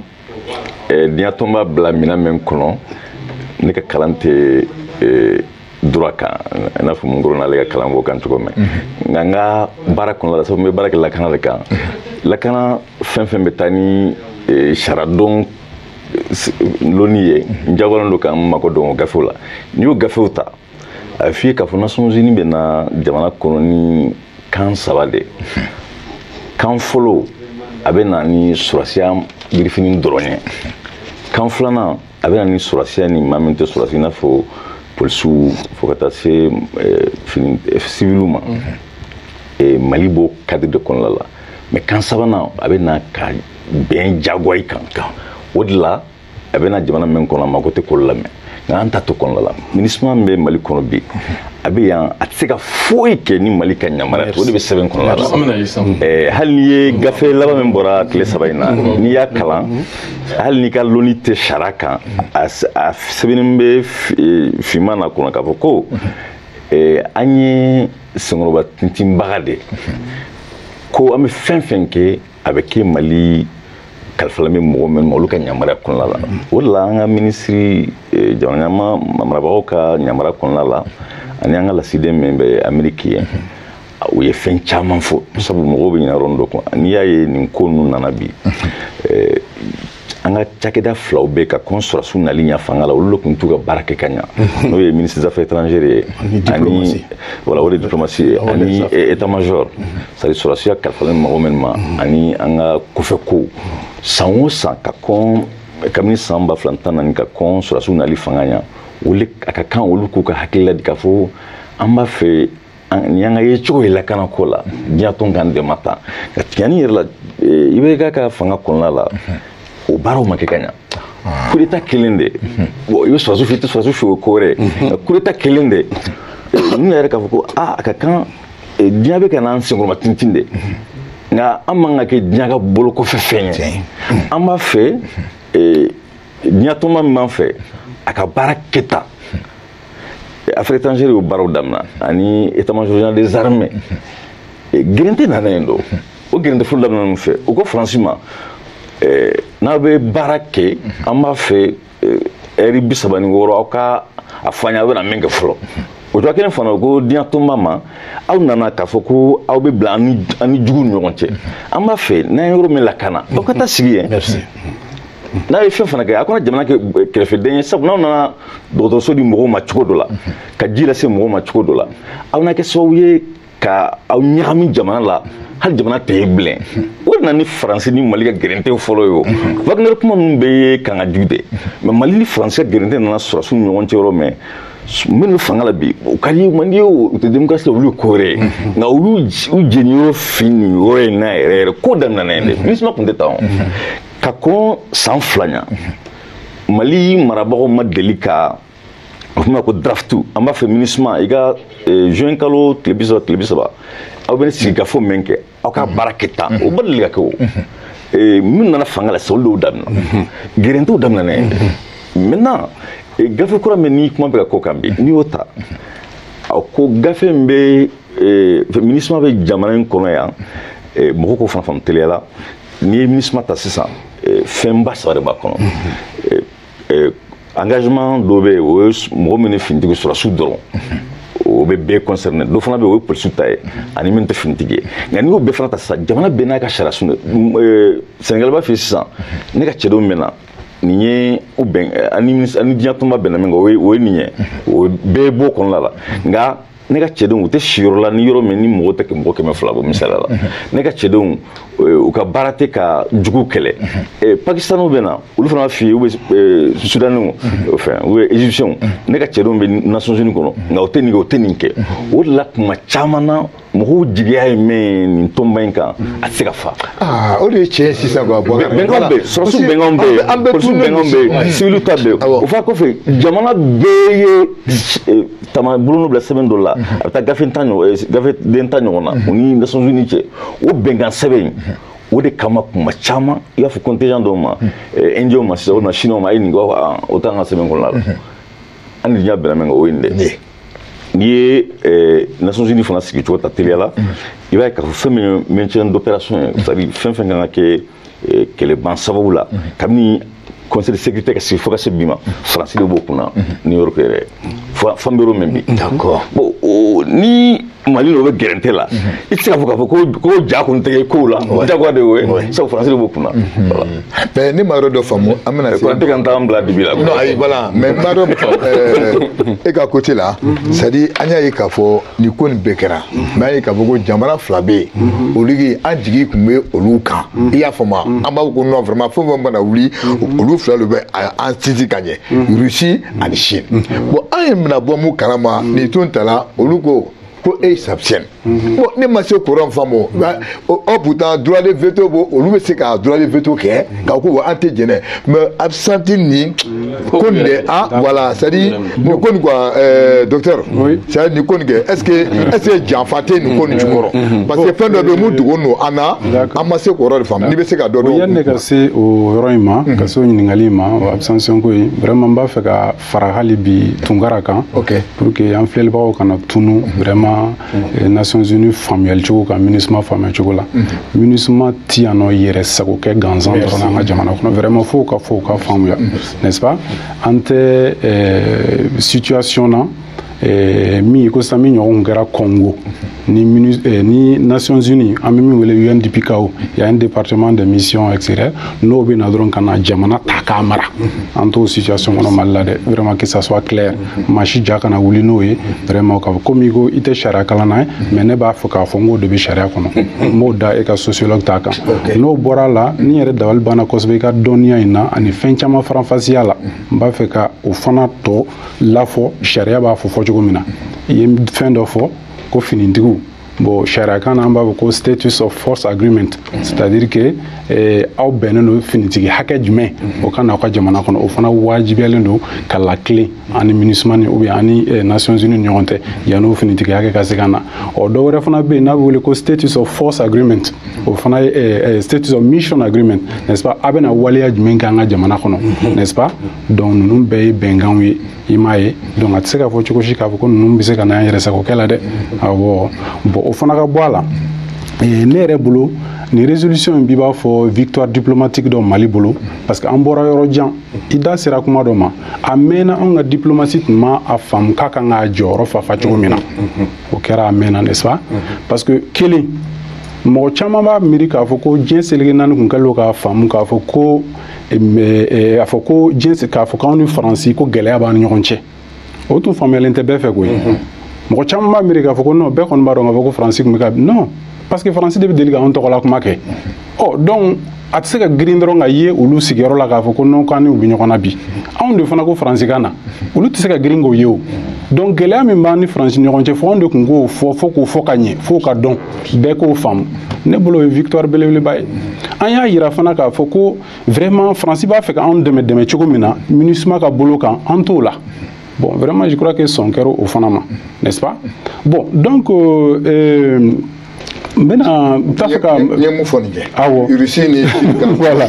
diɲɛ tɔnba bila minɛn min kɔnɔ ne ka kalan tɛ droit kan i n'a fɔ Mungoro n'ale ka kalan b'o kan cogo min nka n ka baara kɔnɔna la sabu n bɛ baara kɛ lakana de kan lakana fɛn fɛn bɛ taa ni saradɔn loni ye n jagoyalen don k'an mako don o gafew la n'i y'o gafew ta a f'i ye k'a fɔ Nations Unies bɛ na jamana kɔnɔ ni kan 3 de kan fɔlɔ a bɛ na ni sɔrɔsiya birifini dɔrɔn ye kan filanan a bɛ na ni sɔrɔsiya ni maa min tɛ sɔrɔsi i n'a fɔ polisiw fo ka taa se civiliw ma Mali b'o cadre de kɔnɔna la mais kan sabanan a bɛ na ka bɛn jagoya i kan o de la a bɛ na jamana min kɔnɔ a mako tɛ k'o lamɛn nka an ta to kɔnɔna la MINUSMA min bɛ Mali kɔnɔ bi a bɛ yan a tɛ se ka foyi kɛ ni Mali ka yamaruya tɛ o de bɛ sɛbɛn kɔnɔna la hali n'i ye gafe laban min bɔra tile 3 in na n'i y'a kalan hali n'i ka loni tɛ sariya kan a sɛbɛnnen bɛ finman na kɔnɔ k'a fɔ ko an ye senkɔrɔba tintinbaga de ko an bɛ fɛn fɛn kɛ a bɛ kɛ Mali kalifala bɛ mɔgɔ minnu ma olu ka yamaruya kɔnɔna la o de la an ka minisiri jamana marabagaw ka yamaruya kɔnɔna la ani an ka lasiden min bɛ Ameriki ye u ye fɛn caman fɔ sabu mɔgɔw bɛ ɲinɛ yɔrɔnin dɔ kan n'i y'a ye nin ko ninnu nana bi an ka cakɛda filaw bɛ ka kɔnsɔrɔsiw nali ɲɛ fanga la olu de tun t'u ka baara kɛ ka ɲa n'o ye ministre des affaires étrangères ye ani voilà o de diplomasi ye ani état major c'est à dire sɔrɔsiya kalifalen mɔgɔ minnu ma ani an ka kɔfɛ kow san o san ka kɔn kabini san 2014 ka kɔn sɔrɔsiw nali fanga ɲa olu a ka kan olu k'u ka hakilila di k'a fɔ an b'a fɛ ni an ka ye cogo ye lakana ko la diɲɛ tɔn k'an dɛmɛ tan ka tigɛni yɛrɛ la i bɛ k'a ka fanga kɔnɔna la o baaraw ma kɛ ka ɲa coup d'état kelen de bon i bɛ sɔrɔsiw fɛ i tɛ sɔrɔsiw fɛ o ko wɛrɛ nka coup d'état kelen de n yɛrɛ k'a fɔ ko a ka kan diɲɛ bɛ ka n'an senkɔrɔma tintin de nka an man ka kɛ diɲɛ ka bolokɔfɛ fɛn ye an b'a fɛ diɲɛ tɔnba min b'an fɛ a ka baara kɛ tan affaires étrangères y'o baaraw daminɛ ani état major général des armées gɛrɛntɛ nana yen don o gɛrɛntɛ fɔlɔ daminɛ min fɛ o ko Faransi ma n'a bɛ baara kɛ an b'a fɛ heure 36 aw ka a fɔ an ye aw bɛna min kɛ fɔlɔ o cogoya kelen fana ko diɲɛ tɔnba ma aw nana k'a fɔ ko aw bɛ bila ani juguw ni ɲɔgɔn cɛ an b'a fɛ n'an ye yɔrɔ min lakana aw ka taa sigi yen n'a ye fɛn fana kɛ a kana jamana kɛ kɛrɛfɛden ye sabu n'aw nana dɔgɔtɔrɔso di mɔgɔw ma cogo dɔ la ka ji lase mɔgɔw ma cogo dɔ la aw na kɛ sababu ye ka aw ɲagami jamana la hali jamana tɛ ye bilen o de nana ni Faransi ni Mali ka gɛrɛntɛ fɔlɔ ye o Wagner kuma ninnu bɛɛ ye kan ka jugu de mais Mali ni Faransi ka gɛrɛntɛ nana sɔrɔsiw ni ɲɔgɔn cɛ yɔrɔ mɛn minnu fanga la bi o ka di man di o tɛ démocratie la olu ye ko wɛrɛ ye nka olu jeniyɔrɔ fin nin yɔrɔ in na yɛrɛ yɛrɛ ko daminɛna yen dɛ MINUSMA tun tɛ tan ka kɔn san 2 ɲa Mali marabagaw ma deli ka o kuma ko draftu an b'a fɛ MINUSMA i ka juin kalo tile 30 aw bɛ sigi gafo min kɛ aw ka baara kɛ tan o ba deli ka kɛ o minnu nana fanga la sisan olu de y'o daminɛ gɛrɛntɛw daminɛna yen maintenant gafe kura min ni kuma bɛ ka k'o kan bi n'i y'o ta a ko gafe min bɛ MINUSMA bɛ jamana in kɔnɔ yan mɔgɔw k'o fana faamu teliya la n'i ye MINUSMA ta sisan fɛnba 3 de b'a kɔnɔ engagement dɔ bɛ yen o ye mɔgɔ min ye finitigi sɔrɔsiw dɔrɔn o bɛ bɛɛ concerné dɔ fana bɛ yen o ye polisiw ta ye ani min tɛ finitigi ye nka n'i y'o bɛɛ fana ta sisan jamana bɛɛ n'a ka sariya sun Sénégal b'a fɛ sisan ne ka cɛdenw mɛn na nin ye o bɛn ani diɲɛ tɔnba bɛnna min kan o ye nin ye o bɛɛ b'o kɔnɔna la nka ne ka cɛdenw u tɛ si yɔrɔ la ni yɔrɔ min ni mɔgɔ tɛ mɔgɔ 200 bɔ misaliya la ne ka cɛdenw u ka baara tɛ ka jugu kɛlɛ pakistaniw bɛ na olu fana b'a f'i ye ou bien sudaniw fɛn ou bien égyptiens ne ka cɛdenw bɛ Nations Unies kɔnɔ nka o tɛ nin kɛ o de la tuma caman na mɔgɔw jigiya ye min nin tɔnba in kan a tɛ se ka fa. O de ye tiɲɛ ye sisan quoi. bɛnkanw bɛ yen sɔrɔsiw bɛnkanw bɛ yen polisiw bɛnkanw bɛ yen civiliw ta bɛ yen o fana kɔfɛ jamana bɛɛ ye tama bolo bila sɛbɛn dɔ la a bɛ taa gafe den ta ɲɔgɔn na u ni Nations Unies cɛ o bɛnkan sɛbɛn in o de kama kuma caman i y'a fɔ contingent dɔw ma indien ma sisan o na chinois ma a ye nin kɛ o t'an ka sɛbɛn kɔnɔna la an ni diɲɛ bɛnna min kan o ye nin dɛ. N'i ye Nations Unies fana sigi cogo ta teliya la i b'a ye k'a fɔ fɛn min ye maintien d'opération ye c'est-à-dire fɛn fɛn kan ka kɛ kɛlɛban sababu la kabini conseil de sécurité ka sigi fo ka se bi ma faransi de b'o kunna New York yɛrɛ fan bɛ yɔrɔ min bi. D'accord. Bon ni Mali dɔ bɛ gɛrɛntɛ la i tɛ se k'a fɔ k'a fɔ ko ja kɔni tɛ kɛ kow la jagoya de y'o ye sabu faransi de b'o kunna. Mais ne ma yɔrɔ dɔ faamu an bɛna se. Ko an tɛ ka n ta an bila dibi la. Non ayi voilà mais n b'a dɔn e ka côté la c'est à dire an y'a ye k'a fɔ nin ko nin bɛɛ kɛra mais an ye k'a fɔ ko jamana fila bɛ yen olu an jigi tun bɛ olu kan i y'a faamu an b'a fɔ ko non vraiment fɛn fɛn mana wuli olu fila de bɛ an sinsin ka ɲɛ Russie ani Chine bon an ye mina bɔ mun kalama nin tun tala olu ko e s'abstiennent. Bon, ne ma se courant famo. Oh pourtant droit de veto bo olu be se ka droit de veto ke ka ko anté jene mais absenti ni konde voilà c'est dit ni kon quoi docteur c'est ni kon ke est-ce que janfaté ni kon jukoro parce que fin de mu dugo no ana amase courant de femme ni be se ka do do yanne ka se o yoroima ka so nyingali ma o abstention ko vraiment ba fe ka fara hali bi tungara kan pour que en flel ba kana tunu vraiment Nations Unies faamuyali cogo kan MINUSMA faamuyali cogo la MINUSMA ti yan nɔ yɛrɛ sago kɛ gansan dɔrɔn an ka jamana kɔnɔ vraiment fo ka faamuya n'est-ce pas an tɛ situation na min ko sisan min ɲɔgɔn kɛra Congo ni Nations Unies an bɛ min wele UNDPKO il y a un département de mission extérieure n'o bɛ na dɔrɔn ka na jamana ta k'a mara an t'o situation kɔnɔ Mali la dɛ vraiment que ça soit clair maa si ja kana wuli n'o ye vraiment k'a fɔ komi i ko i tɛ sariya kalan na ye mais ne b'a fɔ k'a fɔ n k'o de bɛ sariya kɔnɔ n b'o da e ka sociologue ta kan n'o bɔra la ni yɛrɛ dabali banna kosɛbɛ i ka dɔnniya in na ani fɛn caman faranfasiya la n b'a fɛ ka o fana tɔ lafɔ sariya b'a fɔ cogo min na i ye fɛn dɔ fɔ ko finitigiw bon sariya kan na an b'a fɔ ko status of force agreement c'est-à-dire que aw bɛnnen don finitigi hakɛ jumɛn o ka na aw ka jamana kɔnɔ o fana wajibiyalen don ka lakile ani MINUSMA ni ou bien ani Nations Unies ni ɲɔgɔn tɛ yan'o finitigi hakɛ ka se ka na ɔ dɔ wɛrɛ fana bɛ yen n'a bɛ wele ko status of force agreement o fana ye status of mission agreement n'est-ce pas a bɛna waleya jumɛn kɛ an ka jamana kɔnɔ n'est-ce pas donc ninnu bɛɛ ye bɛnkanw ye i m'a ye donc a tɛ se ka fɔ cogo si k'a fɔ ko ninnu bɛ se ka na an yɛrɛ sagokɛ la dɛ awɔ bon o fana ka bɔ a la ne yɛrɛ bolo ni résolution in b'i b'a fɔ victoire diplomatique dɔ Mali bolo parce que an bɔra yɔrɔ jan i da sera kuma dɔ ma a mɛnna anw ka diplomatie tun ma a faamu k'a kan k'a jɔyɔrɔ fa cogo min na o kɛra a mɛnna n'est-ce pas parce que kelen mɔgɔ caman b'a miiri k'a fɔ ko diɲɛ seleke naani kun kɛlen don k'a faamu k'a fɔ ko a fɔ ko k'a fɔ k'anw ni Faransi ko gɛlɛya b'an ni ɲɔgɔn cɛ o tun faamuyalen tɛ bɛɛ fɛ koyi mɔgɔ caman b'a miiri k'a fɔ ko non bɛɛ kɔni b'a dɔn k'a fɔ ko Faransi kun bɛ ka non parce que Faransi de bɛ deli k'anw tɔgɔla kuma kɛ donc a tɛ se ka girin dɔrɔn ka ye olu sigiyɔrɔ la k'a fɔ ko non k'an ni u bɛ ɲɔgɔn na bi anw de fana ko Faransi kan na olu tɛ se ka girin k'o ye o donc gɛlɛya min b'an ni Faransi ni ɲɔgɔn cɛ fo anw de tun k'o fɔ fo k'o fɔ ka ɲɛ fo ka dɔn bɛɛ k'o faamu ne bolo o ye victoire belebeleba ye an y'a yira fana k'a fɔ ko vraiment Faransi b'a fɛ ka anw dɛmɛ cogo min na MINUSMA ka bolo kan an t'o la bon vraiment je crois que sɔn kɛra o fana ma n'est-ce pas bon donc maintenant tafika ye mun fɔ nin kɛ awɔ Russie ni voilà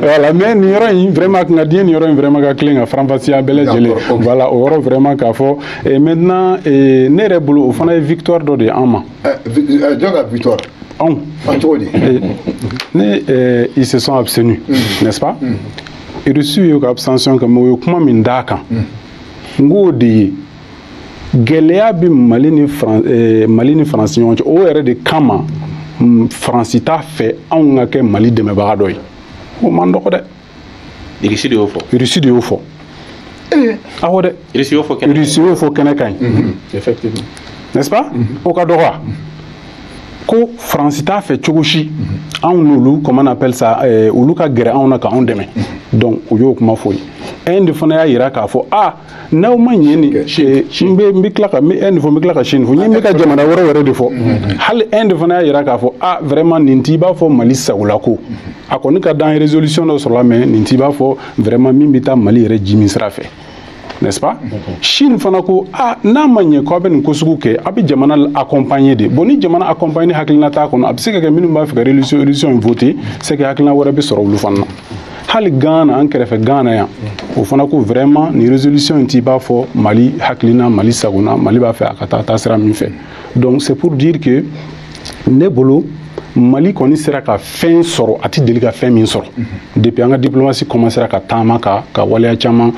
voilà mais nin yɔrɔ in vraiment kan ka diɲɛ nin yɔrɔ in vraiment ka tilen ka faranfasiya bɛɛ lajɛlen voilà o yɔrɔ vraiment k'a fɔ maintenant ne yɛrɛ bolo o fana ye victoire dɔ de ye an ma jɔn ka victoire anw cogo di ne ils se sont abstenus n'est-ce pas Russie y'o ka abstention kɛ mais o ye kuma min d'a kan n k'o de ye gɛlɛya bɛ Mali ni Faransi ɲɔgɔn cɛ o yɛrɛ de kama Faransi t'a fɛ anw ka kɛ Mali dɛmɛbaga dɔ ye o man dɔgɔ dɛ Russie de y'o fɔ Russie de y'o fɔ awɔ dɛ Russie y'o fɔ kɛnɛ kan effectivement n'est-ce pas o ka dɔgɔ ko France t'a fait cogo si anw n'olu comment on appelle ça olu ka gɛrɛ anw na k'anw dɛmɛ donc o y'o kuma fɔ ye de fana y'a yira k'a fɔ n'aw ma ɲɛ nin n bɛ tila ka de fɔ n bɛ tila ka Chine fɔ n bɛ ka jamana wɛrɛ de fɔ hali de fana y'a yira k'a fɔ vraiment nin t'i b'a fɔ Mali sagola ko a kɔni ka d'an résolution dɔ sɔrɔla mais nin t'i b'a fɔ vraiment min bɛ taa Mali yɛrɛ jimin sira fɛ n'est-ce pas? Chine fana ko n'a ma ɲɛ k'aw bɛ nin ko sugu kɛ a bɛ jamana accompagner de bon ni jamana accompagner hakilina t'a kɔnɔ a bɛ se ka kɛ minnu b'a fɛ ka résolution in voter c'est que hakilina wɛrɛ bɛ sɔrɔ olu fana na hali Ghana an kɛrɛfɛ Ghana yan o fana ko vraiment ni résolution in t'i b'a fɔ Mali hakilina Mali sagona Mali b'a fɛ a ka taa sira min fɛ donc c'est pour dire que ne bolo Mali kɔni sera ka fɛn sɔrɔ a tɛ deli ka fɛn min sɔrɔ depuis an ka diplomatie commencera ka taama ka waleya caman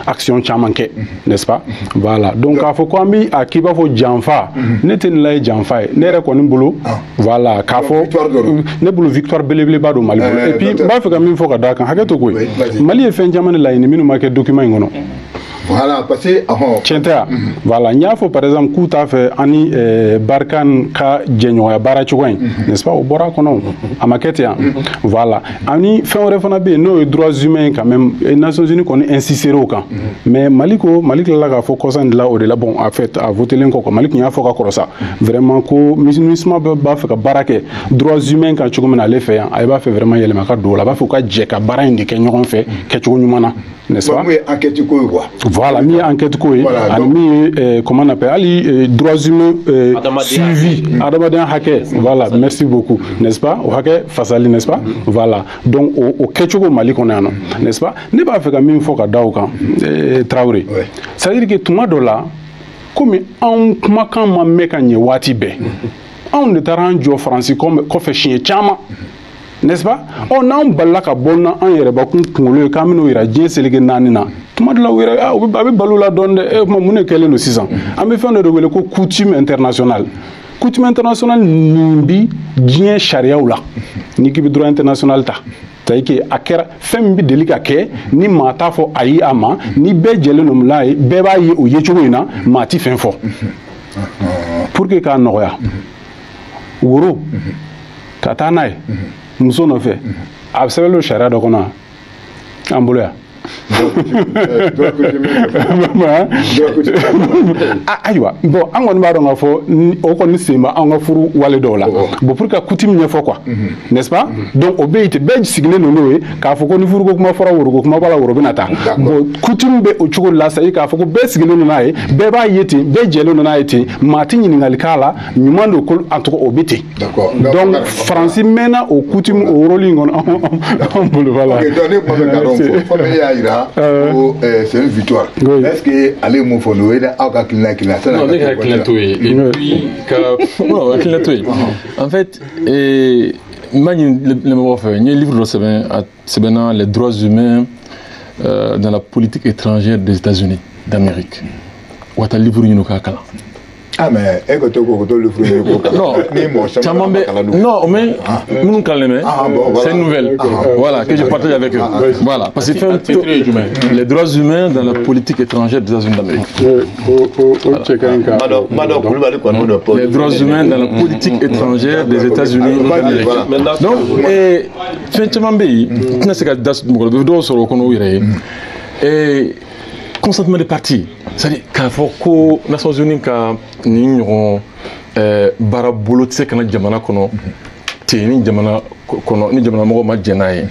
action caman kɛ n'est-ce pas voilà donc k'a fɔ ko an bɛ a k'i b'a fɔ janfa ne tɛ nin la ye janfa ye ne yɛrɛ kɔni bolo voilà k'a fɔ ne bolo victoire belebeleba don Mali bolo et puis n b'a fɛ ka min fɔ ka d'a kan hakɛ to koyi Mali ye fɛn caman de laɲini minnu ma kɛ document in kɔnɔ. Voilà, parce que voilà, il y a par exemple coup t'a fait ani Barkan ka jɛɲɔgɔnya baara cogo in n'est-ce pas o bɔra kɔnɔ a ma kɛ ten voilà ani fɛn wɛrɛ fana bɛ yen n'o ye droits humains quand même Nations Unies kɔni insister o kan mais Mali tilala k'a fɔ kɔsa in dilan o de la bon en fait a votelen kɔ Mali tun y'a fɔ ka kɔrɔsa vraiment ko MINUSMA b'a fɛ ka baara kɛ droits humains kan cogo min na ale fɛ yan a b'a fɛ vraiment yɛlɛma ka don o la a b'a fɛ ka jɛ ka baara in de kɛ ɲɔgɔn fɛ kɛcogo ɲuman na n'est-ce pas? Enquête ko quoi. Voilà, mi enquête ko ye ani mi comment on appelle ali droits humains suivi adamaden hakɛ voilà merci beaucoup n'est-ce pas o hakɛ fasali n'est-ce pas voilà donc o kɛcogo Mali kɔnɔ yan nɔ n'est-ce pas ne b'a fɛ ka min fɔ ka da o kan Traoré c'est à dire que tuma dɔ la komi anw kumakan ma mɛn ka ɲɛ waati bɛɛ anw de taara an jɔ Faransi kɔfɛ siɲɛ caman n'est-ce pas n'anw balila ka bɔ n'an yɛrɛbakun kunkolo ye k'an bɛn'o yira diɲɛ seleke naani na tuma dɔ la u yɛrɛ a bɛ balo la dɔɔni dɛ kuma mun de kɛlen don sisan an bɛ fɛn dɔ de wele ko coutume internationale coutume internationale nin bi diɲɛ sariyaw la n'i k'i bɛ droit international ta c'est-à-dire que a kɛra fɛn min bɛ deli ka kɛ ni maa t'a fɔ ayi a ma ni bɛɛ jɛlen don n'a ye bɛɛ b'a ye o ye cogo in na maa ti fɛn fɔ pour que k'a nɔgɔya woro ka taa n'a ye muso nɔfɛ a bɛ sɛbɛn o sariya dɔ kɔnɔ an bolo yan ayiwa bon an kɔni b'a dɔn k'a fɔ o kɔni sen bɛ an ka furu wale dɔw la bon pour que ka coutume ɲɛfɔ quoi n'est-ce pas donc o bɛ yen ten bɛɛ sigilen don n'o ye k'a fɔ ko ni furuko kuma fɔra woroko kuma b'a la woro bɛna taa bon coutume bɛ o cogo de la c'est k'a fɔ ko bɛɛ sigilen don n'a ye bɛɛ b'a ye ten bɛɛ jɛlen don n'a ye ten maa ti ɲininkali k'a la ɲuman don ko en tout cas o bɛ ten donc Faransi mɛnna o coutume o rôle in kɔnɔ an bolo voilà. C'est une victoire. Oui. Est-ce que allez mon fond nous aider à calculer ça? Non, les calculer. Et puis non, calculer. En fait, le livre c'est maintenant les droits humains dans la politique étrangère des États-Unis d'Amérique. Ou à livre nous calcule. Ah mais écoute non mais nous c'est une nouvelle voilà que je partage avec eux voilà parce que les droits humains dans la politique étrangère des États-Unis d'Amérique les droits humains dans la politique étrangère des États-Unis d'Amérique donc et consentement des partis c'est-à-dire k'a fɔ ko Nations Unies ka nin ɲɔgɔn baara bolo tɛ se ka na jamana kɔnɔ ten ni jamana kɔnɔ ni jamana mɔgɔw ma jɛn n'a ye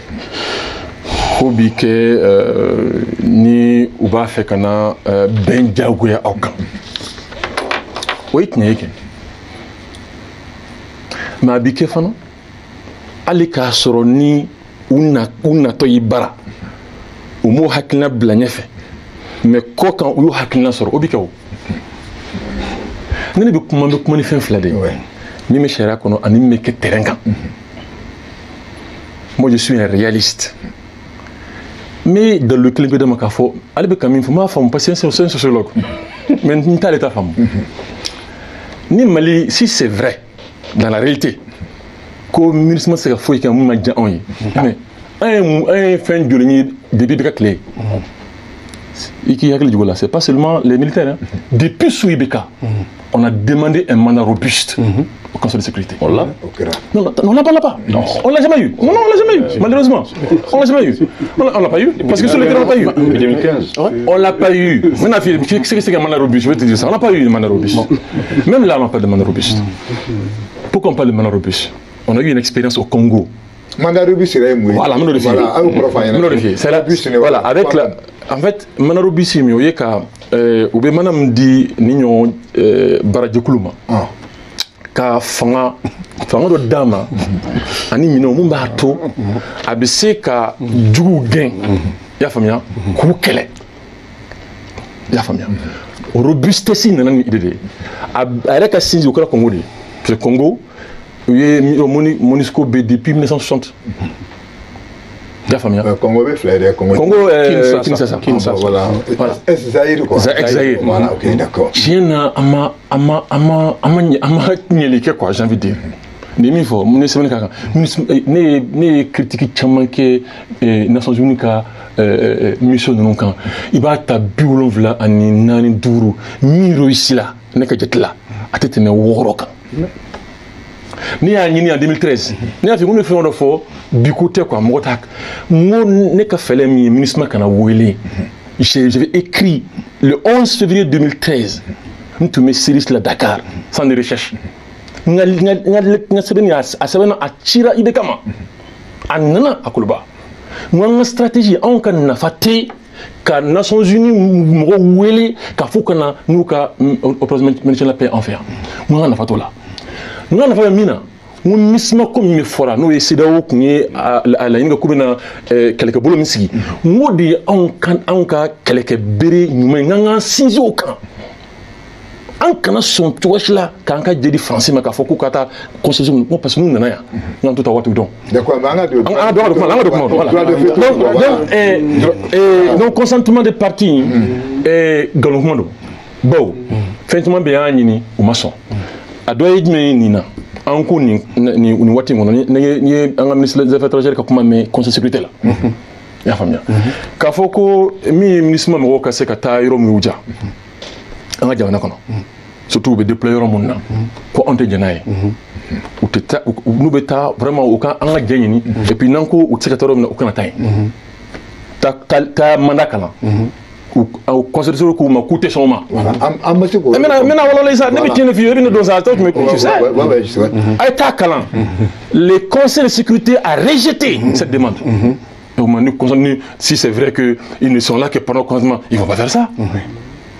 ko bi kɛ ni u b'a fɛ ka na bɛn diyagoya aw kan o ye tiɲɛ ye kɛ mais a bi kɛ fana hali k'a sɔrɔ ni u natɔ y'i bara u m'o hakilina bila ɲɛfɛ mais ko kan u y'o hakilina sɔrɔ o bi kɛ o ne bɛ kuma ni fɛn fila de ye min bɛ sariya kɔnɔ ani min bɛ kɛ terrain kan moi je suis un réaliste mais dans le kelen bɛ dama k'a fɔ ale bɛ ka min fɔ n b'a faamu parce que c'est un sociologue mais n t'ale ta faamu ni Mali si c'est vrai dans la réalité ko MINUSMA tɛ se ka foyi kɛ mun ma diya anw ye mais an ye fɛn joli ye depuis bɛ ka tile c'est pas seulement les militaires hein. Depuis Souibeka on a demandé un mandat robuste au Conseil de sécurité. On l'a? Non, on l'a pas. Non. On l'a jamais eu. Non, on l'a jamais eu. Malheureusement, on l'a jamais eu. On l'a pas eu parce que sur le terrain, on l'a pas eu. 2015. On l'a pas eu. Maintenant, qu'est-ce que c'est qu'un mandat robuste? Je vais te dire ça. On n'a pas eu de mandat robuste. Même là, on n'a pas de mandat robuste. Pourquoi on parle de mandat robuste? On a eu une expérience au Congo. Mandat robuste, c'est un voilà, mandat robuste. C'est là. Voilà, avec la. En fait, mandat robuste, mais vous voyez ou bien madame dit Nignon Baradjekuluma. Ka fanga do dama ani mino mun ba to abise ka jugu gen ya famia ku kele ya famia robustesse nana ni idée a ka sinzi au Congo de le Congo MONUSCO B depuis 1960 ya famia Congo be fleur Congo Kinshasa voilà Zaïre quoi Zaïre voilà OK d'accord China ama nyelike quoi j'ai envie de dire ni mi fo ni semaine kaka ni critique chamanke Nations Unies ka mission non kan iba ta biolon vla ani nani duru mi réussi là ne ka jetla atete ne woroka ni a nyini en 2013 ni a fait une fait fo du côté quoi motak mo ne ka fele mi ministre kana wele j'avais écrit le 11 février 2013 nous tous mes séries la Dakar sans de recherche nga sebeni a sebena a tira ide kama anana akuluba nga stratégie on kan na faté ka Nations Unies mo wele ka fukana nuka au président la paix en fer nga na fatola nga na fa mina on misma comme me fora no esida o kunye ala inga kubena keleke bolo misigi ngodi on ka keleke bere nyuma nga sinzi o kan an kana son toashla kan ka jedi français ma ka foku kata concession mo parce que nous nana ya ngam tout awatu don d'accord mais donc consentement des partis galomando bon fentement be anyini o maçon adoy me nina an ko ni wati ngono ni an ministre des affaires étrangères ka kuma me conseil sécurité là ya famia ka foko mi ministre mo ka se ka ta yoro mi uja an jamana kono surtout be déployer mon na ko on te janaye ou nous beta vraiment au kan an janyini et puis nanko ou secrétaire na ukana tay ta mandakala au conservateur ko ma coûter son ma maintenant voilà ça ne tient vieux ne dans ça mais tu sais ay ta kalan le conseil de sécurité a rejeté cette demande si c'est vrai que ils ne sont là que pendant consentement ils vont pas faire ça.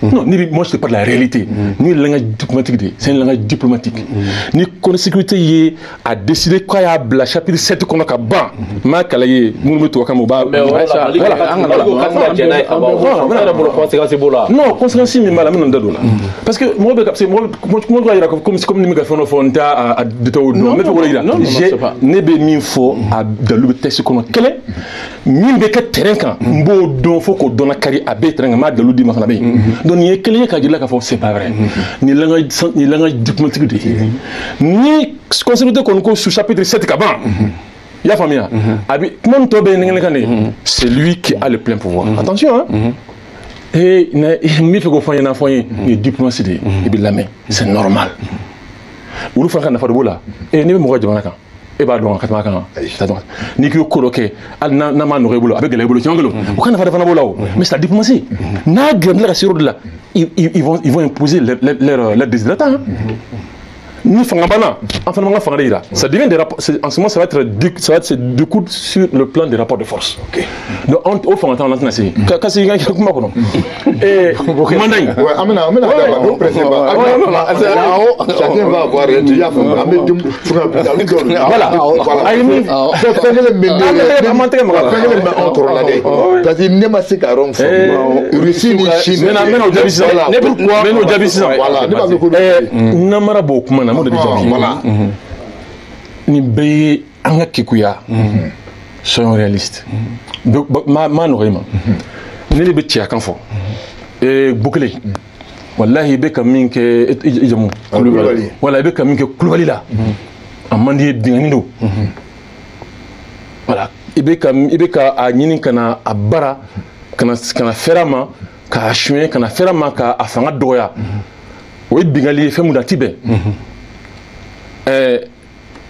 Non, moi je ne sais pas de la réalité. Ni le langage diplomatique, c'est un langage diplomatique. Ni la sécurité a décidé quoi à la chapitre 7 qu'on a qu'à ban. Ma kalaye, nous mettons au Kamoba. Non, conséquence mais mal même dans parce que moi c'est moi dois dire comme les mégaphone fonta à de tout non mais j'ai nebe minfo à dans le texte qu'on a quel ni be que terrain quand mbo don faut qu'on donne carré à be terrain ma de l'udi ma be donc il y a quelqu'un qui a dit là que c'est pas vrai ni langage diplomatique ni considéré qu'on sous chapitre 7 kaban ya famille abi comment to be ngene c'est lui qui a le plein pouvoir attention hein et mi fait qu'on fasse un foyer et diplomatie et bien la main c'est normal ou le faire quand on fait de bola et ni me moi jamana kan e ba don katma kan ni ki ko roke al na ma no rebulo avec les bolo tiangelo o kan fa defana bola mais c'est la diplomatie na gem la sur de là ils vont imposer leur désir ni fangabana enfin on va faire là ça devient des rapports en ce moment ça va être du coup sur le plan des rapports de force donc on fait entendre maintenant c'est kasi nga kuma kono et commandant ouais amena au président chacun va avoir déjà voilà ay mi fengele parce que ne ma sika rom Russie ni Chine mena o jabisa ne pourquoi mena o jabisa voilà na mara beaucoup mana mo de jabi voilà ni be anga kikuya soyons réalistes ma no réellement ni le betia kan fo et boucler wallahi be kam min ke jamu voilà be kam min ke kulwali la amandi dinganindo voilà ibe ka a nyinin kana abara kana ferama ka ashwe kana ferama ka afanga doya o ye bingali ye fɛn mun na ti bɛn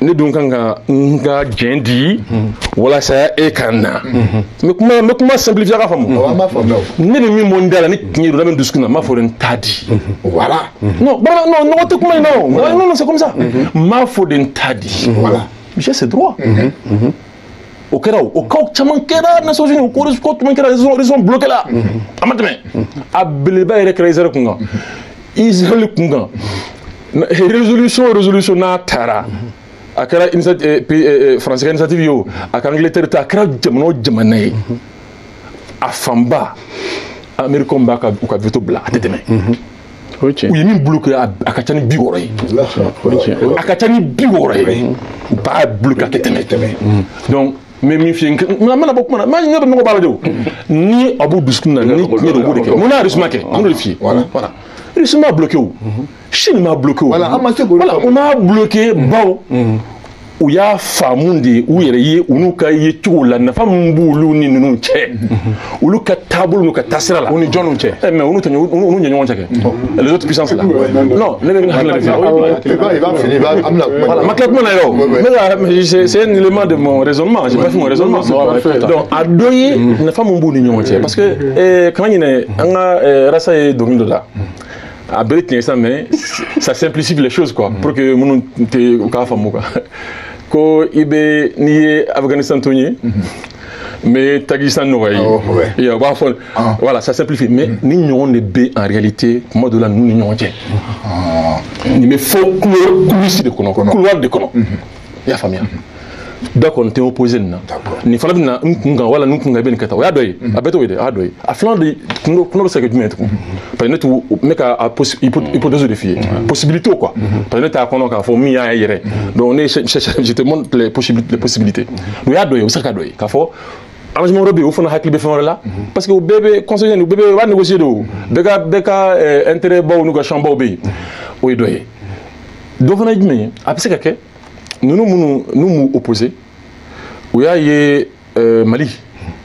ne dun kan ka n ka jɛn di walasa e ka na n bɛ kuma simplifier ka faamu ne bɛ min bɔ n da la ni tiɲɛ don ne bɛ n dusukun na n b'a fɔ de n t'a di voilà non nɔgɔ tɛ kuma in na non c'est comme ça n b'a fɔ de n t'a di voilà j'ai ce droit o kɛra o cas caman kɛra Nations Unies o ko tuma kɛra ils ont bloqué la a ma tɛmɛ a belebeleba yɛrɛ kɛra Israël kun kan Israël kun kan résolution n'a taara a kɛra France ka initiative ye o a ka Angleterre ta a kɛra jamana o jamana ye a fanba Américains b'a u ka veto bila a tɛ tɛmɛ u ye min bloqué a ka ca ni 60 ye a ka ca ni 60 ye u b'a bloqué a tɛ tɛmɛ donc mais min fi mana bɔ kuma na maa ɲɛ bɛ nɔgɔ b'a la de o ni a b'u dusukun na ni tiɲɛ don o b'o de kɛ mun n'a risuma kɛ an b'o de f'i ye voilà risuma m'a bloqué o Chine m'a bloqué o voilà on m'a bloqué baw u y'a faamu de u yɛrɛ ye u n'u ka ye cogo la nafa min b'olu ni ninnu cɛ olu ka taabolo n'u ka taasira la u ni jɔnw cɛ mais u n'u ɲɛ ɲɔgɔn cɛ kɛ les autres puissances là non ne bɛ n hakili la voilà ma tila kuma na yɛrɛ c'est un élément de mon raisonnement j'ai pas fait mon raisonnement donc a dɔ ye nafa min b'u ni ɲɔgɔn cɛ parce que kana ɲinɛ an ka rasa ye dɔnkili dɔ la a bɛɛ tiɲɛ sa mais ça simplifie les choses quoi pour que minnu tɛ u k'a faamu quoi ko i bɛ n'i ye Afghanistan to ye mais Tajikistan nɔgɔya ye u b'a fɔ voilà ça simplifie mais ni ɲɔgɔn de bɛ en réalité kuma dɔ la ninnu ni ɲɔgɔn cɛ nin bɛ fɔ coulisses de kɔnɔ couloir de kɔnɔ i y'a faamuya bɛɛ kɔni tɛ opposé nin na nin fana bɛ na n kun kan wala n kun kan i bɛ nin kɛ tan o y'a dɔ ye a bɛɛ t'o ye dɛ a y'a dɔ ye a filanan de kungo bɛ se ka kɛ jumɛn ye tugun parce que ne ka hypothèse de f'i ye possibilité quoi parce que ne t'a kɔnɔ k'a fɔ min y'a yɛrɛ donc ne je te montre les possibilités o y'a dɔ ye o bɛ se ka dɔ ye k'a fɔ arrangement wɛrɛ bɛ yen o fana hakili bɛ fɛn wɛrɛ la parce que o bɛɛ bɛ conseiller u bɛɛ b'a négocier de o bɛɛ ka intérêt baw n'u ka champ baw bɛ yen o ye dɔ ye dɔ fana ye jumɛn ye a bɛ se ka kɛ ninnu minnu n'u m'u opposé u y'a ye Mali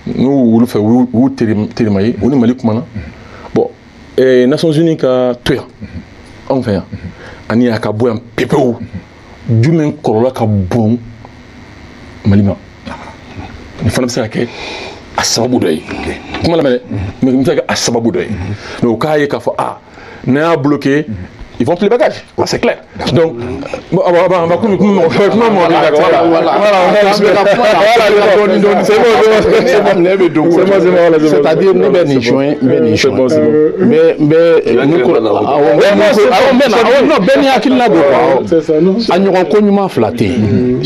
n'u wulu fɛ u y'u terima ye u ni Mali kumana bon Nations Unies ka to yan anw fɛ yan ani a ka bɔ yan pepewu jumɛn kɔlɔlɔ ka bon Mali ma nin fana bɛ se ka kɛ a sababu dɔ ye kuma lamɛn dɛ mais n bɛ se ka kɛ a sababu dɔ ye mais u k'a ye k'a fɔ n'a y'a bloqué ils vont plier les bagages, c'est clair. Donc, c'est-à-dire nous benni joint benni hakilina do quoi a ɲɔgɔn ko ɲuman fila tɛ yen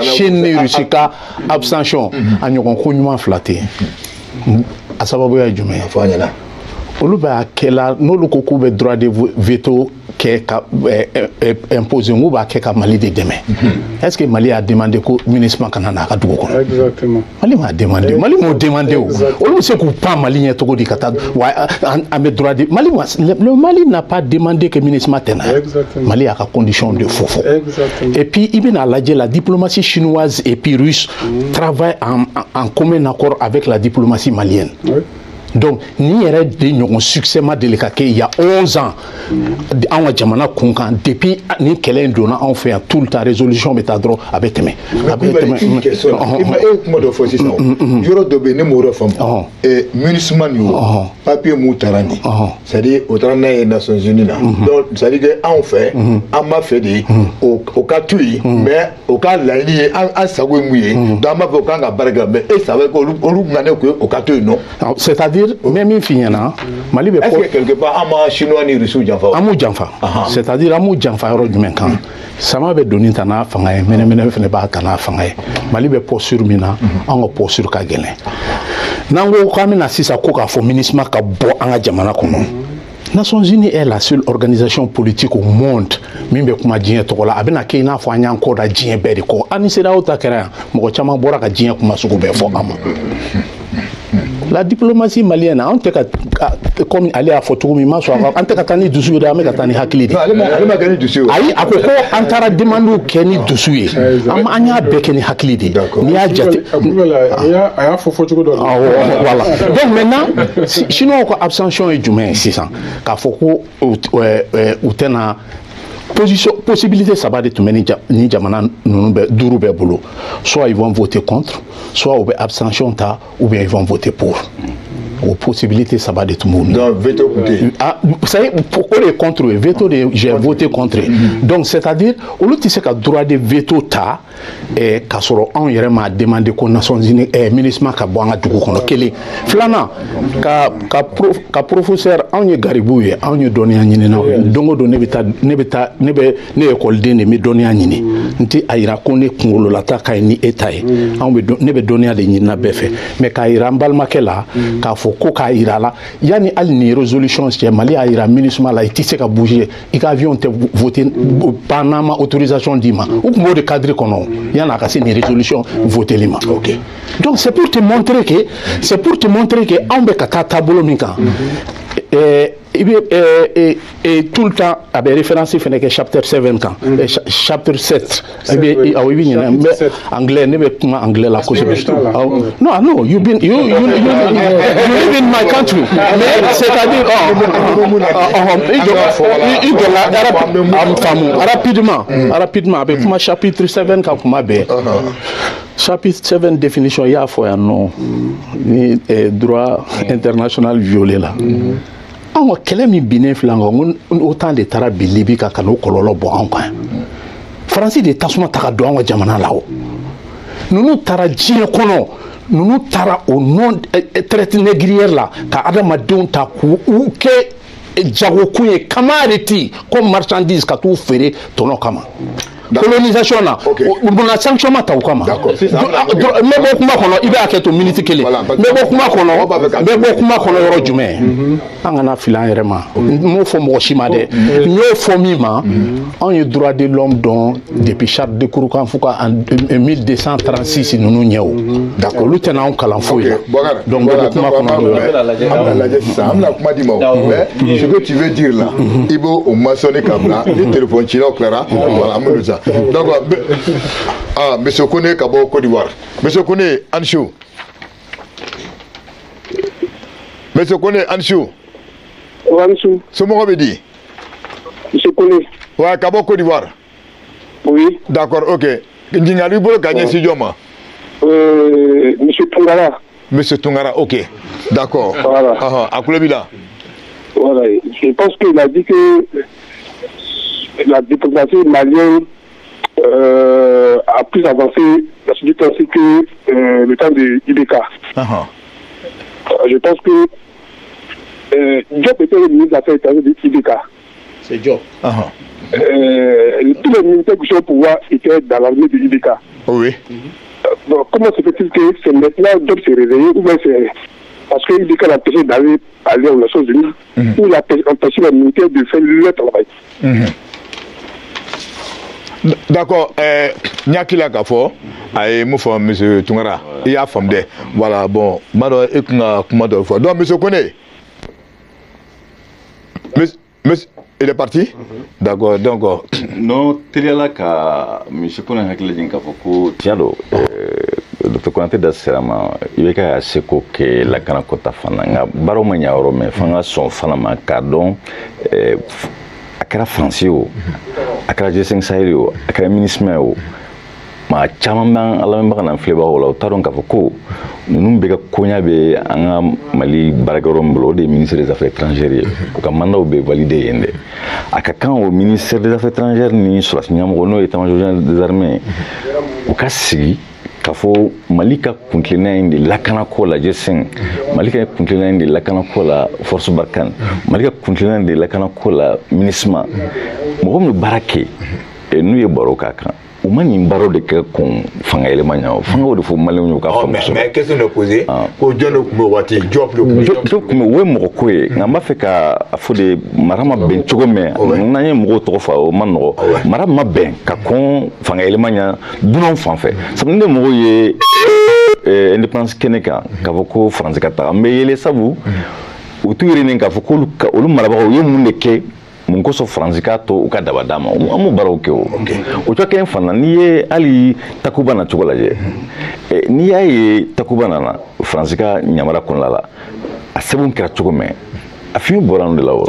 Chine ni Russie ka abstention a ɲɔgɔn ko ɲuman fila tɛ yen a sababuya ye jumɛn ye olu b'a kɛla n'olu ko k'u bɛ droit de veto kɛ ka imposer n'u b'a kɛ ka Mali de dɛmɛ est-ce que Mali a demandé ko MINUSMA kana n'a ka dugu kɔnɔ exactement Mali m'a demandé Mali m'o demandé o olu bɛ se k'u pan Mali ɲɛ cogo di ka taa wa an bɛ droit de le Mali n'a pas demandé que MINUSMA tɛ na Mali a ka condition de fɔ et puis i bɛna lajɛ la diplomatie chinoise et puis russe travaillent en commun accord avec la diplomatie malienne. Donc, ni yɛrɛ de ɲɔgɔn succès ma deli ka kɛ il y a 11 ans an ka jamana kun kan depuis ni kɛlɛ in donna anw fɛ yan tout le temps résolution bɛ taa dɔrɔn a bɛ tɛmɛ a bɛ tɛmɛ e kuma dɔ fɔ sisan yɔrɔ dɔ bɛ yen ne m'o yɔrɔ faamu MINUSMA nin o papier mun taara nin c'est à dire o taara n'a ye Nations Unies na donc c'est à dire que anw fɛ an b'a fɛ de o ka to yen mais o ka laɲini ye an sago ye mun ye donc an b'a fɛ o kan ka baara kɛ mais e savait que olu ŋanɛ ko o ka to yen non c'est-à-dire même min fi ɲɛna Mali bɛ est-ce que quelque part an ma chinois ni russiw janfa an m'u janfa c'est-à-dire an m'u janfa yɔrɔ jumɛn kan sama bɛ doni ta n'a fanga ye mɛnɛmɛnɛ fana b'a ta n'a fanga ye Mali bɛ posture min na an ka posture ka gɛlɛn n'an ko k'an bɛna sisan ko k'a fɔ MINUSMA ka bɔ an ka jamana kɔnɔ Nations Unies est la seule organisation politique au monde min bɛ kuma diɲɛ tɔgɔ la a bɛna kɛ i n'a fɔ an y'an kɔ da diɲɛ bɛɛ de kɔ ani CEDEAO ta kɛra yan mɔgɔ caman bɔra ka diɲɛ kuma sugu bɛɛ fɔ an ma La diplomatie malienne, comme elle a photo, mais moi, on t'a gagné du sujet, mais gagné hakili. Elle m'a gagné du sujet. Aïe, à quoi on t'a demandé Kenny du sujet. On a bekeni hakili. Ni a jate. Voilà. Donc maintenant, sinon, abstention est du moins 600. Car faut ou tena possibilité ça va de tout mener ni jamana duru be bolo. Soit ils vont voter contre, soit ou abstention ta ou bien ils vont voter pour. Aux possibilités ça va de tout le monde. Donc veto côté. Ah, vous savez pourquoi les contre veto j'ai voté contre. Donc c'est-à-dire au lieu de ce que droit de veto ta et kasoro on yere ma demandé qu'on Nations Unies ministre ka boanga dugu kono kele flana ka professeur on ye garibouye on ye donné nyini na dongo do ne école de ne donné nyini nti ayira ko ne kungolo la ta kay ni état on ne be donné de nyina befe mais ka ira mbalma kela ka ko ka ira la yani al ni résolution chez Mali a ira ministre la il tisse ka bouger il ka avion te voter panama autorisation dima ou mo de cadre kono yana ka c'est une résolution voter lima. OK. Donc c'est pour te montrer que on be ka tabolo minka et tout le temps avec référence il fait que chapitre 7 quand chapitre 7 anglais ne veut pas anglais la cause non you live in my country c'est-à-dire rapidement avec moi chapitre 7 quand moi chapitre 7 définition il y a foi non ni droit international violé là. On a quel est bien flangon autant de tara bilibi ka kanu kololo bo an kan France de tasuma taka do an jamana lawo nunu tara jie kono nunu tara au nom traite négrière là ka adama don ta ku ke jago kuye kamariti comme marchandise ka tu fere tono kama colonisation là on a sanction mata ou kama d'accord mais beaucoup ma kono ibe aketo minute kele mais beaucoup ma kono yoro jume angana filan vraiment mo fo mo shima de no fo mima on a droit de l'homme dont depuis charte de Kouroukan Fouka en 1236 nous nous nyao d'accord lu tena on kala fo donc beaucoup ma kono amla kuma di mo ce que tu veux dire là ibo o maçonné kabla le téléphone chino clara voilà amuza. Donc, monsieur Kone Kabo Côte d'Ivoire. Monsieur Kone Ansou. Monsieur Kone Ansou. Ansou. C'est mon dit. Monsieur Kone. Ouais, Kabo Côte d'Ivoire. Oui. D'accord, ok. N'ingari bolo gagner si joma. Monsieur Tungara. Monsieur Tungara, ok. D'accord. Voilà. À Koulebila. Voilà. Je pense qu'il a dit que la diplomatie malienne a plus avancé dans ce temps que le temps de IBK. Je pense que Diop était le ministre des Affaires étrangères de IBK. C'est Diop. Tous les militaires qui sont au pouvoir étaient dans l'armée de IBK. Oui. Donc, comment se fait-il que c'est maintenant Diop s'est réveillé ou bien c'est parce que IBK l'a empêché d'aller aux Nations Unies ou l'a empêché les militaires de faire leur travail. D'accord, Nyakila Kafo, et mon frère, monsieur Tungara, il y a femme de. Voilà, bon, Mado et Kumado. Donc, monsieur Kone, monsieur, il est parti? D'accord, donc. Non, Teliala ka, monsieur Kone Hakilin Kafoko, Tiado, Dr. Konate da Serama, il y a ce que la Kanakota Fananga, Baromania Rome, Fanga son Fanama Cardon, akara français o akara G5 Sahel o akara ministre o ma caman ban ala min bana fileba o la taron ka fɔ ko nunun bɛ ka koɲa bɛ an ka Mali baarakɛyɔrɔ min bolo o de ye ministre des affaires étrangères o ka mandaw bɛ valider yen dɛ a ka kan o ministère des affaires étrangères ni sɔrɔsi ɲɛmɔgɔ n'o ye état-major général des armées o ka sigi k'a fɔ Mali ka kuntilenna in de lakanako la G5 Mali ka kuntilenna in de lakanako la force Barkhane Mali ka kuntilenna in de lakanako la MINUSMA mɔgɔ min baara kɛ n'u ye baro k'a kan o ma nin baro de kɛ kun fanga yɛlɛma ɲa fanga de fɔ maliyɛnw y'u ka faamu mais question de poser ko jɔn de tun bɛ waati Diop de tun bɛ o ye mɔgɔ ko ye nka n b'a fɛ ka fɔ de mara ma bɛn cogo mɛn n'an ye mɔgɔw tɔgɔ fɔ o ma nɔgɔ mara ma bɛn ka kɔn fanga yɛlɛma ɲa dunanw fan fɛ sabu ne mɔgɔw ye indépendance kɛnɛ kan k'a fɔ ko faransi ka taga mais yɛlɛ sabu u t'u yɛrɛ nin k'a fɔ k'olu marabagaw u ye mun de kɛ mun kosɔn faransi k'a to u ka daba d'a ma an m'o baaraw kɛ o cogoya kelen fana n'i ye hali takuba na cogo lajɛ n'i y'a ye takuba nana faransi ka ɲamara kɔnɔna la a sɛbɛnw kɛra cogo min a fini bɔra nin de la o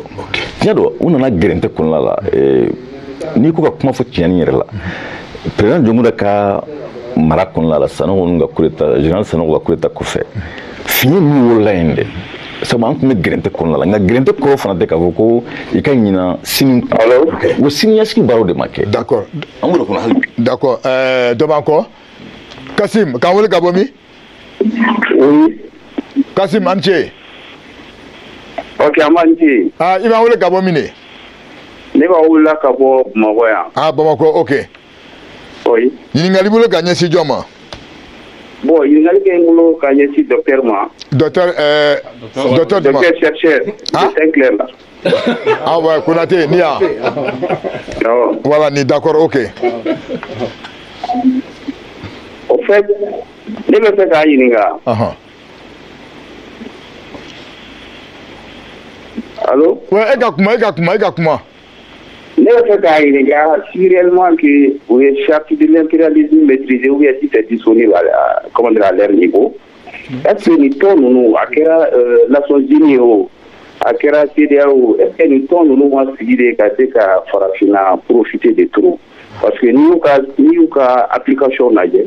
tiɲɛ don u nana gɛrɛntɛ kɔnɔna la n'i ko ka kuma fɔ tiɲɛni yɛrɛ la président Jomura ka mara kɔnɔna la Sanogo ka coup d'état général Sanogo ka coup d'état kɔfɛ fini min wolola yen dɛ sabu an tun bɛ gɛrɛntɛ kɔnɔna la nka gɛrɛntɛ kɔrɔ fana tɛ k'a fɔ ko i ka ɲina sini o siniɲɛsigi baaraw de ma kɛ d'accord an b'o de kɔnɔ hali bi d'accord dɔ b'an kɔ Kasim k'an wele ka bɔ min Kasim an ce ok an b'an ce i b'an wele ka bɔ min de ne b'a wulila ka bɔ Bamakɔ yan Bamakɔ ok oui ɲininkali bolo ka ɲɛsin jɔn ma bon ɲininkali kɛ n bolo ka ɲɛsin docteur ma docteur chercheur de Saint-Clair la ouais Konate ni ya voilà ni d'accord ok au fait ne bɛ fɛ k'a ɲininka allo ouais e ka kuma ne bɛ fɛ k'a ɲininka si réellement que o ye charte de l'impérialisme maîtrisé ou bien si c'est disponible à leur niveau est-ce que nin tɔn ninnu a kɛra Nations Unies o a kɛra CEDEAO est-ce que nin tɔn ninnu ma sigi de ka se ka farafinna profiter de trop parce que n'i y'u ka application lajɛ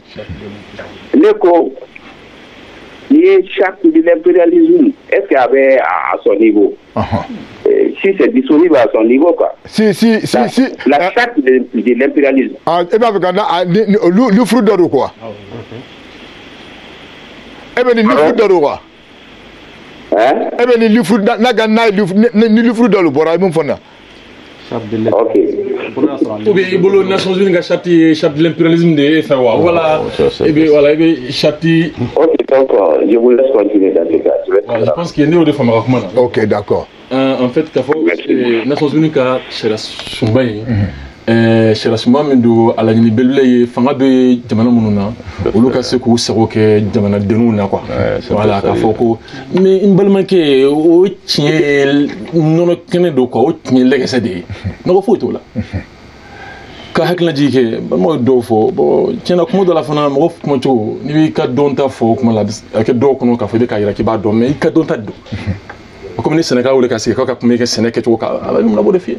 ne ko n'i ye charte de l'impérialisme est-ce que a bɛ à son niveau si c'est disponible à son niveau quoi. Si. La charte de l'impérialisme. Et bien avec le fruit de quoi? Eh bien le fruit de quoi? Eh bien le fruit le fruit de l'obora mon fond. Ok. Ou bien il y a Nations Unies qui charte de l'impérialisme de FAO. Voilà. Et bien voilà, charte. Ok, donc je vous laisse continuer dans ce cas. Je pense qu'il y a une autre femme à recommander. Ok, d'accord. En fait, les Nations Unies qui cherchent Sumba, cherchent Sumba, mais à la Nibelé, fanga be jamana mununa, au local se coup c'est ok jamana denuna quoi. Voilà, kafoko. Mais une belle manque, au tien non kene do quoi, au tien legacy de. Non faut là. Ka hakla jike mo do fo bo tiena ko do la fana mo ko to ni ka don ta fo ko la ke do ko no ka fo be ka yira ki ba do mais ka don ta do comme ni Sénégal ou le kasi ka kuma ke Sénégal to ka ala mi na bo de fi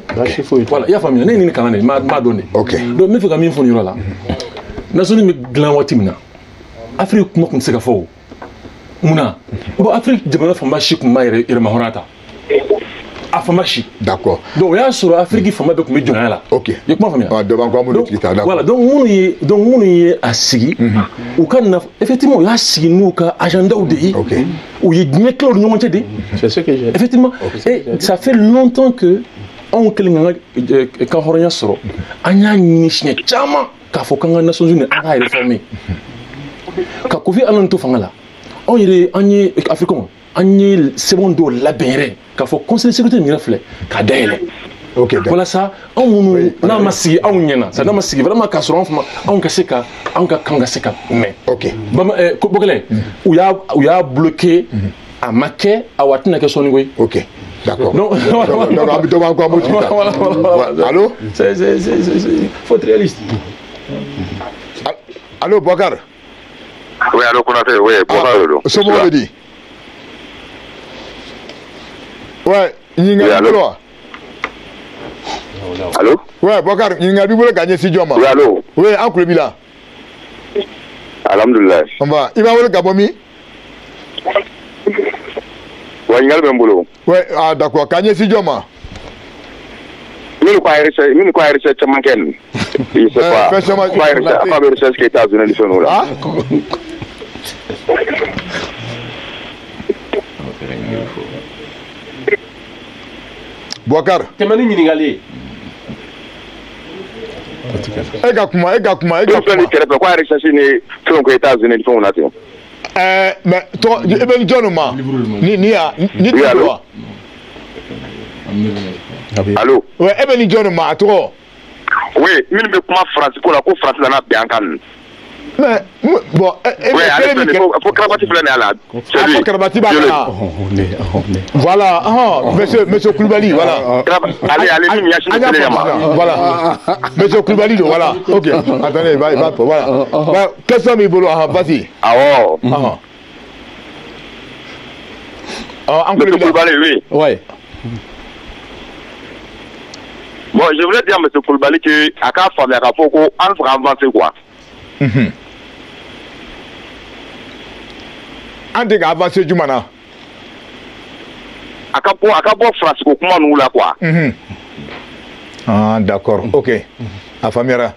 voilà ya famille ne ni kan ne ma donné OK donc me fe ka min fo ni la na so ni mi glan watimna Afrique kuma kun se ka fo muna bo Afrique de bana famba shi kuma ire ma horata afamashi d'accord donc ya sur Afrique fama be ko mi jona la OK y kuma famia devant quoi mo d'accord voilà donc munu yi asigi ou kan na effectivement ya asigi nous ka agenda ou de OK ou yi bien clair nous monter de c'est ce que j'ai effectivement et ça fait longtemps que on kelinga ka horonya soro anya ni shine chama ka fo kan Nations Unies a réformer ka Kofi Annan to fanga la on yi anye africain anye secondo la benre ka fo conseil de sécurité ni reflet ka daele OK voilà ça on na masigi on nyena ça na masigi vraiment ka soro on ka seka on ka kanga seka mais OK bama ko bokele ou ya bloqué à maquet à watina que son ngoy OK d'accord donc habito ba ko amoti allô c'est faut être réaliste allô Bokar oui allô Konate oui Bokar so mo le di ouais nyinga bolo allô ouais Bokar nyinga bi bolo gagner si joma oui allô oui en club là alhamdulillah on va il va bolo gabomi ouais nyinga be mbolo ouais d'accord gagner si joma min ko ay recherche manken il sait pas pas recherche qui est à zone de là Bokar kemani ɲininkali e ka kuma ni kɛrɛfɛ ko a recherche ni fɛnw kɛ États-Unis ni fɛnw na ten mais to e bɛ jɔn ma ni allô allô ouais e bɛ ni jɔn ma a tɔgɔ oui minnu bɛ kuma France ko la ko France nana bɛn an kan Mais bon, faut Karabati plein à la. C'est Karabati Bala. Voilà, monsieur Koulibaly, voilà. Allez, voilà. Monsieur Koulibaly, voilà. OK. Attendez, voilà. Qu'est-ce que vous voulez vas-y. Ah monsieur Koulibaly, oui. Ouais. Bon, je voulais dire à monsieur Koulibaly que à quand famille à Foko, on fera avancer quoi. On a avancé du mana. À quoi France comment nous là quoi. Ah d'accord, OK. À Famira.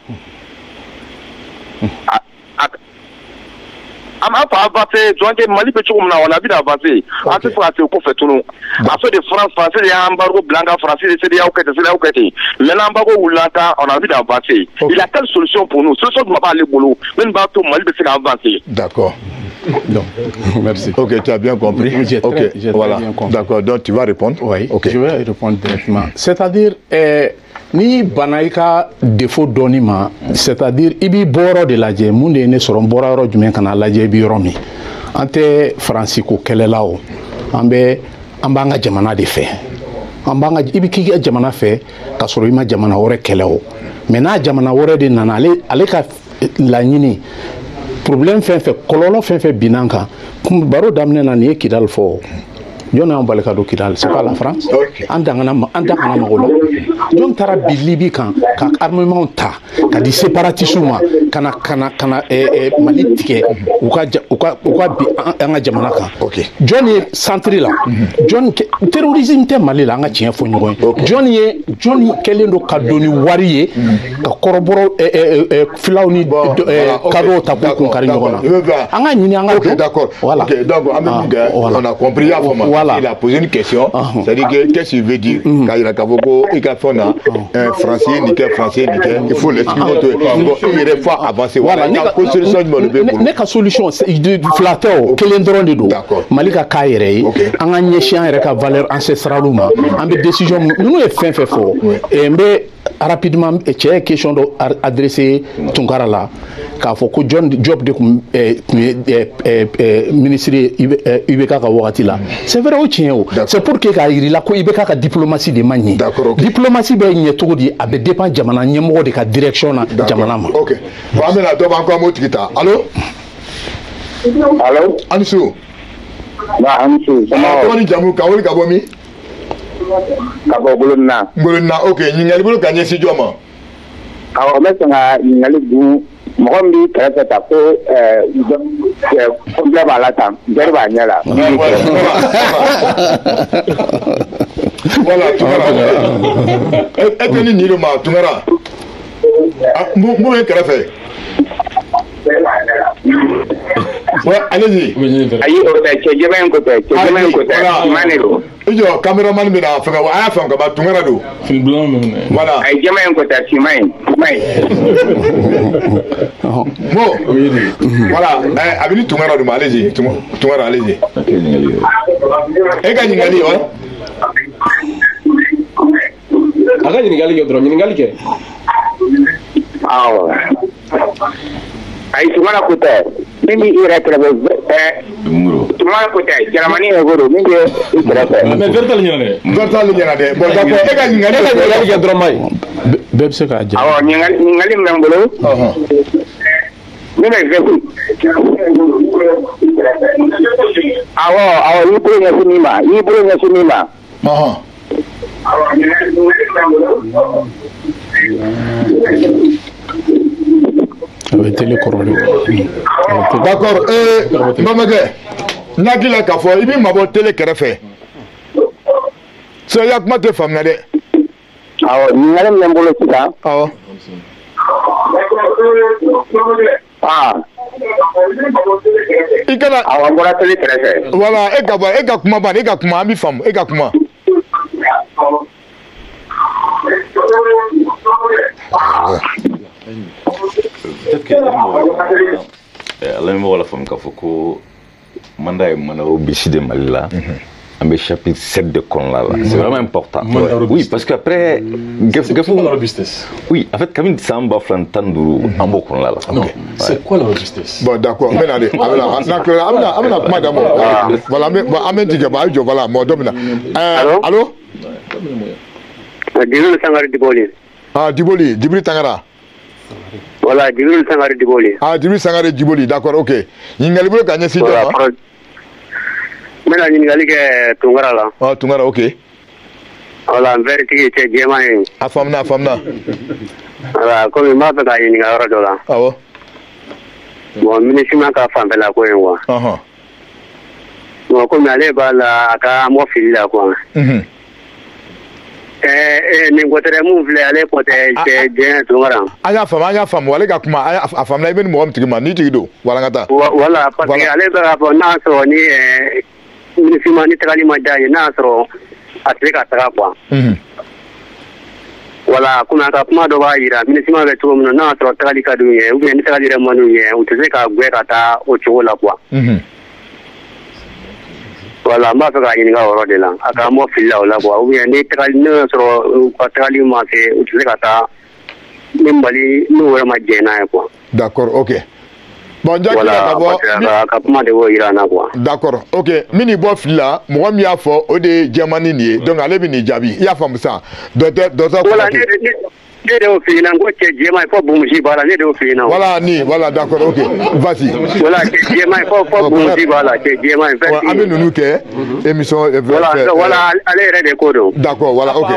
On a avancé, donc Mali peut on a vu avancer. En fait français au fait tout nous. À ceux de France français il y a embargo blanc français c'est des c'est mais l'embargo ou l'anta on a vu avancer. Il a quelle solution pour nous? Solution ne va pas aller boulot. Même pas tout Mali peut avancer. D'accord. Non. Merci. OK, tu as bien compris. OK, voilà. D'accord, donc tu vas répondre. Oui, OK. Je vais répondre directement. C'est-à-dire ni banaika défaut donima, c'est-à-dire ibi boro de lajɛ mun de ne sɔrɔ bɔra yɔrɔ jumɛn kana lajɛ bi yɔrɔ min an tɛ faransi ko kɛlɛla o an b'an ka jamana de fɛ an b'an ka ibi k'i ka jamana fɛ ka sɔrɔ i ma jamana wɛrɛ kɛlɛ o mais n'a jamana wɛrɛ de nana ale ka laɲini problème fɛn fɛn kɔlɔlɔ fɛn fɛn binna kan baro daminɛ na nin ye Kidal fɔ John a balika do Kidal c'est pas la France an dangana magola John tara bi Libye kan ka armement ta ka di séparatistes ma kana Mali tigɛ u ka bi an ka jamana kan John ye centre la John terrorisme tɛ Mali la an ka tiɲɛ fɔ ɲɔgɔn ye John kɛlen do ka doni wari ye ka kɔrɔbɔrɔ filaw ni cadeau ta ko kun kari ɲɔgɔn na an ka ɲini an ka d'accord voilà donc on a compris il a posé une question, c'est-à-dire qu'est-ce qu'il veut dire quand il a un français, il faut l'expliquer. Il faut avancer. Voilà, ne ka solution du flatter kelen dɔrɔn de do Mali ka k'a yɛrɛ ye an ka ɲɛsin an yɛrɛ ka valeur ancestrale ma an bɛ décision ninnu ye fɛn fɛn fɔ n bɛ rapidement cɛ ye question dɔ adressé Tunkara la k'a fɔ ko Job de tun ye ministre IBK ka wagati la c'est vrai o tiɲɛ o c'est pour que k'a yir'i la ko IBK ka diplomatie de ma ɲɛ diplomatie bɛ ɲɛ cogo di a bɛ dépend jamana ɲɛmɔgɔ de ka direction na jamana ma. OK bon an bɛna dɔ b'an kɔ an b'o tigi ta allo Anisu. Anisu tɔgɔ ni jamu ka wuli ka bɔ min. Ka bɔ Ngolona. OK ɲininkali bolo ka ɲɛsin jɔn ma. Awɔ n bɛ fɛ ka ɲininkali dun mɔgɔ min b'i kɛrɛfɛ ta ko kɔnpilɛ b'a la tan jɛri b'a ɲɛ la. Voilà Tunkara e tɛ ni nin ma Tunkara mun bɛ kɛrɛfɛ. Ouais, allez-y. Ayi o tɛ cɛ jɛman in ko tɛ mane do. I jɔ caméraman bɛ na fɛngɛ a y'a faamu ka ban Tunkara do. Voilà. Ayi jɛman in ko tɛ finman in. Bon voilà a bɛ ni Tunkara do ma allez-y Tunkara allez-y. E ka ɲininkali wa. A ka ɲininkali kɛ dɔrɔn ɲininkali kɛ. Awɔ. Ayi Tunkara ko tɛ min b'i yɛrɛ kɛrɛfɛ Tunkara ko tɛ Jaramani ye ko do min bɛ i kɛrɛfɛ. Mais Bertal ɲɛna dɛ bon d'accord e ka ɲininkali kɛ dɔrɔn mayi. Bɛɛ bɛ se k'a jaabi. Awɔ ɲininkali min bɛ n bolo min bɛ vécu awɔ n'i bolo ɲɛsin min ma D'accord Mamakɛ n'hakili la k'a fɔ i bɛ mabɔ télé kɛrɛfɛ sɛya kuma tɛ faamuya dɛ. Awɔ ɲininkali min bɛ n bolo sisan. Awɔ. I kana awɔ n bɔra télé kɛrɛfɛ. Voilà e ka kuma ban e ka kuma an bɛ faamu e ka kuma. Ala mɔgɔ la faamu k'a fɔ ko manda ye mana o bisi de Mali la an un chapitre 7 de Konla. C'est vraiment important. Oui, parce qu'après. Oui, en fait, comme il dit, on va faire un temps de Konla. Non, c'est quoi la robustesse? Bon, d'accord. Mais allez, voilà, allô? Djibril Sangare Diboli. Ah, Diboli, Djibril Tangara. Voilà, Djibril Sangare Diboli. Ah, Djibril Sangare Diboli, d'accord, ok. Ningali bolo gagné si jama. Mais la ningali ke Tungara là. Ah, Tungara, ok. Voilà, vérité c'est Djema. Afamna. Voilà, comme il m'a fait gagner ningali ora là. Ah ouais. Bon, ministre ka fambe la ko en wa. Bon, comme aller ba la ka mo fili la quoi. Ningotere mun filɛ ale kɔtɛ cɛ diɲɛ Tunkara. An y'a faamu ale ka kuma a faamuna I bɛ ni mɔgɔ min tigi ma ni tigi don walankata. Voilà parce que ale bɛ k'a fɔ n'a sɔrɔ ni minisima ni tagali ma diya ye n'a sɔrɔ a tɛ se ka taga quoi. Voilà komi a ka kuma dɔ b'a yira minisima bɛ cogo min na n'a sɔrɔ tagali ka d'u ye ou bien ni tagali yɛrɛ man d'u ye u tɛ se ka gɛn ka taa o cogo la quoi. Voilà, n b'a fɛ k'a ɲininka o yɔrɔ de la a ka mɔ fili la o la quoi ou bien ni tagali ne y'a sɔrɔ u ka tagali ma se u tɛ se ka taa ni Mali n'u yɛrɛ ma jɛn n'a ye quoi. D'accord, ok. Bon, voilà, a ka kuma de b'o yira an na quoi. D'accord, ok. Min ni bɔ fili la mɔgɔ min y'a fɔ o de ye jɛmani nin ye donc ale bɛ nin jaabi I y'a faamu sa docteur voilà ne de y'o f'i ɲɛna n ko cɛ jɛman il faut bumusi b'a la ne de y'o f'i ɲɛna. Voilà d'accord ok vas-y. Voilà cɛ jɛman il faut bumusi b'a la cɛ jɛman in fɛ. An bɛ ninnu kɛ émission. Voilà ale yɛrɛ de ko don. D'accord voilà ok.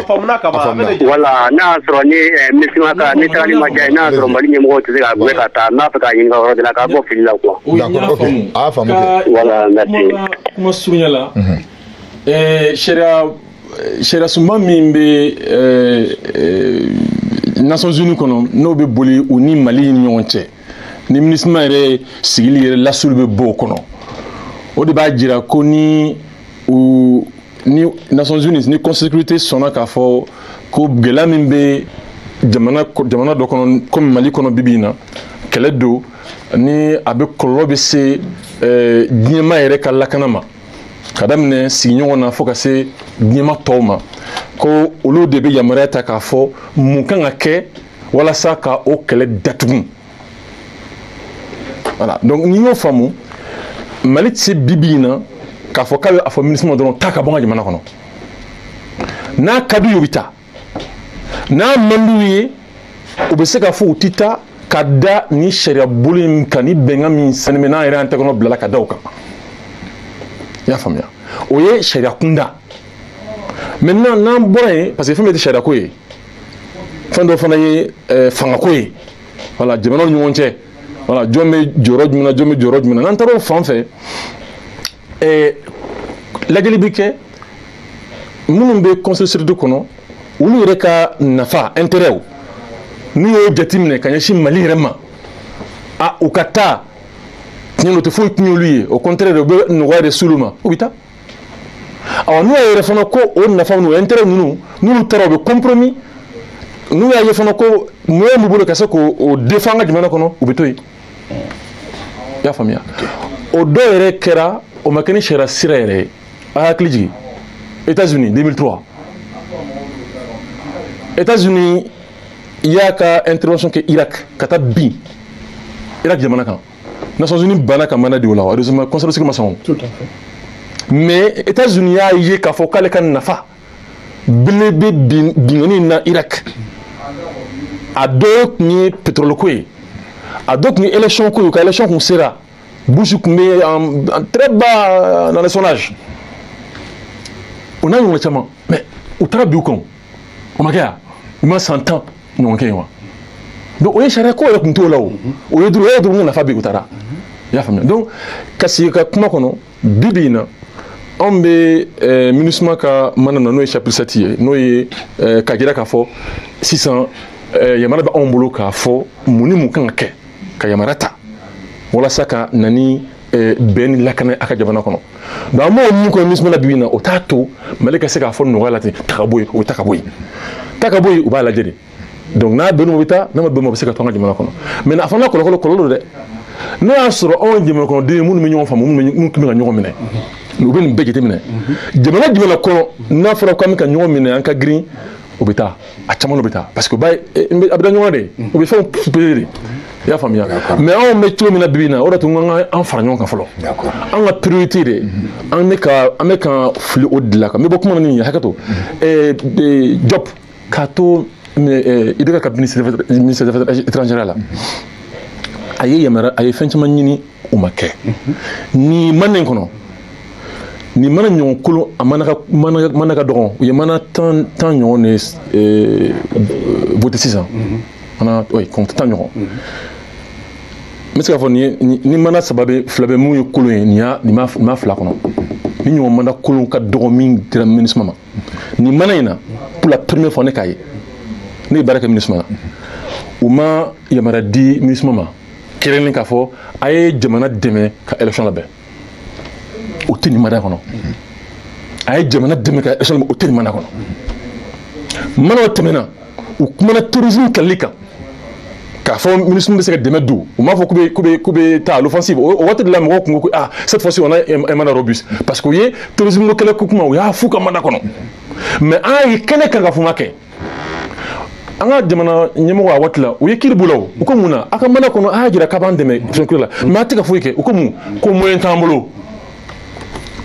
Voilà n'a y'a sɔrɔ ni minisima ka ni tagali ma diya ye n'a y'a sɔrɔ Mali ɲɛmɔgɔw tɛ se ka gɛn ka taa n b'a fɛ k'a ɲininka o yɔrɔ de la k'a bɔ fili la quoi. D'accord ok a y'a faamu kɛ. Voilà merci. Kuma surunya la. Sariya sunba min bɛ Nations Unies kɔnɔ n'o bɛ boli u ni Mali ni ɲɔgɔn cɛ ni minisima yɛrɛ sigili yɛrɛ lasuli bɛ bɔ o kɔnɔ o de b'a jira ko ni Nations Unies ni Conseil de sécurité sɔnna k'a fɔ ko gɛlɛya min bɛ jamana dɔ kɔnɔ komi Mali kɔnɔ bi in na kɛlɛ don ni a bɛ kɔlɔlɔ bɛ se diɲɛma yɛrɛ ka lakana ma ka daminɛ sigiɲɔgɔn na fo ka se diɲɛma tɔw ma ko olu de bɛ yamaruya ta k'a fɔ mun kan ka kɛ walasa ka o kɛlɛ datugu voilà donc n'i y'o faamu Mali tɛ se bibi in na k'a fɔ k'a bɛ a fɔ minisima dɔrɔn taa ka bɔ an ka jamana kɔnɔ n'a ka d'u ye u bɛ taa n'a man d'u ye u bɛ se k'a fɔ u tɛ taa ka da ni sariya bolo in kan ni bɛnkan min sanni n'an yɛrɛ an tɛgɛ nɔ bilala ka da o kan i y'a faamuya o ye sariya kunda. Maintenant n'an bɔra yen parce que fɛn bɛɛ tɛ sariya ko ye fɛn dɔ fana ye fanga ko ye voilà jamanaw ni ɲɔgɔn cɛ voilà jɔn bɛ jɔyɔrɔ jumɛn na jɔn bɛ jɔyɔrɔ jumɛn na n'an taara o fan fɛ lajɛli bɛ kɛ minnu bɛ conseil de sécurité kɔnɔ olu yɛrɛ ka nafa intérêt n'u y'o jateminɛ ka ɲɛsin Mali yɛrɛ ma u ka taa tiɲɛ don o tɛ foyi tiɲɛ olu ye au contraire u bɛ nɔgɔya de s'olu ma u bɛ taa. Alors n'u y'a yɛrɛ fana ko o nafa n'u intérêt ninnu n'olu taara u bɛ compromis n'u y'a ye fana ko moyen b'u bolo ka se k'o défend an ka jamana kɔnɔ u bɛ to yen i y'a faamuya o dɔw yɛrɛ kɛra o ma kɛ ni sariya sira yɛrɛ ye a hakili jigin États-Unis 2003 États-Unis y'a ka intervention kɛ Irak ka taa bin Irak jamana kan Nations Unies banna ka mana di o la heureusement Conseil de sécurité ma sɔn. Tout à fait. Mais États-Unis y'a ye k'a fɔ k'ale ka nafa belebele bingani na Irak a dɔw tun ye pétrole ko ye a dɔw tun ye élection ko ye ka élection kun sera Bush tun bɛ en très bas dans les sondages o n'a ɲɔgɔn caman mais u taara bi u kɔnɔ o ma kɛ yan u ma san 10 ɲɔgɔn kɛ yen wa donc o ye sariya ko yɛrɛ tun t'o la o ye dɔrɔn nafa bɛ u taara i y'a faamuya donc ka sigi ka kuma kɔnɔ bi bi in na anw bɛ MINUSMA ka mana na n'o ye chapitre 7 ye n'o ye ka jira k'a fɔ sisan yamaruya bɛ anw bolo k'a fɔ mun ni mun kan ka kɛ ka yamaruya ta walasa ka na ni bɛn ni lakana a ka jamana kɔnɔ donc an b'o min kɔ MINUSMA la bi in na o t'a to Mali ka se k'a fɔ nɔgɔya la ten ta ka bɔ yen o ta ka bɔ yen ta ka bɔ yen u b'a lajɛ de donc n'a bɛn o bɛ taa n'a ma bɛn o bɛ se ka to an ka jamana kɔnɔ mais a fana kɔlɔlɔ don dɛ n'o y'a sɔrɔ anw jamana kɔnɔden minnu bɛ ɲɔgɔn faamu minnu tun bɛ ka ɲɔgɔn minɛ u bɛ nin bɛɛ jateminɛ jamana jumɛn kɔnɔ n'a fɔra ko an bɛ ka ɲɔgɔn minɛ an ka girin o bɛ taa a caman bɛ taa parce que a bɛ da ɲɔgɔn de u bɛ fɛnw supérieure de i y'a faamuya mais anw bɛ cogo min na bi in na o de tun an fara ɲɔgɔn kan fɔlɔ an ka priorité de an bɛ ka fili o de la kan n bɛ bɔ kuma na nin ye hakɛ to job k'a to i bɛ ka ministère des affaires étrangères la a ye yamaruya a ye fɛn caman ɲini o ma kɛ nin mana in kɔnɔ nin mana ɲɔgɔn kolon a mana ka dɔgɔn u ye mana tan ɲɔgɔn de voté sisan mana kɔn 10 ɲɔgɔn n bɛ se k'a fɔ ni mana saba fila bɛ mun ye kolon ye nin ma fila kɔnɔ ni ɲɔgɔn mana kolon ka dɔgɔn min dira MINUSMA ma nin mana in na pour la première fois ne k'a ye ne ye baara kɛ MINUSMA na u ma yamaruya di MINUSMA ma kɛrɛnkɛrɛnnen k'a fɔ a ye jamana dɛmɛ ka élection labɛn o tɛ nin mada kɔnɔ a ye jamana dɛmɛ ka élection labɛn o tɛ nin mada kɔnɔ mana o tɛmɛna u kumana tourisme kɛlɛli kan k'a fɔ MINUSMA bɛ se ka dɛmɛ don u m'a fɔ k'u bɛ taa à l'offensive o waati de la mɔgɔw kun ko cette fois-ci on a un mandat robuste parce que u ye tourisme ko kɛlɛ ko kuma u y'a fu ka mada kɔnɔ mais an ye kɛnɛ kan ka fɔ ma kɛ an ka jamana ɲɛmɔgɔ a waati la u ye kiiri bolo u ko mun na a ka mana kɔnɔ a y'a jira k'a b'an dɛmɛ fɛn la mais a tɛ ka foyi kɛ u ko mun ko moyen t'an bolo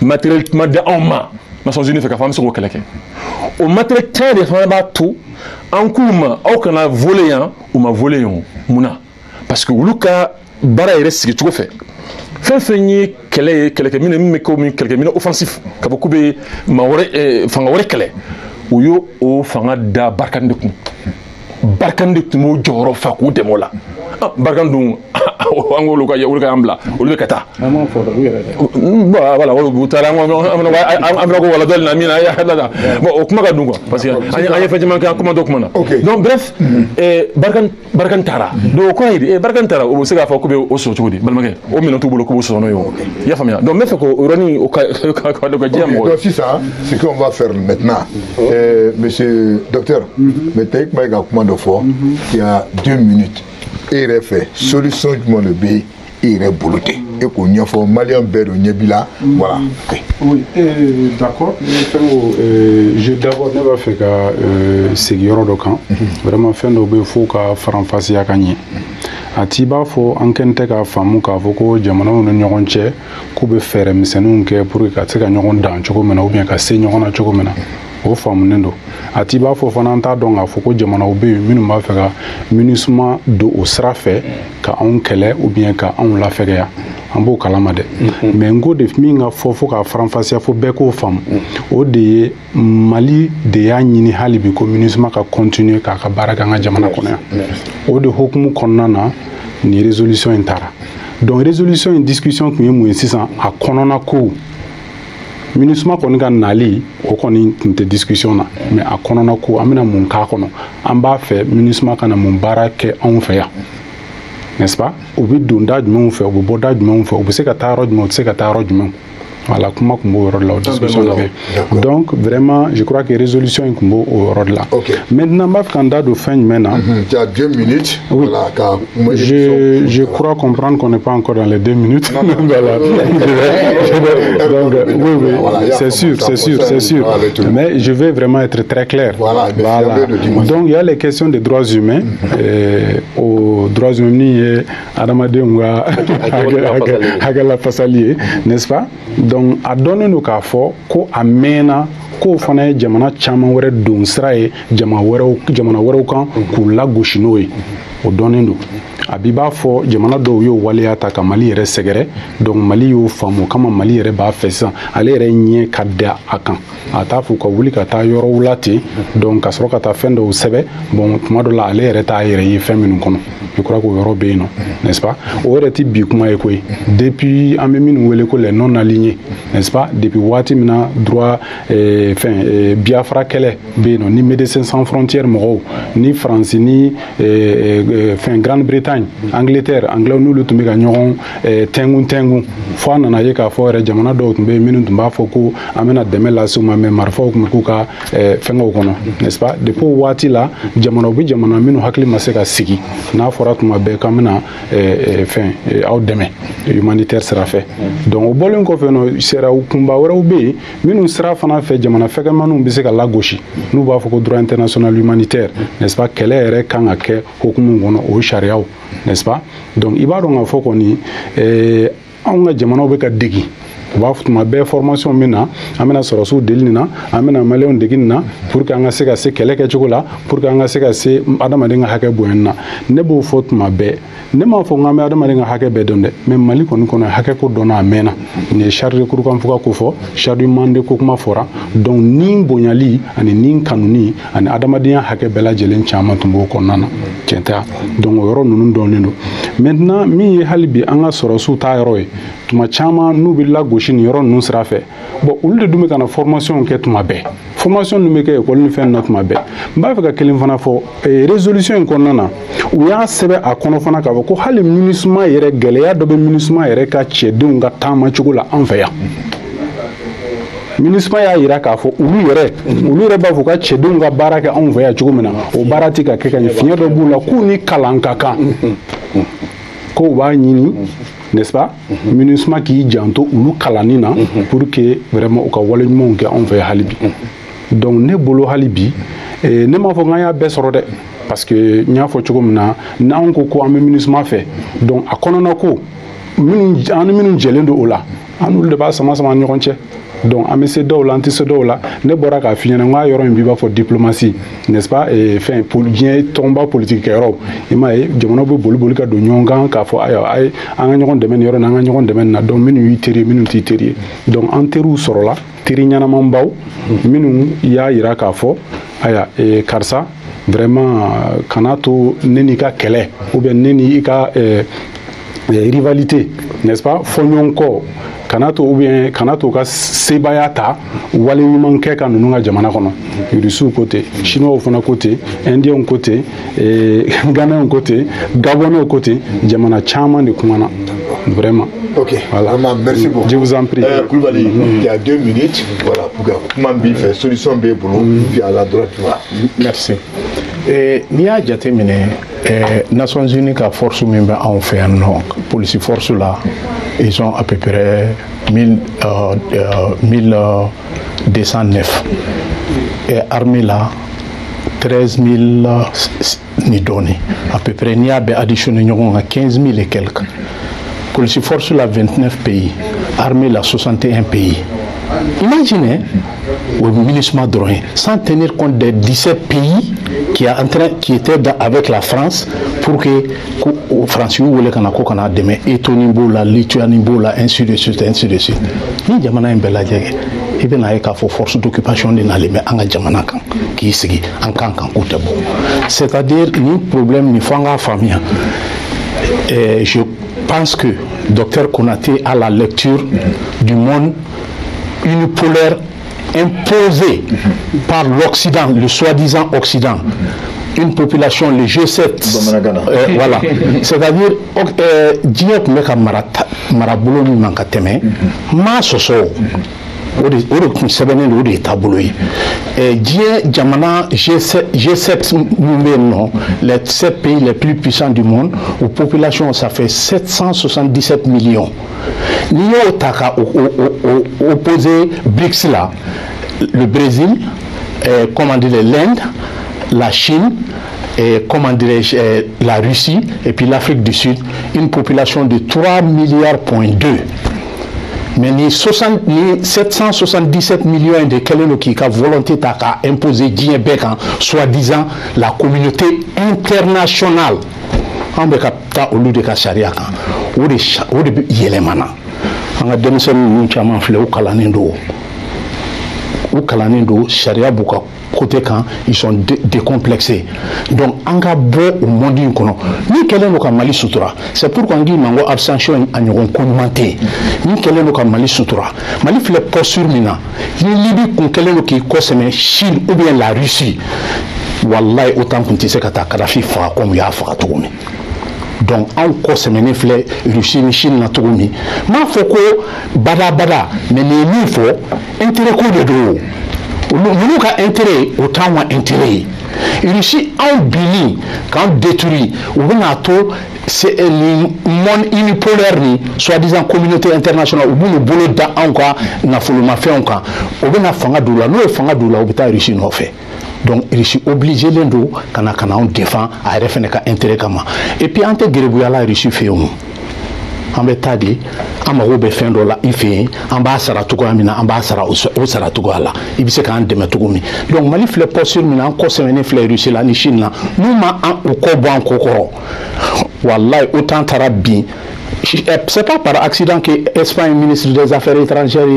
matériel ma di anw ma Nations Unies fɛ k'a fɔ an bɛ se k'o kɛlɛ kɛ o matériel tiɲɛ de fana b'a to an k'u ma aw kana voler yan u ma voler yan mun na parce que olu ka baara yɛrɛ sigi cogo fɛ fɛn fɛn ye kɛlɛ ye kɛlɛkɛminɛ min bɛ kɛ min kɛlɛkɛminɛ offensif ka bɔ k'u bɛ fanga wɛrɛ kɛlɛ u y'o o fanga da Barkhane de kun Barkhane de tun b'o jɔyɔrɔ fa k'u dɛmɛ o la Barkhane dun an k'olu ka y'an bila olu bɛ ka taa voilà u taara an bɛna ko wala dɔɔnin na min na bon o kuma ka dun quoi parce que an ye fɛn caman kɛ an kuma dɔ kuma na donc bref Barkhane taara donc o kɔrɔ ye de Barkhane taara o bɛ se k'a fɔ k'u bɛ o sɔrɔ cogo di balimakɛ o minɛn t'u bolo k'u b'o sɔrɔ n'o ye o i y'a faamuya donc n bɛ fɛ k'o yɔrɔnin o ka diya mɔgɔ donc sisan ce qu'on va faire maintenant monsieur docteur maintenant i kuma ye ka kuma dɔ fɔ il y a 2 minutes e yɛrɛ fɛ solution jumɛn de bɛ e yɛrɛ bolo tɛ e k'o ɲɛfɔ maliyɛn bɛɛ don ɲɛ b'i la voilà. Oui, d'accord. D'abord ne b'a fɛ ka segin yɔrɔ dɔ kan vraiment fɛn dɔ bɛ yen fo ka faranfasiya ka ɲɛ a t'i b'a fɔ an kɛn tɛ k'a faamu k'a fɔ ko jamanaw ni ɲɔgɔn cɛ k'u bɛ fɛɛrɛ misɛnninw kɛ pour que ka se ka ɲɔgɔn dan cogo min na ou bien ka se ɲɔgɔn na cogo min na o faamunen don a t'i b'a fɔ fana an t'a dɔn k'a fɔ ko jamanaw bɛ yen minnu b'a fɛ ka MINUSMA don o sira fɛ ka anw kɛlɛ ou bien ka anw lafɛgɛya an b'o kalama dɛ mais n ko de min ka fɔ fo k'a faranfasiya fo bɛɛ k'o faamu o de ye Mali de y'a ɲini hali bi ko MINUSMA ka continuer k'a ka baara kɛ an ka jamana kɔnɔ yan o de hokumu kɔnɔna na ni résolution in taara donc résolution in discussion tun ye mun ye sisan a kɔnɔna ko MINUSMA kɔni ka nali o kɔni tun tɛ discussion na mais a kɔnɔna ko an bɛna mun k'a kɔnɔ an b'a fɛ MINUSMA kana mun baara kɛ anw fɛ yan n'est-ce pas u bɛ don da jumɛnw fɛ u bɛ bɔ da jumɛnw fɛ u bɛ se ka taa yɔrɔ jumɛn u tɛ se ka taa yɔrɔ jumɛn voilà kuma tun b'o yɔrɔ de la o discussion la donc vraiment je crois que résolution in tun b'o yɔrɔ de la maintenant n b'a fɛ ka n da don fɛn jumɛn na tu as 2 minutes oui. Voilà, je crois comprendre qu'on n'est pas encore dans les 2 minutes voilà. Donc oui voilà, c'est sûr mais je vais vraiment être très clair voilà. Donc il y a les questions des droits humains aux droits humains ni ye adamadenw ka hakɛla fasali ye n'est-ce pas donc a dɔnnen don k'a fɔ ko a mɛnna k'o fana ye jamana caman wɛrɛ don sira ye jamana wɛrɛw kan k'u lagosi n'o ye o dɔnnen don a b'i b'a fɔ jamana dɔw y'o waleya ta ka Mali yɛrɛ sɛgɛrɛ donc Mali y'o faamu o kama Mali yɛrɛ b'a fɛ sisan ale yɛrɛ ɲɛ ka da a kan a t'a fɔ ka wuli ka taa yɔrɔw la ten donc ka sɔrɔ ka taa fɛn dɔw sɛbɛ bon tuma dɔ la ale yɛrɛ t'a yɛrɛ ye fɛn minnu kɔnɔ je crois que o yɔrɔ bɛ yen nɔ n'est-ce pas o yɛrɛ ti bi kuma ye koyi depuis an bɛ minnu wele ko les non alignés n'est-ce pas depuis waati min na droit Biafra kɛlɛ bɛ yen nɔ ni Médecins Sans Frontières mɔgɔw ni France ni Grande-Bretagne Angleterre anglais n'olu tun bɛ ka ɲɔgɔn tɛngun fo a nana ye k'a fɔ yɛrɛ jamana dɔw tun bɛ yen minnu tun b'a fɔ ko an bɛna dɛmɛ lase u ma mais marifaw tun bɛ k'u ka fɛngɛw kɔnɔ n'est-ce pas depuis o waati la jamanaw bɛ jamana minnu hakili ma se ka sigi n'a fɔra fɔra tuma bɛɛ k'an bɛna fɛn aw dɛmɛ humanitaire sira fɛ donc o bɔlen kɔfɛ nɔ sariya kunba wɛrɛw bɛ yen minnu sira fana fɛ jamana fɛkɛmaniw bɛ se ka lagosi n'u b'a fɔ ko droit international humanitaire n'est-ce pas kɛlɛ yɛrɛ kan ka kɛ hukumu kɔnɔ o sariyaw n'est-ce pas donc i b'a dɔn k'a fɔ kɔni anw ka jamanaw bɛ ka degi u b'a fɔ tuma bɛɛ formation min na an bɛna sɔrɔsiw deli nin na an bɛna maliyɛnw degi nin na pour que an ka se ka se kɛlɛ kɛcogo la pour que an ka se ka se adamaden ka hakɛ bonya na ne b'o fɔ tuma bɛɛ ne m'a fɔ k'an bɛ adamaden ka hakɛ bɛɛ dɔn dɛ mais mali kɔni kɔnɔ hakɛ ko dɔnna a mɛnna nin ye Charles de Kurukanfuga ko fɔ Charles Mande ko kuma fɔra donc ni bonyali ani ni kanuni ani adamadenya hakɛ bɛɛ lajɛlen caman tun b'o kɔnɔna na tiɲɛ tɛ donc o yɔrɔ ninnu dɔnnen don maintenant min ye hali bi an ka sɔrɔsiw ta yɔrɔ ye tuma caman n'u bɛ lagosi nin yɔrɔ ninnu sira fɛ bon olu de dun bɛ ka na formation kɛ tuma bɛɛ formation ninnu bɛ kɛ école ni fɛn na tuma bɛɛ n b'a fɛ ka kelen fana fɔ résolution in kɔnɔna na u y'a sɛbɛn a kɔnɔ fana k'a fɔ ko hali MINUSMA yɛrɛ gɛlɛya dɔ bɛ MINUSMA yɛrɛ ka cɛdenw ka taama cogo la an fɛ yan MINUSMA y'a yira k'a fɔ olu yɛrɛ b'a fɔ ka cɛdenw ka baara kɛ anw fɛ yan cogo min na o baara tɛ ka kɛ ka ɲɛ fiɲɛ dɔ b'u la k'u ni kalan ka kan ko u b'a ɲini n'est-ce pas MINUSMA k'i janto olu kalanni na pour que vraiment u ka wale ɲumanw kɛ anw fɛ hali bi donc ne bolo hali bi ne m'a fɔ k'an y'a bɛɛ sɔrɔ dɛ parce que n y'a fɔ cogo min na n'anw ko an bɛ MINUSMA fɛ donc a kɔnɔna ko an ni minnu jɛlen don o la an n'olu de b'a sama sama ni ɲɔgɔn cɛ donc an bɛ se dɔw la an tɛ se dɔw la ne bɔra k'a f'i ɲɛna n k'a yɔrɔ in b'i b'a fɔ diplomatie n'est-ce pas fɛn diɲɛ tɔnba politique kɛyɔrɔ i m'a ye jamanaw bɛ boli ka don ɲɔgɔn kan k'a fɔ ayiwa a ye an ka ɲɔgɔn dɛmɛ nin yɔrɔ in na an ka ɲɔgɔn dɛmɛ nin na donc minnu y'i teri ye minnu t'i teri ye donc an teriw sɔrɔla teri ɲɛnamanbaw minnu y'a yira k'a fɔ ayiwa karisa vraiment kana to ne n'i ka kɛlɛ ou bien ne n'i ka rivalité n'est-ce pas fɔɲɔgɔn kɔ kana to ou bien kana to ka sebaya ta wale ɲuman kɛ ka ninnu ka jamana kɔnɔ Rusiw ko ten Chinois fana ko ten Indiens ko ten Ghanais ko ten Gabonais ko ten jamana caman de kumana vraiment. Ok, voilà. Vraiment, merci beaucoup. Je vous en prie. Koulibaly, il y a 2 minutes, voilà, pour comment bien faire solution bien pour nous, puis à la droite. Merci. N'i y'a jateminɛ Nations Unies ka force min bɛ anw fɛ yan nɔ police force là ils ont à peu près 1209 et armée là 13 000 ni dɔɔni à peu près n'i y'a bɛɛ additionné ɲɔgɔn kan 15 000 et quelques police force là 29 pays armée là 61 pays. Imaginez au MINUSMA dronné, sans tenir compte des 17 pays qui étaient avec la France pour que les Français voulaient qu'on ait demain Etonimbo, la Lituanimbo, ainsi de suite, ainsi de suite. Ni jamana en bella djege, et bien là, il faut force d'occupation de n'aller en jamana qui est en kankan koutabo. C'est-à-dire, ni problème ni fanga famille. Je pense que Dr Konaté a la lecture du monde unipolaire imposé par l'Occident, le soi-disant Occident, une population, le G7, voilà. C'est-à-dire, Diop meka marabolo ni mankateme, ma soso, ode sebenen ode tabuloi. Dieu Jamana G7 non, les 7 pays les plus puissants du monde, aux populations ça fait 777 millions. N'yo taka opposé BRICS là, le Brésil, comment dire l'Inde, la Chine, comment dirais-je, la Russie et puis l'Afrique du Sud, une population de 3 milliards. Mais les 777 millions de Keleno qui ont volonté d'imposer Djibeka, soi-disant la communauté internationale. On peut capter au lieu de Kasharia, ou de Yelemana. On a donné ça nous chamans flé au Kalanendo. Au Kalanendo, Sharia Bouka. Côté quand ils sont décomplexés. Donc, en cas au monde ni quel est le Mali Soutra. C'est pourquoi on dit mango abstention à nous commenter. Ni quel est le Mali Soutra. Mali fait posture mina. Ni Libye qu'on quel est le qui cause Chine ou bien la Russie. Wallahi autant qu'on tisse kata Kadhafi fa comme ya fa tourner. Donc, en cause mené flé Russie ni Chine na tourner. Ma foko bada mais les faut intérêt ko de dos. Nous avons intérêt, autant intérêt. Russie en bini quand détruit ou bien tout c'est le monde unipolaire ni soi-disant communauté internationale ou bien bolo da encore na fuluma fait encore ou bien fanga doula no fanga doula ou bien Russie no fait. Donc Russie obligé l'endo kana on défend à refene ka intérêt kama et puis ante gerebuya la Russie fait on bɛ taa de an mago bɛ fɛn dɔ la i fɛ yen an b'a sara cogoya min na an b'a sara o sara cogoya la i bɛ se k'an dɛmɛ cogo min donc Mali filɛ posture min na an kɔ sɛmɛnen filɛ Russie la ni Chine na n'u ma u kɔ bɔ an kɔ kɔrɔ wallahi autant taara bin c'est pas par accident que l'Espagne, ministre des Affaires étrangères,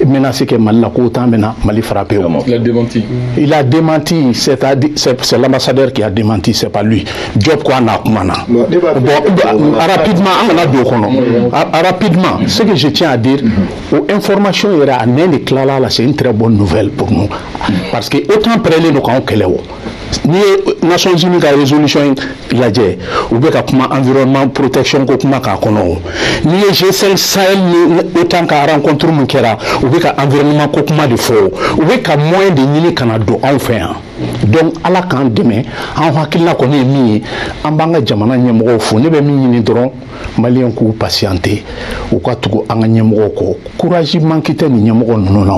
est menacé que Mali la côte Mali frappé. Il a démenti. Il a démenti, c'est l'ambassadeur qui a démenti, c'est pas lui. Job quoi na kumana. Rapidement, ce que je tiens à dire, l'information c'est une très bonne nouvelle pour nous. Parce que autant prêler nous quand on ni Nations Unies ka résolution lajɛ u bɛ ka kuma environnement protection ko kuma k'a kɔnɔ ni ye G5 Sahel ni autant ka rencontre mun kɛra u bɛ ka environnement ko kuma de fɔ u bɛ ka moyen de ɲini kana don anw fɛ yan donc ala k'an dɛmɛ an hakilina kɔni ye min ye an b'an ka jamana ɲɛmɔgɔw fo ne bɛ min ɲini dɔrɔn maliyɛn k'u patienter u ka tugu an ka ɲɛmɔgɔw kɔ courage manque tɛ nin ɲɛmɔgɔ ninnu na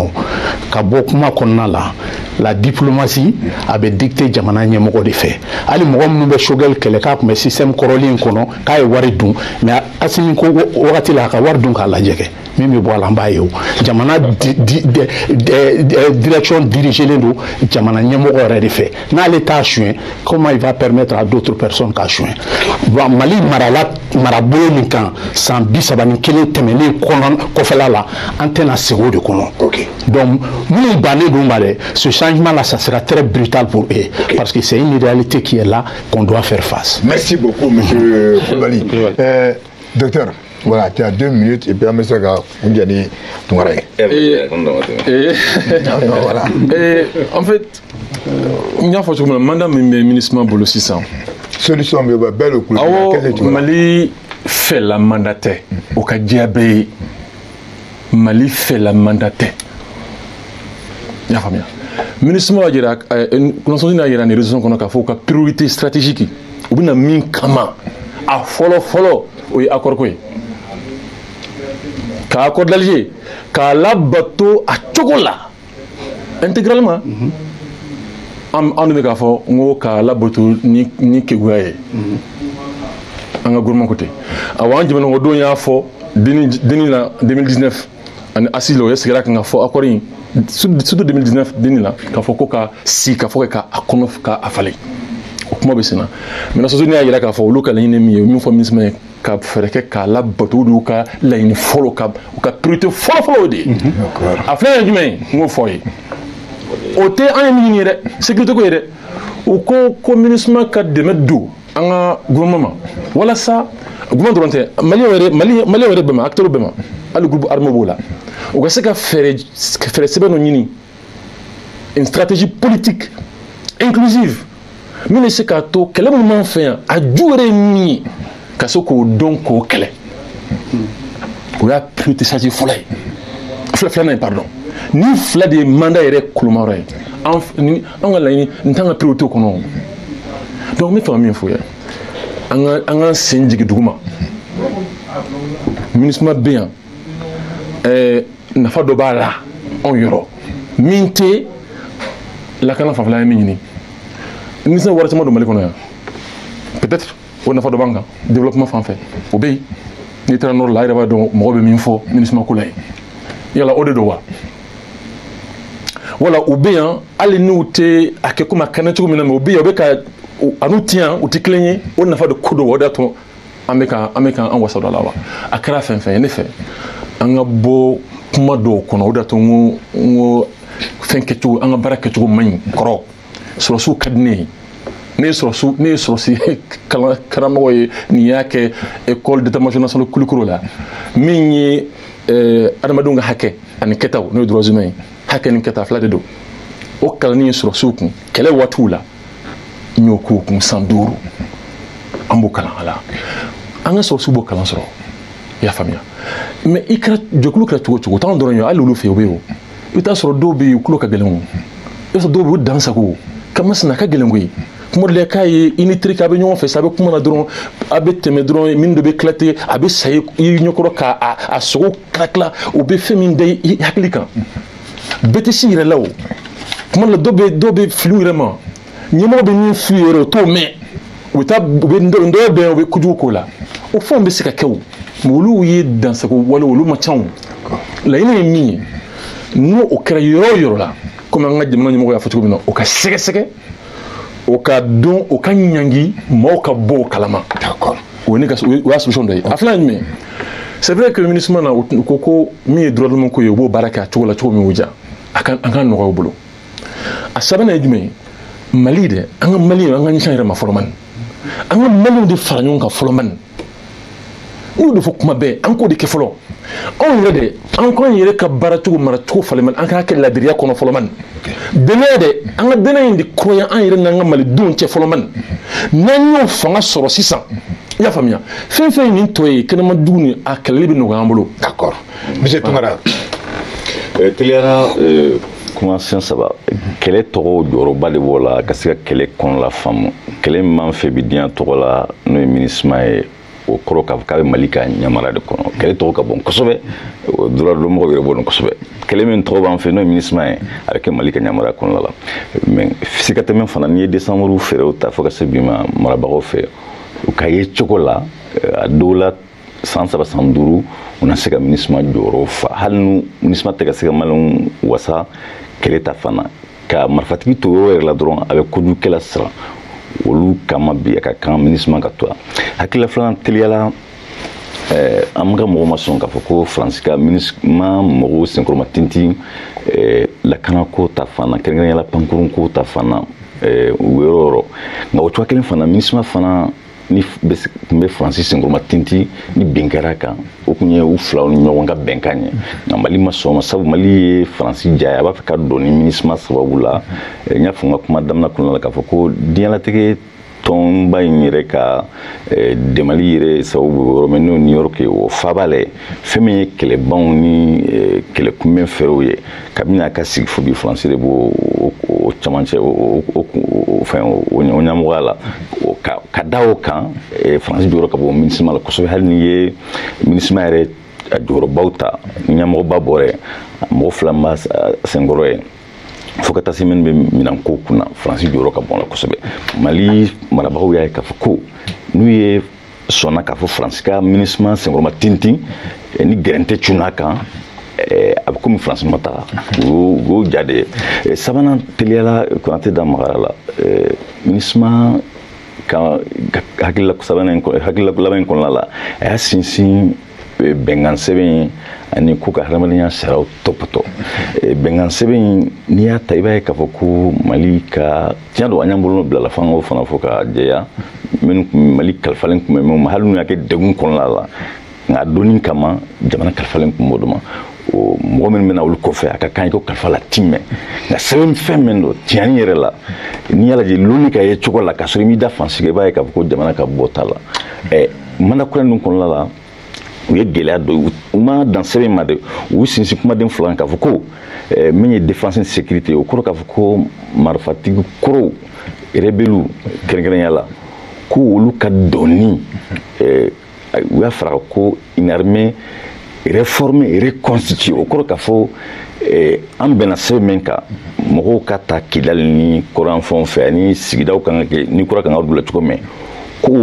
ka bɔ kuma kɔnɔna la la diplomatie a bɛ dicter jamana ɲɛmɔgɔ de fɛ hali mɔgɔ minnu bɛ Choguel kɛlɛ k'a tun bɛ système kɔrɔlen in kɔnɔ k'a ye wari dun mais Assimi ko wagati la a ka wari dun k'a lajɛ kɛ min bɛ bɔ a la an b'a ye o jamana direction dirigée don jamana ɲɛmɔgɔ yɛrɛ de fɛ n'ale t'a suɲɛ comment il va permettre à d'autres personnes k'a suɲɛ bon Mali marabolo min kan san 31 tɛmɛnen kɔfɛla la an tɛna segin o de kɔnɔ donc minnu bannen don ma dɛ ce changement là ça sera très brutal pour eux parce que c'est une réalité qui est là qu'on doit faire face. Merci beaucoup monsieur Koulibaly. Docteur, voilà, tu as 2 minutes et puis après ça, on dit voilà. En fait, il y a un mandat ministre Bolo 600. Solution, belle Mali fait la mandatée au Kadiabé. Mali fait la mandatée. Il y a famille. Ministre a dit que les raisons qu'on a fait une priorité stratégique. Ou bien min kama a follow oui accord quoi. Ka accord d'Alger, ka la bateau à chocolat intégralement. En demi kafo ngo ka la bateau ni kegwaye. Anga gouvernement côté. Avant jimeno ngo do nya fo 2019 an asilo yesira ka fo accord surtout 2019 dinila ka fo ko ka si ka fo ka akonof ka afale. Kuma bɛ senna maintenant soso ni y'a yira k'a fɔ olu ka laɲini min ye min fɔ ministre ye ka fɛɛrɛ kɛ k'a la bato olu ka laɲini fɔlɔ u ka priorité fɔlɔ o de ye a filɛ ye jumɛn ye n k'o fɔ ye o tɛ an ye min ɲini ye dɛ sécurité ko ye dɛ u ko ministre ka dɛmɛ don an ka gouvernement ma walasa gouvernement dɔrɔn tɛ maliyɛnw yɛrɛ bɛɛ ma acteurs bɛɛ ma hali groupe armé b'o la u ka se ka fɛɛrɛ sɛbɛn dɔ ɲini une stratégie politique inclusive. Mais ne sait qu'à tout, quel moment fait à durer ni qu'à ce qu'on donne qu'au kele. Ou a priorité ça dit folle. Pardon. Ni fla des mandats et colomare. On a la n'entend priorité qu'on a. Donc mes familles fouillent. Un syndic douma. Ministre bien. N'a pas de bala en euro. Minté la canne favela mini. Nous sommes relativement de Mali. Peut-être on a fait de banque, développement français. Au pays, nous sommes là, il y a des ministres il y a la haute de droit. Voilà, au pays, allez nous te à quelque chose que nous avons au pays, à nous tient, ou te cligner, on a fait de coups de water, américain, en Ouassada là-bas. À quelle fin, en effet, on a beau kumado qu'on a au daton, on fait quelque chose, on a barré quelque chose, on sur sous cadné ne sur si karamɔgɔ ye nin y'a kɛ école d'état-major national Kulukoro la min ye adamadenw ka hakɛ ani kɛtaw n'o ye droits humains hakɛ ni kɛta fila de don o kalanni ye sɔrɔsiw kun kɛlɛ waatiw la n y'o k'o kun san 5 an b'o kalan a la an ka sɔrɔsiw b'o kalan sɔrɔ i y'a faamuya mais i kɛra jɛkulu kɛra cogo cogo t'anw dɔrɔn ye hali olu fɛ yen o bɛ yen o i bɛ taa sɔrɔ dɔw bɛ yen u tulo ka gɛlɛn o i b'a sɔrɔ dɔw bɛ yen o dansago kama sina ka gelengoyi kuma le ka ye initri ka be ɲɔgɔn fɛ sa be kuma na dɔrɔn a be tɛmɛ dɔrɔn min dɔ be éclater a be sa i ɲɛkɔrɔ ka a sogo kila o be fɛn min da i hakili kan bɛɛ tɛ si yɛrɛ la o kuma la dɔ be filiw yɛrɛ ma ɲɛmɔgɔ be min fili yɛrɛ o t'o mɛn u taa u be dɔw bɛn u be kojugu k'o la o fɛnw be se ka kɛ o mais olu ye dansago wale olu ma ca o laɲini ye min ye n'o o kɛra yɔrɔ o yɔrɔ la komi an ka jamana ɲɛmɔgɔ y'a fɔ cogo min na o ka sɛgɛsɛgɛ o ka dɔn o ka ɲangi maaw ka bɔ o kalama o y'a solution dɔ ye a filan ye jumɛn c'est vrai que ministre na u ko min ye droit de l'homme ko ye u b'o baara kɛ a cogo la cogo min y'u diya an ka nɔgɔya u bolo a sabanan ye jumɛn ye Mali dɛ an ka Mali an ka ɲɛsin yɛrɛ ma fɔlɔ man an ka Maliw de fara ɲɔgɔn kan fɔlɔ man n'o de fɔ kuma bɛɛ an k'o de kɛ fɔlɔ anw yɛrɛ de an k'an yɛrɛ ka baara cogo mara cogo falen man an k'a kɛ ladiriya kɔnɔ fɔlɔ man dɛnɛ de an ka dɛnɛ in de kɔrɔya an yɛrɛ n'an ka Malidenw cɛ fɔlɔ man n'an y'o fanga sɔrɔ sisan i y'a faamuya fɛn fɛn nin tɔ ye kɛnɛmadugu ni a kɛlɛli bɛ nɔgɔya an bolo d'accord monsieur Tunkara teliyara kuma siɲɛ saba kɛlɛ tɔgɔ jɔyɔrɔba de b'o la ka se ka kɛlɛ kɔnɔla faamu kɛlɛ min b'an fɛ bi diɲɛ tɔgɔ la n'o ye MINUSMA ye o kɔrɔ k'a fɔ k'a bɛ Mali ka ɲamara de kɔnɔ kɛlɛ tɔgɔ ka bon kosɛbɛ droit de l'homme yɛrɛ b'o dɔn kosɛbɛ kɛlɛ min tɔgɔ b'an fɛ n'o ye MINUSMA ye a bɛ kɛ Mali ka ɲamara kɔnɔla la mais sika tɛmɛ fana n'i ye décembre fɛɛrɛw ta fo ka se bi ma marabagaw fɛ u ka ye cogo la a dɔw la san 3 san 5 u na se ka MINUSMA jɔyɔrɔ fa hali nu MINUSMA tɛ ka se ka Maliɲɛnw wasa kɛlɛ ta fana ka marifatigi to yɔrɔ yɛrɛ la dɔrɔn a bɛ kojugukɛla siran olu kama bi a ka kan MINUSMA ka to yan hakilila filanan teliyala an ka mɔgɔ ma sɔn k'a fɔ ko faransi ka MINUSMA mɔgɔw senkɔrɔma tintin lakanako ta fana kɛrɛnkɛrɛnyala pankurunko ta fana o yɔrɔ nka o cogoya kelen fana MINUSMA fana ni tun bɛ faransi senkɔrɔma tintin ni bɛn kɛra kan o tun ye u filaw ni ɲɔgɔn ka bɛnkan ye nka Mali ma sɔn ma sabu Mali ye faransi ja ye a b'a fɛ ka don ni MINUSMA sababu la n y'a fɔ n ka kuma daminɛ kɔnɔna la k'a fɔ ko diɲɛlatigɛ tɔnba in yɛrɛ ka dɛmɛli yɛrɛ sababu bɛ yɔrɔ min n'o New York ye o faaba la fɛn min ye kɛlɛbanw ni kɛlɛkunbɛn fɛɛrɛw ye kabini a ka sigi fo bi faransi de b'o camancɛ o fɛn o ɲɛmɔgɔya la ka da o kan faransi jɔyɔrɔ ka bɔ MINUSMA la kosɛbɛ hali n'i ye MINUSMA yɛrɛ jɔyɔrɔbaw ta ɲɛmɔgɔba bɔra mɔgɔ fila min b'a senkɔrɔ ye fo ka taa se minnu bɛ minɛnko kunna faransi jɔyɔrɔ ka bon la kosɛbɛ Mali marabagaw y'a ye k'a fɔ ko n'u ye sɔnna k'a fɔ faransi ka MINUSMA senkɔrɔma tintin ni gɛrɛntɛ cunna kan a bɛ komi faransi ma taga o y'o ja de ye sabanan teliyala Konate da magara la MINUSMA ka hakilila laban in kɔnɔna la a y'a sinsin bɛnkan sɛbɛn ye ani ko ka hadamadenya sariyaw tɔpɔtɔ bɛnkan sɛbɛn in n'i y'a ta i b'a ye k'a fɔ ko Mali ka tiɲɛ don an y'an bolo bilala fangaw fana fɔ ka jɛya minnu Mali kalifalen tun bɛ min ma hali n'u y'a kɛ degun kɔnɔna la nka a donni kama jamana kalifalen tun b'o de ma mɔgɔ minnu bɛna olu kɔfɛ a ka kan ko kalifa la ti mɛn nka sɛbɛn fɛn min don tiɲɛni yɛrɛ la n'i y'a lajɛ lonni ka ye cogo la k'a sɔrɔ i m'i da fan sigi i b'a ye k'a fɔ ko jamana ka bɔ t'a la mana kura ninnu kɔnɔna la u ye gɛlɛya dɔ u ma dan sɛbɛn ma dɛ u sinsin kumaden fila k'a fɔ ko min ye défense ni sécurité o kɔrɔ k'a fɔ ko marifatigi kɔrɔw rebelles kɛrɛnkɛrɛnya la ko olu ka dɔnni u y'a fara ko une armée réformée reconstituée o kɔrɔ k'a fɔ an bɛnna sɛbɛn min kan mɔgɔw ka ta Kidali ni kɔrɔnfɛnw fɛ ani sigidaw kan ka kɛ ni kura kan ka bila cogo min ko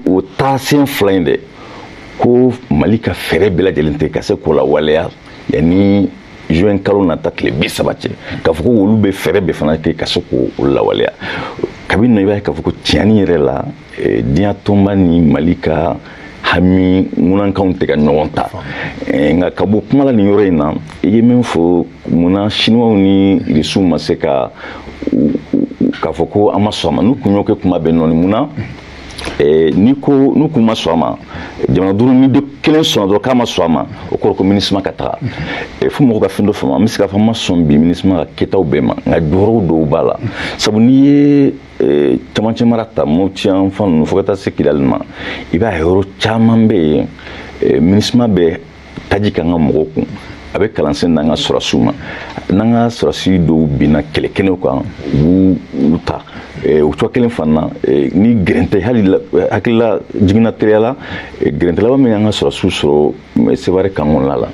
o taasiyɛn fila in dɛ ko Mali ka fɛɛrɛ bɛɛ lajɛlen tɛ ka se k'o lawaleya yanni juin kalo nata tile 30 cɛ k'a fɔ ko olu bɛ fɛɛrɛ bɛɛ fana kɛ ka se k'o lawaleya kabini i b'a ye k'a fɔ ko tiɲɛni yɛrɛ la diɲɛ tɔnba ni Mali ka hami ŋunankanw tɛ ka ɲɔgɔn ta nka ka bɔ kuma la nin yɔrɔ in na i ye min fɔ munna chinois ni russiw ma se ka k'a fɔ ko an ma sɔn a ma n'u kun y'o kɛ kuma bɛɛ nɔni munna n'u kun ma sɔn a ma jamana duuru ni kelen sɔnna dɔrɔn k'a ma sɔn a ma o kɔrɔ ko MINUSMA ka taga fo mɔgɔw ka fɛn dɔ faamu an bɛ se k'a fɔ an ma sɔn bi MINUSMA ka kɛtaw bɛɛ ma nka jɔyɔrɔw dɔw b'a la sabu n'i ye camancɛ mara ta Mopti yan fan ninnu fo ka taa se Kidali ma i b'a ye yɔrɔ caman bɛ yen MINUSMA bɛ taji kan ka mɔgɔw kun a bɛ kalansen n'an ka sɔrɔsiw ma n'an ka sɔrɔsi dɔw binna kɛlɛkɛnɛw kan u ta o cogo kelen fana ni gɛrɛntɛ hali hakilila jiginna teriya la gɛrɛntɛ laban min y'an ka sɔrɔsiw sɔrɔ Sevare kan kɔnɔna la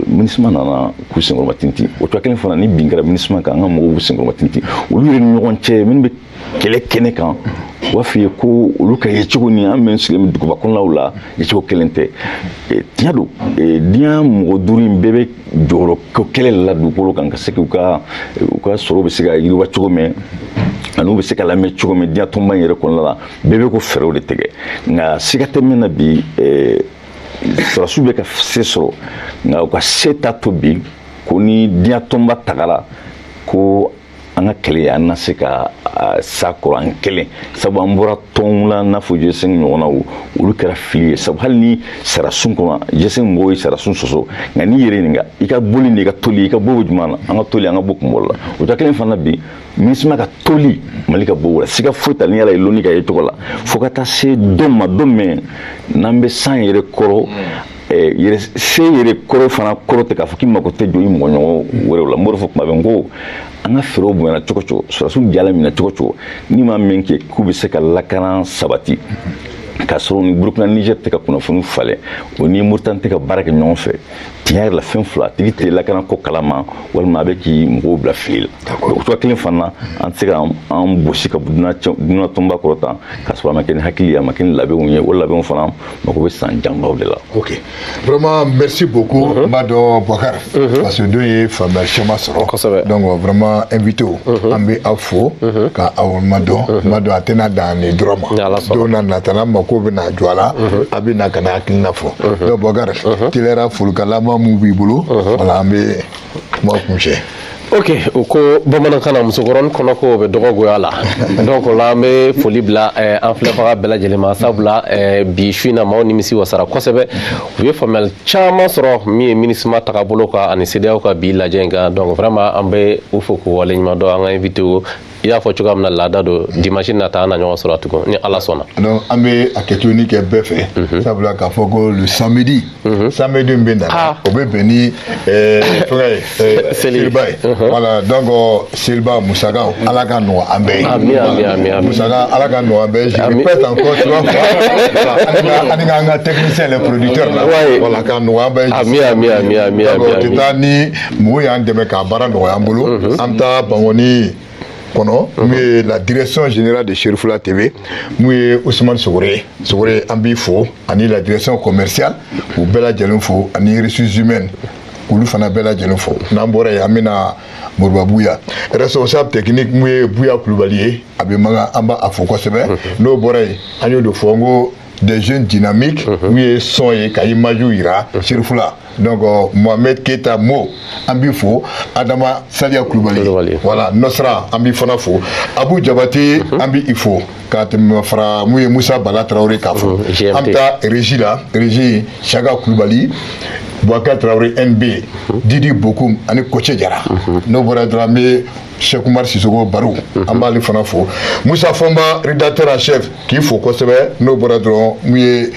MINUSMA nana k'u senkɔrɔma tinti o cogo kelen fana ni bin kɛra MINUSMA kan an ka mɔgɔw b'u senkɔrɔma tinti olu yɛrɛ ni ɲɔgɔn cɛ minnu bɛ kɛlɛ kɛnɛ kan u b'a f'i ye ko olu ka ye cogo ni an bɛ sigilen bɛ duguba kɔnɔnaw la ye cogo kelen tɛ tiɲɛ don diɲɛ mɔgɔ duuru in bɛɛ bɛ jɔyɔrɔ ko kɛlɛ la dugukolo kan ka se k'u ka sɔrɔ bɛ se ka yiriwa cogo min ani u bɛ se ka lamɛn cogo min diɲɛ tɔnba in yɛrɛ kɔnɔna la bɛɛ bɛ ko fɛɛrɛw de tigɛ nka siga tɛ min na bi sɔrɔsiw bɛ ka se sɔrɔ nka u ka se ta to bi ko ni diɲɛ tɔnba tagara ko an ka kɛlɛ an na se ka sa kɔrɔ an kɛlɛ sabu an bɔra tɔnw la n'a fɔ G5 ɲɔgɔnnaw olu kɛra fili ye sabu hali ni sarasun kɔnɔ G5 mɔgɔw ye sarasun sɔsɔ nka n'i yɛrɛ ɲininka i ka boli ni i ka toli i ka bɔ jumɛn na an ka toli an ka bɔ kunbɔ la o ta kelen fana bi MINUSMA ka toli Mali ka bɔ la siga foyi t'a la ni Ala ye loni ka ye cogo la fo ka taa se don ma don min n'an bɛ san yɛrɛ kɔrɔ se yɛrɛ kɔrɔ fana kɔrɔ tɛ k'a fɔ k'i mako tɛ jɔ i mɔgɔ ɲɔgɔn wɛrɛw la n b'o de fɔ kuma bɛɛ n ko an ka fɛɛrɛw bonyana cogo cogo sɔrɔsiw jala minɛ cogo cogo ni maa min kɛ k'u bɛ se ka lakana sabati k'a sɔrɔ ni Burukina Niger tɛ ka kunnafoni falen o ni Moritani tɛ ka baara kɛ ɲɔgɔn fɛ tiɲɛ yɛrɛ la fɛn fila a tigi tɛ lakana ko kalama walima a bɛ k'i mɔgɔw bila fili la o cogoya kelen fana an tɛ se ka an bosi ka dunan tɔnba kɔrɔ tan k'a sɔrɔ a ma kɛ ni hakili ye a ma kɛ ni labɛnw ye o labɛnw fana mako bɛ san janbaw de la. Ok, vraiment merci beaucoup n b'a dɔn Boubacar parce que don ye faamuyali caman sɔrɔ donc vraiment invité an bɛ aw fo ka aw madɔn n b'a dɔn a tɛna dan nin dɔrɔn ma don na natala mako bɛ na jɔ a la a bɛ na ka na hakilina fɔ donc Boubacar telera folikalama mun b'i bolo wala an bɛ kuma kuncɛ. Ok, o ko bamanankan na musokɔrɔni kɔnɔ ko bɛ dɔgɔ goya la donc o la an bɛ foli bila an filɛbaga bɛɛ lajɛlen ma sabula bi su in na maaw nimisi wasara kosɛbɛ u ye faamuyali caman sɔrɔ min ye MINUSMA tagabolo kan ani CEDEAO ka bi lajɛ in kan donc vraiment an bɛ u fo k'u waleɲuman dɔn an ka invité i y'a fɔ cogoya min na laada don dimanche nata an na ɲɔgɔn sɔrɔ tugun ni Ala sɔnna. donc an bɛ a kɛtoni kɛ bɛɛ fɛ sabula k'a fɔ ko le samedi samedi min bɛ na o bɛ bɛn ni fɛngɛ ye seliba ye voilà donc seliba musakaw Ala ka nɔgɔ an bɛɛ ye. Ami musaka Ala ka nɔgɔ an bɛɛ ye je répète encore 3 fois ani k'an ka technicien les producteurs la voilà ka nɔgɔ an bɛɛ ye. Ami donc o tɛ taa ni mɔgɔw y'an dɛmɛ k'a baara nɔgɔya an bolo an bɛ taa Bangoni kɔnɔ mun ye la direction générale de Cherifula TV mun ye Ousmane Sogore an b'i fo ani la direction commerciale k'u bɛɛ lajɛlen fo ani ressources humaines k'olu fana bɛɛ lajɛlen fo n'an bɔra yen an bɛna Moriba Buya responsable technique mun ye Buya Kulubali ye a bɛ maga an b'a fo kosɛbɛ n'o bɔra yen an y'o de fɔ n ko des jeunes dynamiques mun ye son ye ka image yira Cherifula donc Mohamed Keita Mo an b'i fo Adama Saliya Kulubali voilà Nosra an b'i fana fo Abu Jabate an b'i fo ka tɛmɛ fara mun ye Musa Bala Traoré k'a fo an bɛ taa régie la régie Chaga Kulubali Boubacar Traoré NB Didi Bokoum ani Koche Jara n'o bɔra dɔrɔn an bɛ Cheikh Oumar Sissoko Barou an b'ale fana fo Moussa Fomba rédacteur en chef k'i fo kosɛbɛ n'o bɔra dɔrɔn mun ye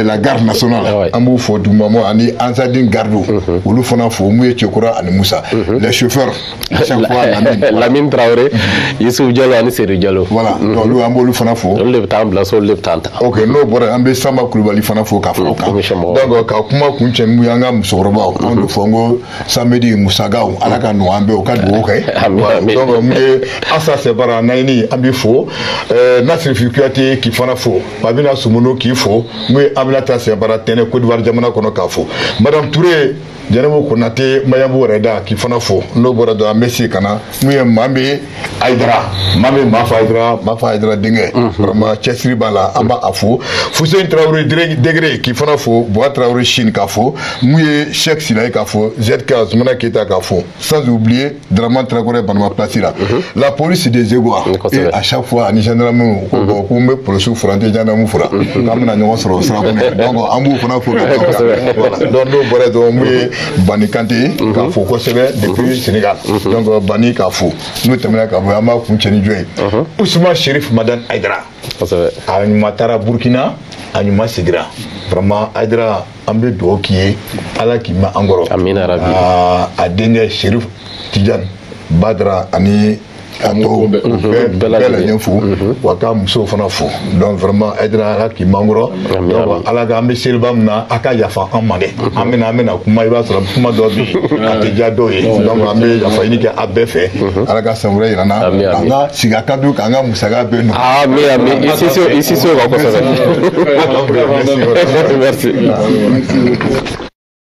la garde nationale an b'u fo dugumamɔ ani Ansadine Gardou olu fana fo mun ye Cekura ani Moussa les chauffeurs à chaque fois Lamine Traoré Youssouf Diallo ani Seydou Diallo voilà donc olu an b'olu fana fo olu de bɛ taa an bila so olu de bɛ taa an ta ok n'o bɔra an bɛ Samba Kulubali fana fo k'a fɔ kan donc ka kuma kuncɛ mun ye an ka musokɔrɔbaw an de fɔ n ko samedi musagaw Ala ka nɔgɔ an bɛɛ o ka dugawu kɛ donc mun ye Asa Sebara Nayini an b'i fo Nasirifi Kuyate k'i fana fo Babina Sumunu k'i fo mun ye Aminata Sebara Tɛnɛ Côte d'Ivoire jamana kɔnɔ k'a fo Madame Touré Jɛnɛbu Konate Mayabu Rɛda k'i fana fo n'o bɔra dɔrɔn an bɛ se ka na mun ye Mame Aïdara Mame Mafa Aïdara denkɛ vraiment cɛsiri b'a la an b'a fo Fuseni Traoré Degré k'i fana fo Boa Traoré Chine k'a fo mun ye Cheikh Sinayi k'a fo ZK Zoumana Keita k'a fo sans oublier Draman Traoré Banama Place la la police des Égois et à chaque fois ani gendarme ko n bɛ polisiw fura n tɛ gendarme fura k'an bɛna ɲɔgɔn sɔrɔ sira kɔnɔ donc an b'u fana fo donc n'o bɔra dɔrɔn mun ye Bani Kante k'a fo kosɛbɛ depuis Sénégal donc Bani k'a fo n'o tɛmɛna ka bɔ an b'a kuncɛ ni jɔ ye Ousmane Cherif Madane Aïdara a ɲuman taara Burkina a ɲuman segira vraiment Aidara an bɛ dugawu k'i ye Ala k'i mɛn an kɔrɔ amina rabi a denkɛ Sherif Tidiane Badara ani a tɔw bɛɛ lajɛlen fo wa k'a musow fana fo donc vraiment Aidara Ala k'i mɛn an kɔrɔ donc Ala k'an bɛ seliba min na a ka yafa an ma dɛ an bɛna kuma i b'a sɔrɔ kuma dɔ bɛ yen a tɛ diya dɔw ye donc an bɛ yafa ɲini kɛ a bɛɛ fɛ Ala ka san wɛrɛ yira n na k'an ka sigi a ka du k'an ka musaka bɛɛ nɔ amin ici so ka kosɛbɛ merci